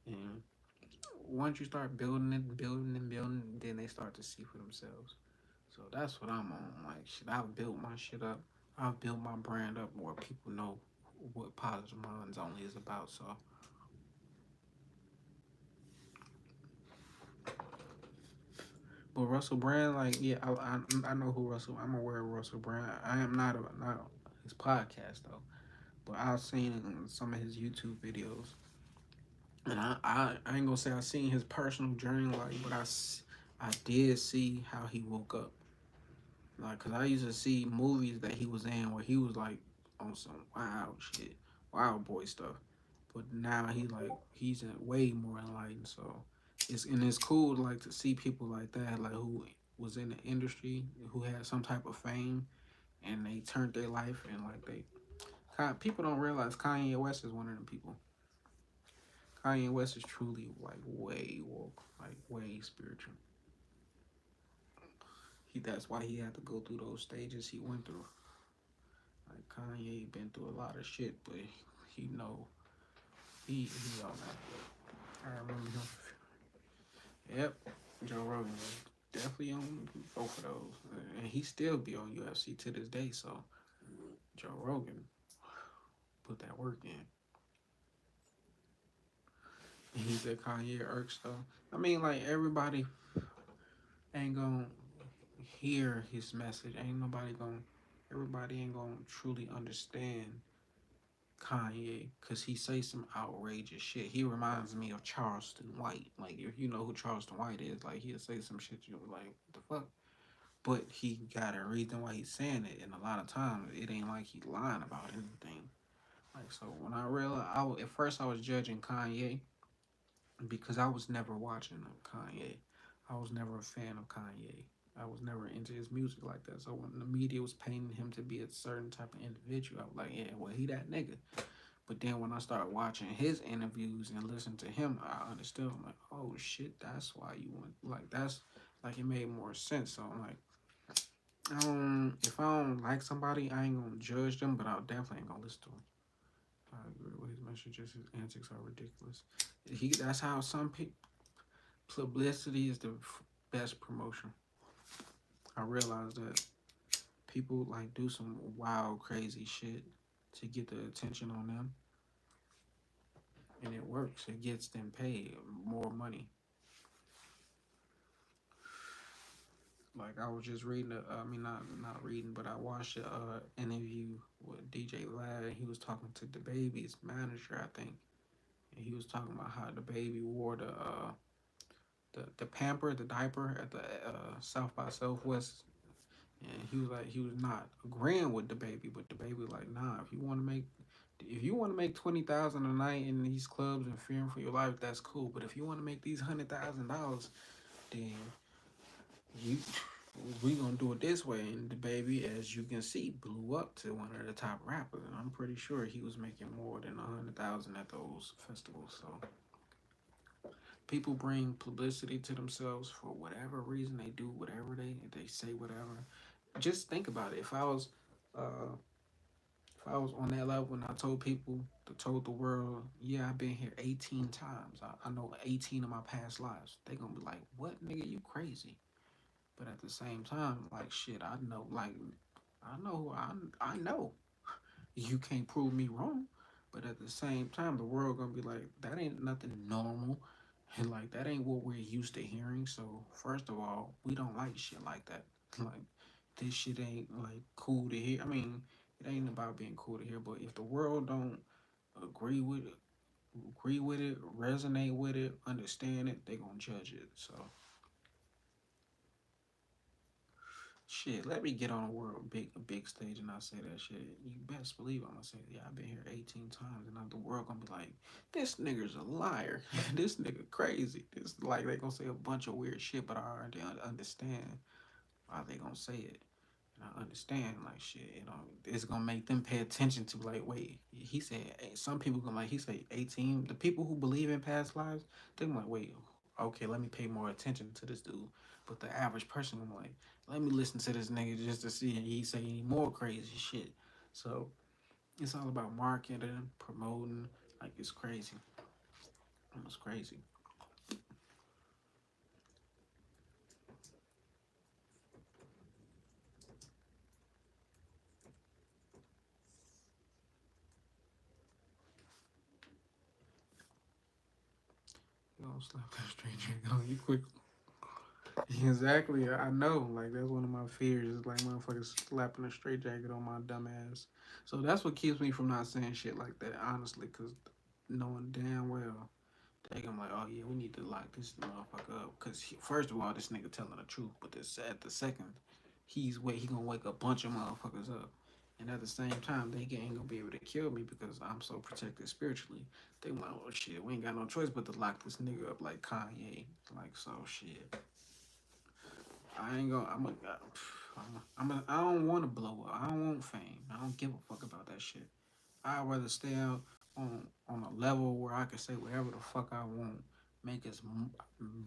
And once you start building it, building and building, then they start to see for themselves. So that's what I'm on. Like shit, I've built my shit up. I've built my brand up where people know what Positive Minds Only is about. So, but Russell Brand, like, yeah, I know who Russell. I'm aware of Russell Brand. I am not his podcast though, but I've seen some of his YouTube videos, and I ain't gonna say I seen his personal journey, like, but I did see how he woke up. Like, cause I used to see movies that he was in where he was like on some wild shit, wild boy stuff. But now he's way more enlightened. So it's cool like to see people like that, like who was in the industry, who had some type of fame, and they turned their life and like people don't realize Kanye West is one of them people. Kanye West is truly like way woke, like way spiritual. That's why he had to go through those stages he went through. Like Kanye been through a lot of shit, but he know he on that. I remember him. Yep, Joe Rogan was definitely on both of those, and he still be on UFC to this day. So Joe Rogan put that work in. And he said Kanye irks though. I mean, like everybody ain't gonna hear his message. Ain't nobody gonna. Everybody ain't gonna truly understand Kanye because he say some outrageous shit. He reminds me of Charleston White. Like if you know who Charleston White is, like he'll say some shit you like, what the fuck? But he got a reason why he's saying it, and a lot of times it ain't like he's lying about anything. Like so, when I realized, at first I was judging Kanye because I was never watching Kanye. I was never a fan of Kanye. I was never into his music like that. So when the media was painting him to be a certain type of individual, I was like, yeah, well, he that nigga. But then when I started watching his interviews and listening to him, I understood. I'm like, oh shit, that's why you want like that's like it made more sense. So I'm like, if I don't like somebody, I ain't gonna judge them, but I definitely ain't gonna listen to him. I agree with his messages. His antics are ridiculous. That's how some people. Publicity is the best promotion. I realize that people like do some wild, crazy shit to get the attention on them, and it works. It gets them paid more money. Like I was just reading, I mean not reading, but I watched a interview with DJ Vlad. And he was talking to the baby's manager, I think, and he was talking about how the baby wore the pamper, the diaper at the South by Southwest, and he was not agreeing with the baby, but the baby was like, nah, if you want to make 20,000 a night in these clubs and fearing for your life, that's cool. But if you want to make these $100,000, then you we gonna do it this way. And the baby, as you can see, blew up to one of the top rappers. And I'm pretty sure he was making more than 100,000 at those festivals. So people bring publicity to themselves for whatever reason. They do whatever they say whatever. Just think about it. Uh, if I was on that level and I told the world, yeah, I've been here 18 times. I know 18 of my past lives. They gonna be like, what, nigga, you crazy? But at the same time, like shit, I know, I know. You can't prove me wrong. But at the same time, the world gonna be like, that ain't nothing normal. And like that ain't what we're used to hearing. So first of all, we don't like shit like that. Like this shit ain't like cool to hear. I mean, it ain't about being cool to hear, but if the world don't agree with it, resonate with it, understand it, they gonna judge it. So shit, let me get on a big stage and I say that shit. You best believe I'm gonna say, yeah, I've been here 18 times, and the world gonna be like, this nigga's a liar. This nigga crazy. This like they gonna say a bunch of weird shit, but I already understand why they gonna say it. And I understand like shit, it's gonna make them pay attention to like, wait, he said some people gonna like he say 18. The people who believe in past lives, they're like, wait, okay, let me pay more attention to this dude. But the average person, I'm like, let me listen to this nigga just to see he say any more crazy shit. So it's all about marketing, promoting, like it's crazy. It's crazy. gonna slap that straight jacket on you quick. Exactly. I know. Like that's one of my fears is like motherfuckers slapping a straight jacket on my dumb ass. So that's what keeps me from not saying shit like that, honestly, because knowing damn well they gonna like, oh yeah, we need to lock this motherfucker up. Cause first of all, this nigga telling the truth, but this at the second, he gonna wake a bunch of motherfuckers up. And at the same time, they ain't gonna be able to kill me because I'm so protected spiritually. They like, oh shit, we ain't got no choice but to lock this nigga up like Kanye. Like so shit. I ain't gonna. I don't want to blow up. I don't want fame. I don't give a fuck about that shit. I'd rather stay out on a level where I can say whatever the fuck I want, make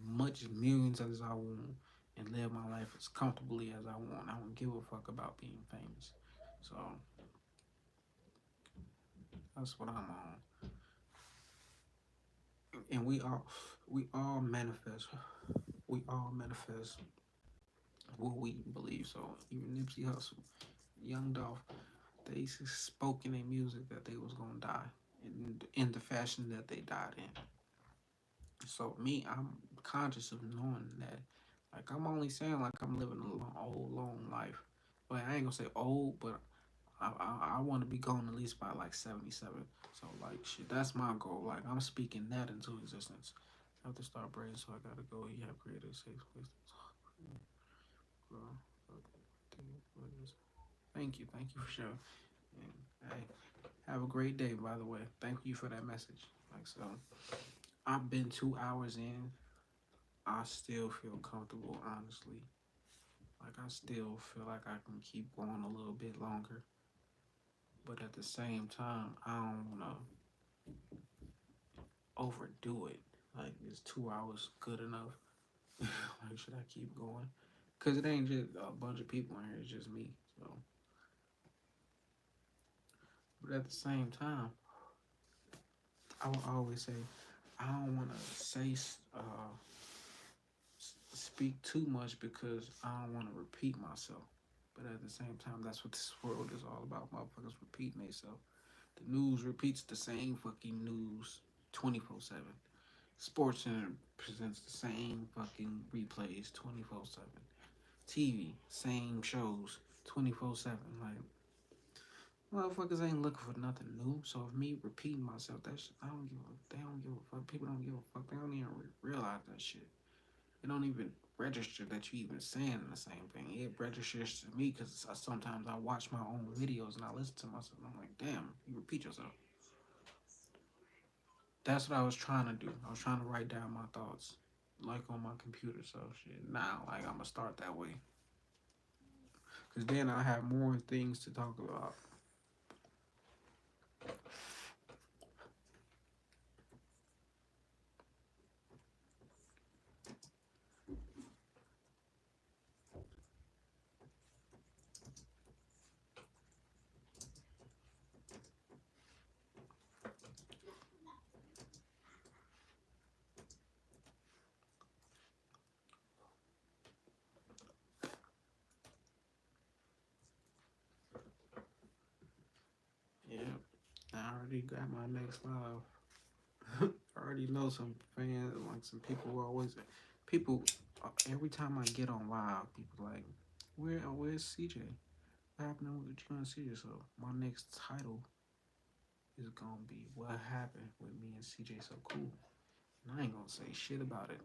much millions as I want, and live my life as comfortably as I want. I don't give a fuck about being famous. So that's what I'm on. And we all manifest. We all manifest what we believe. So even Nipsey Hussle, Young Dolph, they spoke in their music that they was gonna die in the fashion that they died in. So me, I'm conscious of knowing that. Like I'm only saying like I'm living a long life, but I ain't gonna say old, but I want to be gone at least by like 77. So like shit, that's my goal. Like I'm speaking that into existence. I have to start braiding, so I gotta go. You have created a safe place to talk. Girl, thank you for sure. And hey, have a great day. By the way, thank you for that message. Like so, I've been 2 hours in. I still feel comfortable, honestly. Like I still feel like I can keep going a little bit longer, but at the same time, I don't wanna overdo it. Like is 2 hours good enough? Like should I keep going? Cause it ain't just a bunch of people in here. It's just me. So, but at the same time, I will always say I don't want to say speak too much because I don't want to repeat myself. But at the same time, that's what this world is all about. Motherfuckers repeating themselves. The news repeats the same fucking news 24/7. Sports Center presents the same fucking replays 24/7. TV, same shows 24/7. Like motherfuckers ain't looking for nothing new. So if me repeating myself, that shit, I don't give a. They don't give a fuck. People don't give a fuck. They don't even realize that shit. It don't even register that you even saying the same thing. It registers to me because sometimes I watch my own videos and I listen to myself. And I'm like, damn, you repeat yourself. That's what I was trying to do. I was trying to write down my thoughts, like on my computer. So shit. Now, like I'm gonna start that way, cause then I have more things to talk about. Yeah, I already got my next live. I already know some fans, like some people who always people. Every time I get on live, people like, where's CJ? What happened with you and CJ? So my next title is gonna be what happened with me and CJ so cool. And I ain't gonna say shit about it.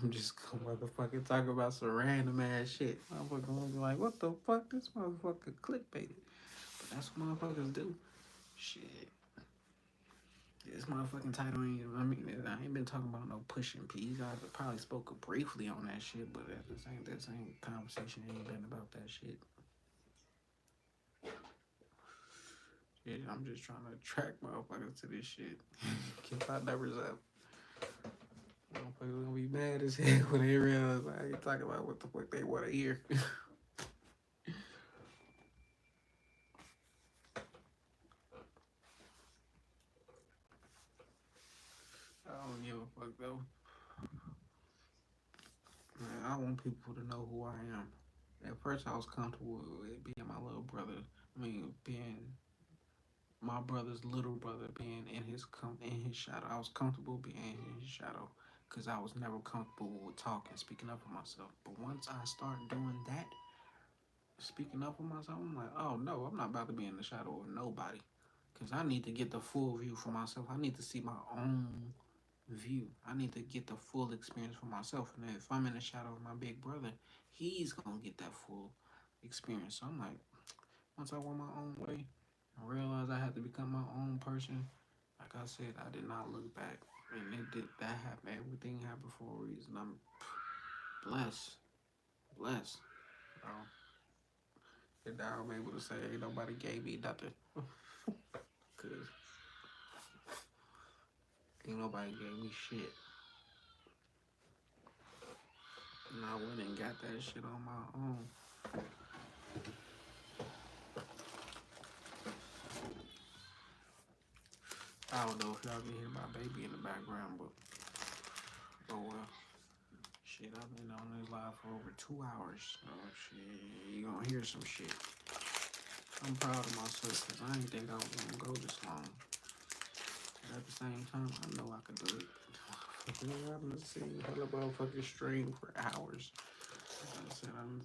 I'm just gonna motherfucking talk about some random ass shit. Motherfucker gonna be like, what the fuck? This motherfucker clickbaited. But that's what motherfuckers do. Shit. This motherfucking title ain't. I mean, I ain't been talking about no pushing P's. I probably spoke briefly on that shit, but at the same conversation ain't been about that shit. Yeah, I'm just trying to attract motherfuckers to this shit. Keep our numbers up. Motherfuckers gonna be mad as hell when they realize I ain't talking about what the fuck they want to hear. I don't give a fuck though. Man, I want people to know who I am. At first, I was comfortable with being my little brother. I mean, being my brother's little brother, being in his shadow. I was comfortable being in his shadow. because I was never comfortable with talking, speaking up for myself. But once I start doing that, speaking up for myself, I'm like, oh no, I'm not about to be in the shadow of nobody. Because I need to get the full view for myself. I need to see my own view. I need to get the full experience for myself. And if I'm in the shadow of my big brother, he's going to get that full experience. So I'm like, once I went my own way, I realized I had to become my own person. Like I said, I did not look back. And it did that happen. Everything happened for a reason. I'm blessed. Blessed. Bro. And now I'm able to say ain't nobody gave me nothing. Cause ain't nobody gave me shit. And I went and got that shit on my own. I don't know if y'all can hear my baby in the background, but oh well. Shit, I've been on this live for over 2 hours. Oh shit, you gonna hear some shit. I'm proud of myself because I didn't think I was gonna go this long. But at the same time, I know I could do it. I've been seeing hella motherfucking stream for hours. Like I said, I'm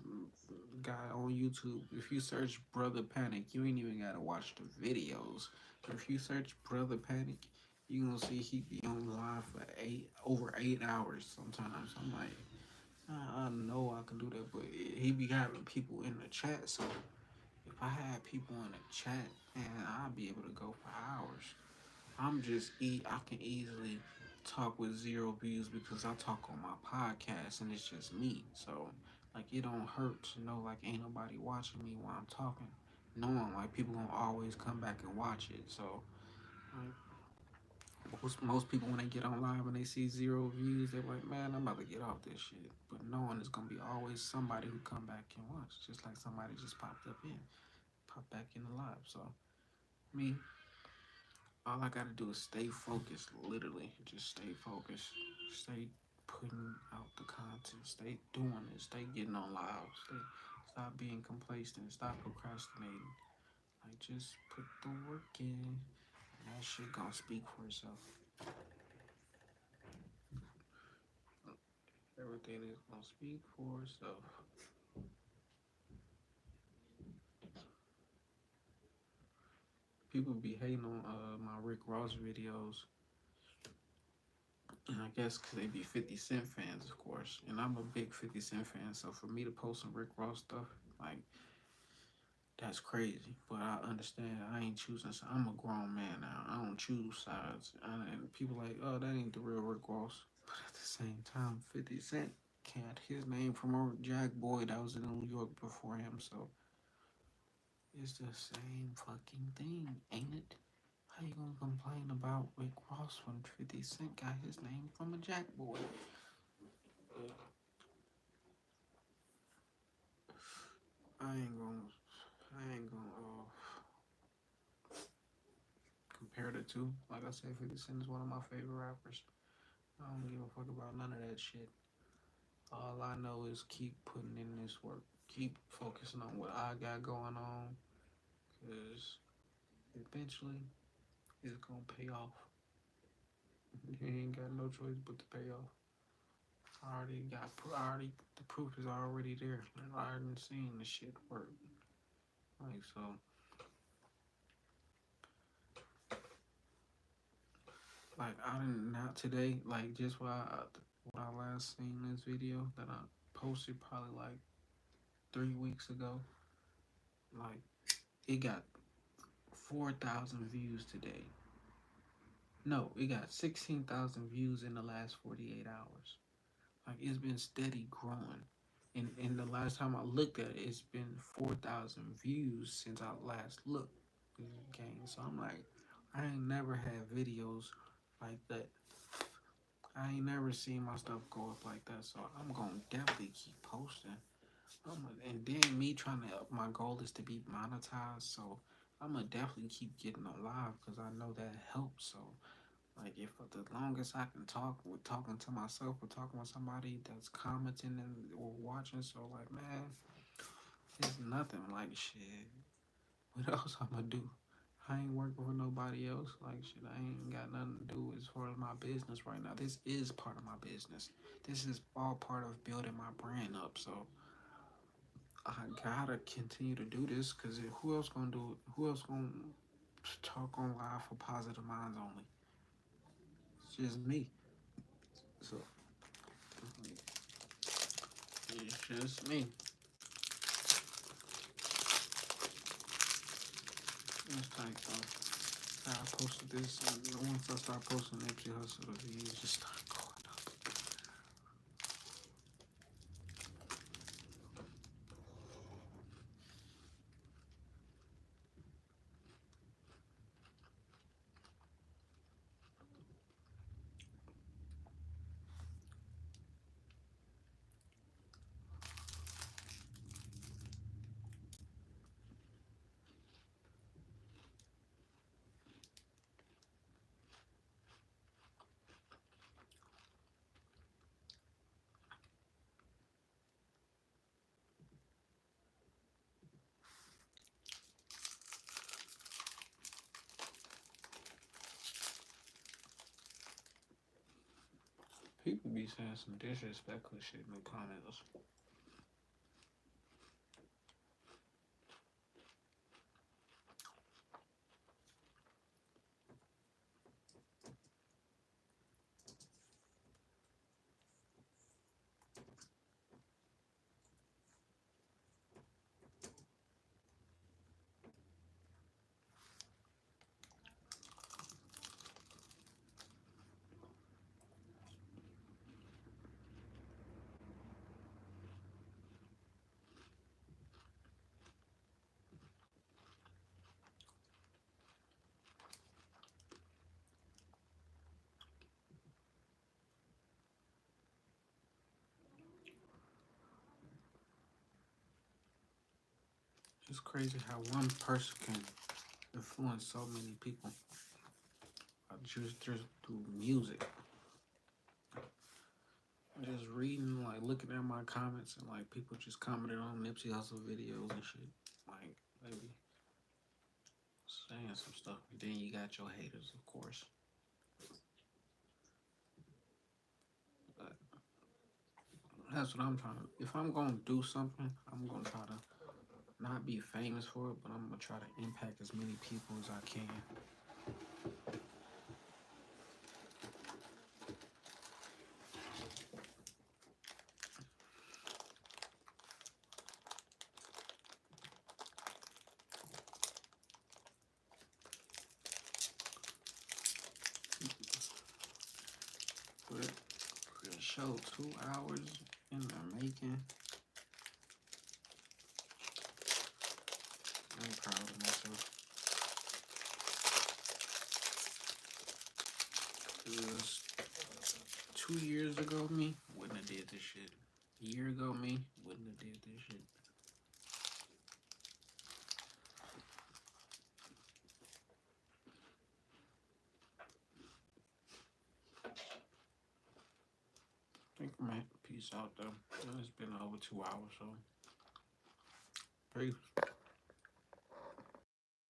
a guy on YouTube. If you search Brother Panic, you ain't even gotta watch the videos. If you search Brother Panic, you gonna see he be on live for over 8 hours sometimes. I'm like, I know I can do that, but he be having people in the chat. So if I had people in the chat, man, I'd be able to go for hours. I can easily talk with 0 views because I talk on my podcast and it's just me. So like it don't hurt to know like ain't nobody watching me while I'm talking. Knowing like people gonna always come back and watch it. So like most people when they get on live and they see 0 views, they're like, man, I'm about to get off this shit. But knowing it's gonna be always somebody who come back and watch, just like somebody just popped back in the live. So me, all I gotta do is stay focused, literally. Just stay focused. Stay putting out the content. Stay doing it. Stay getting on live. Stop being complacent. Stop procrastinating. Like just put the work in. And that shit gonna speak for itself. Everything is gonna speak for itself. People be hating on my Rick Ross videos. And I guess because they be 50 Cent fans, of course. And I'm a big 50 Cent fan. So for me to post some Rick Ross stuff, like, that's crazy. But I understand. I ain't choosing. I'm a grown man now. I don't choose sides. And people like, oh, that ain't the real Rick Ross. But at the same time, 50 Cent got his name from a Jack Boy that was in New York before him. So it's the same fucking thing, ain't it? How you gonna complain about Rick Ross when 50 Cent got his name from a Jack Boy? I ain't gonna, I ain't gonna compare the two. Like I said, 50 Cent is one of my favorite rappers. I don't give a fuck about none of that shit. All I know is keep putting in this work. Keep focusing on what I got going on. Cause eventually it's gonna pay off. You ain't got no choice but to pay off. The proof is already there. I already seen the shit work. Like so, like I didn't not today. Like just when I last seen this video that I posted probably like 3 weeks ago. Like it got 4,000 views today. No, it got 16,000 views in the last 48 hours. Like it's been steady growing. And the last time I looked at it, it's been 4,000 views since I last looked. Okay, so I'm like, I ain't never had videos like that. I ain't never seen my stuff go up like that. So I'm gonna definitely keep posting. And then me trying to up my goal is to be monetized. So I'm gonna definitely keep getting alive because I know that helps. So like if for the longest I can talk with talking to myself or talking with somebody that's commenting and or watching, so like man, it's nothing like shit. What else I'm gonna do? I ain't working for nobody else. Like shit, I ain't got nothing to do as far as my business right now. This is part of my business. This is all part of building my brand up. So I gotta continue to do this because who else gonna do it? Who else gonna talk on live for Positive Minds only? It's just me. So it's just me. It's like I posted this, and once I start posting Nipsey Hussle, the views just start going up. People be saying some disrespectful shit in the comments. It's crazy how one person can influence so many people just through music. Just reading, like looking at my comments, and like people just commenting on Nipsey Hussle videos and shit. Like maybe saying some stuff. But then you got your haters, of course. But that's what I'm trying to. If I'm gonna do something, I'm gonna try to not be famous for it, but I'm gonna try to impact as many people as I can. But for the show, 2 hours in the making. I'm proud of myself. 'Cause 2 years ago, me wouldn't have did this shit. A year ago, me wouldn't have did this shit. I think I'm at peace out though. It's been over 2 hours, so peace.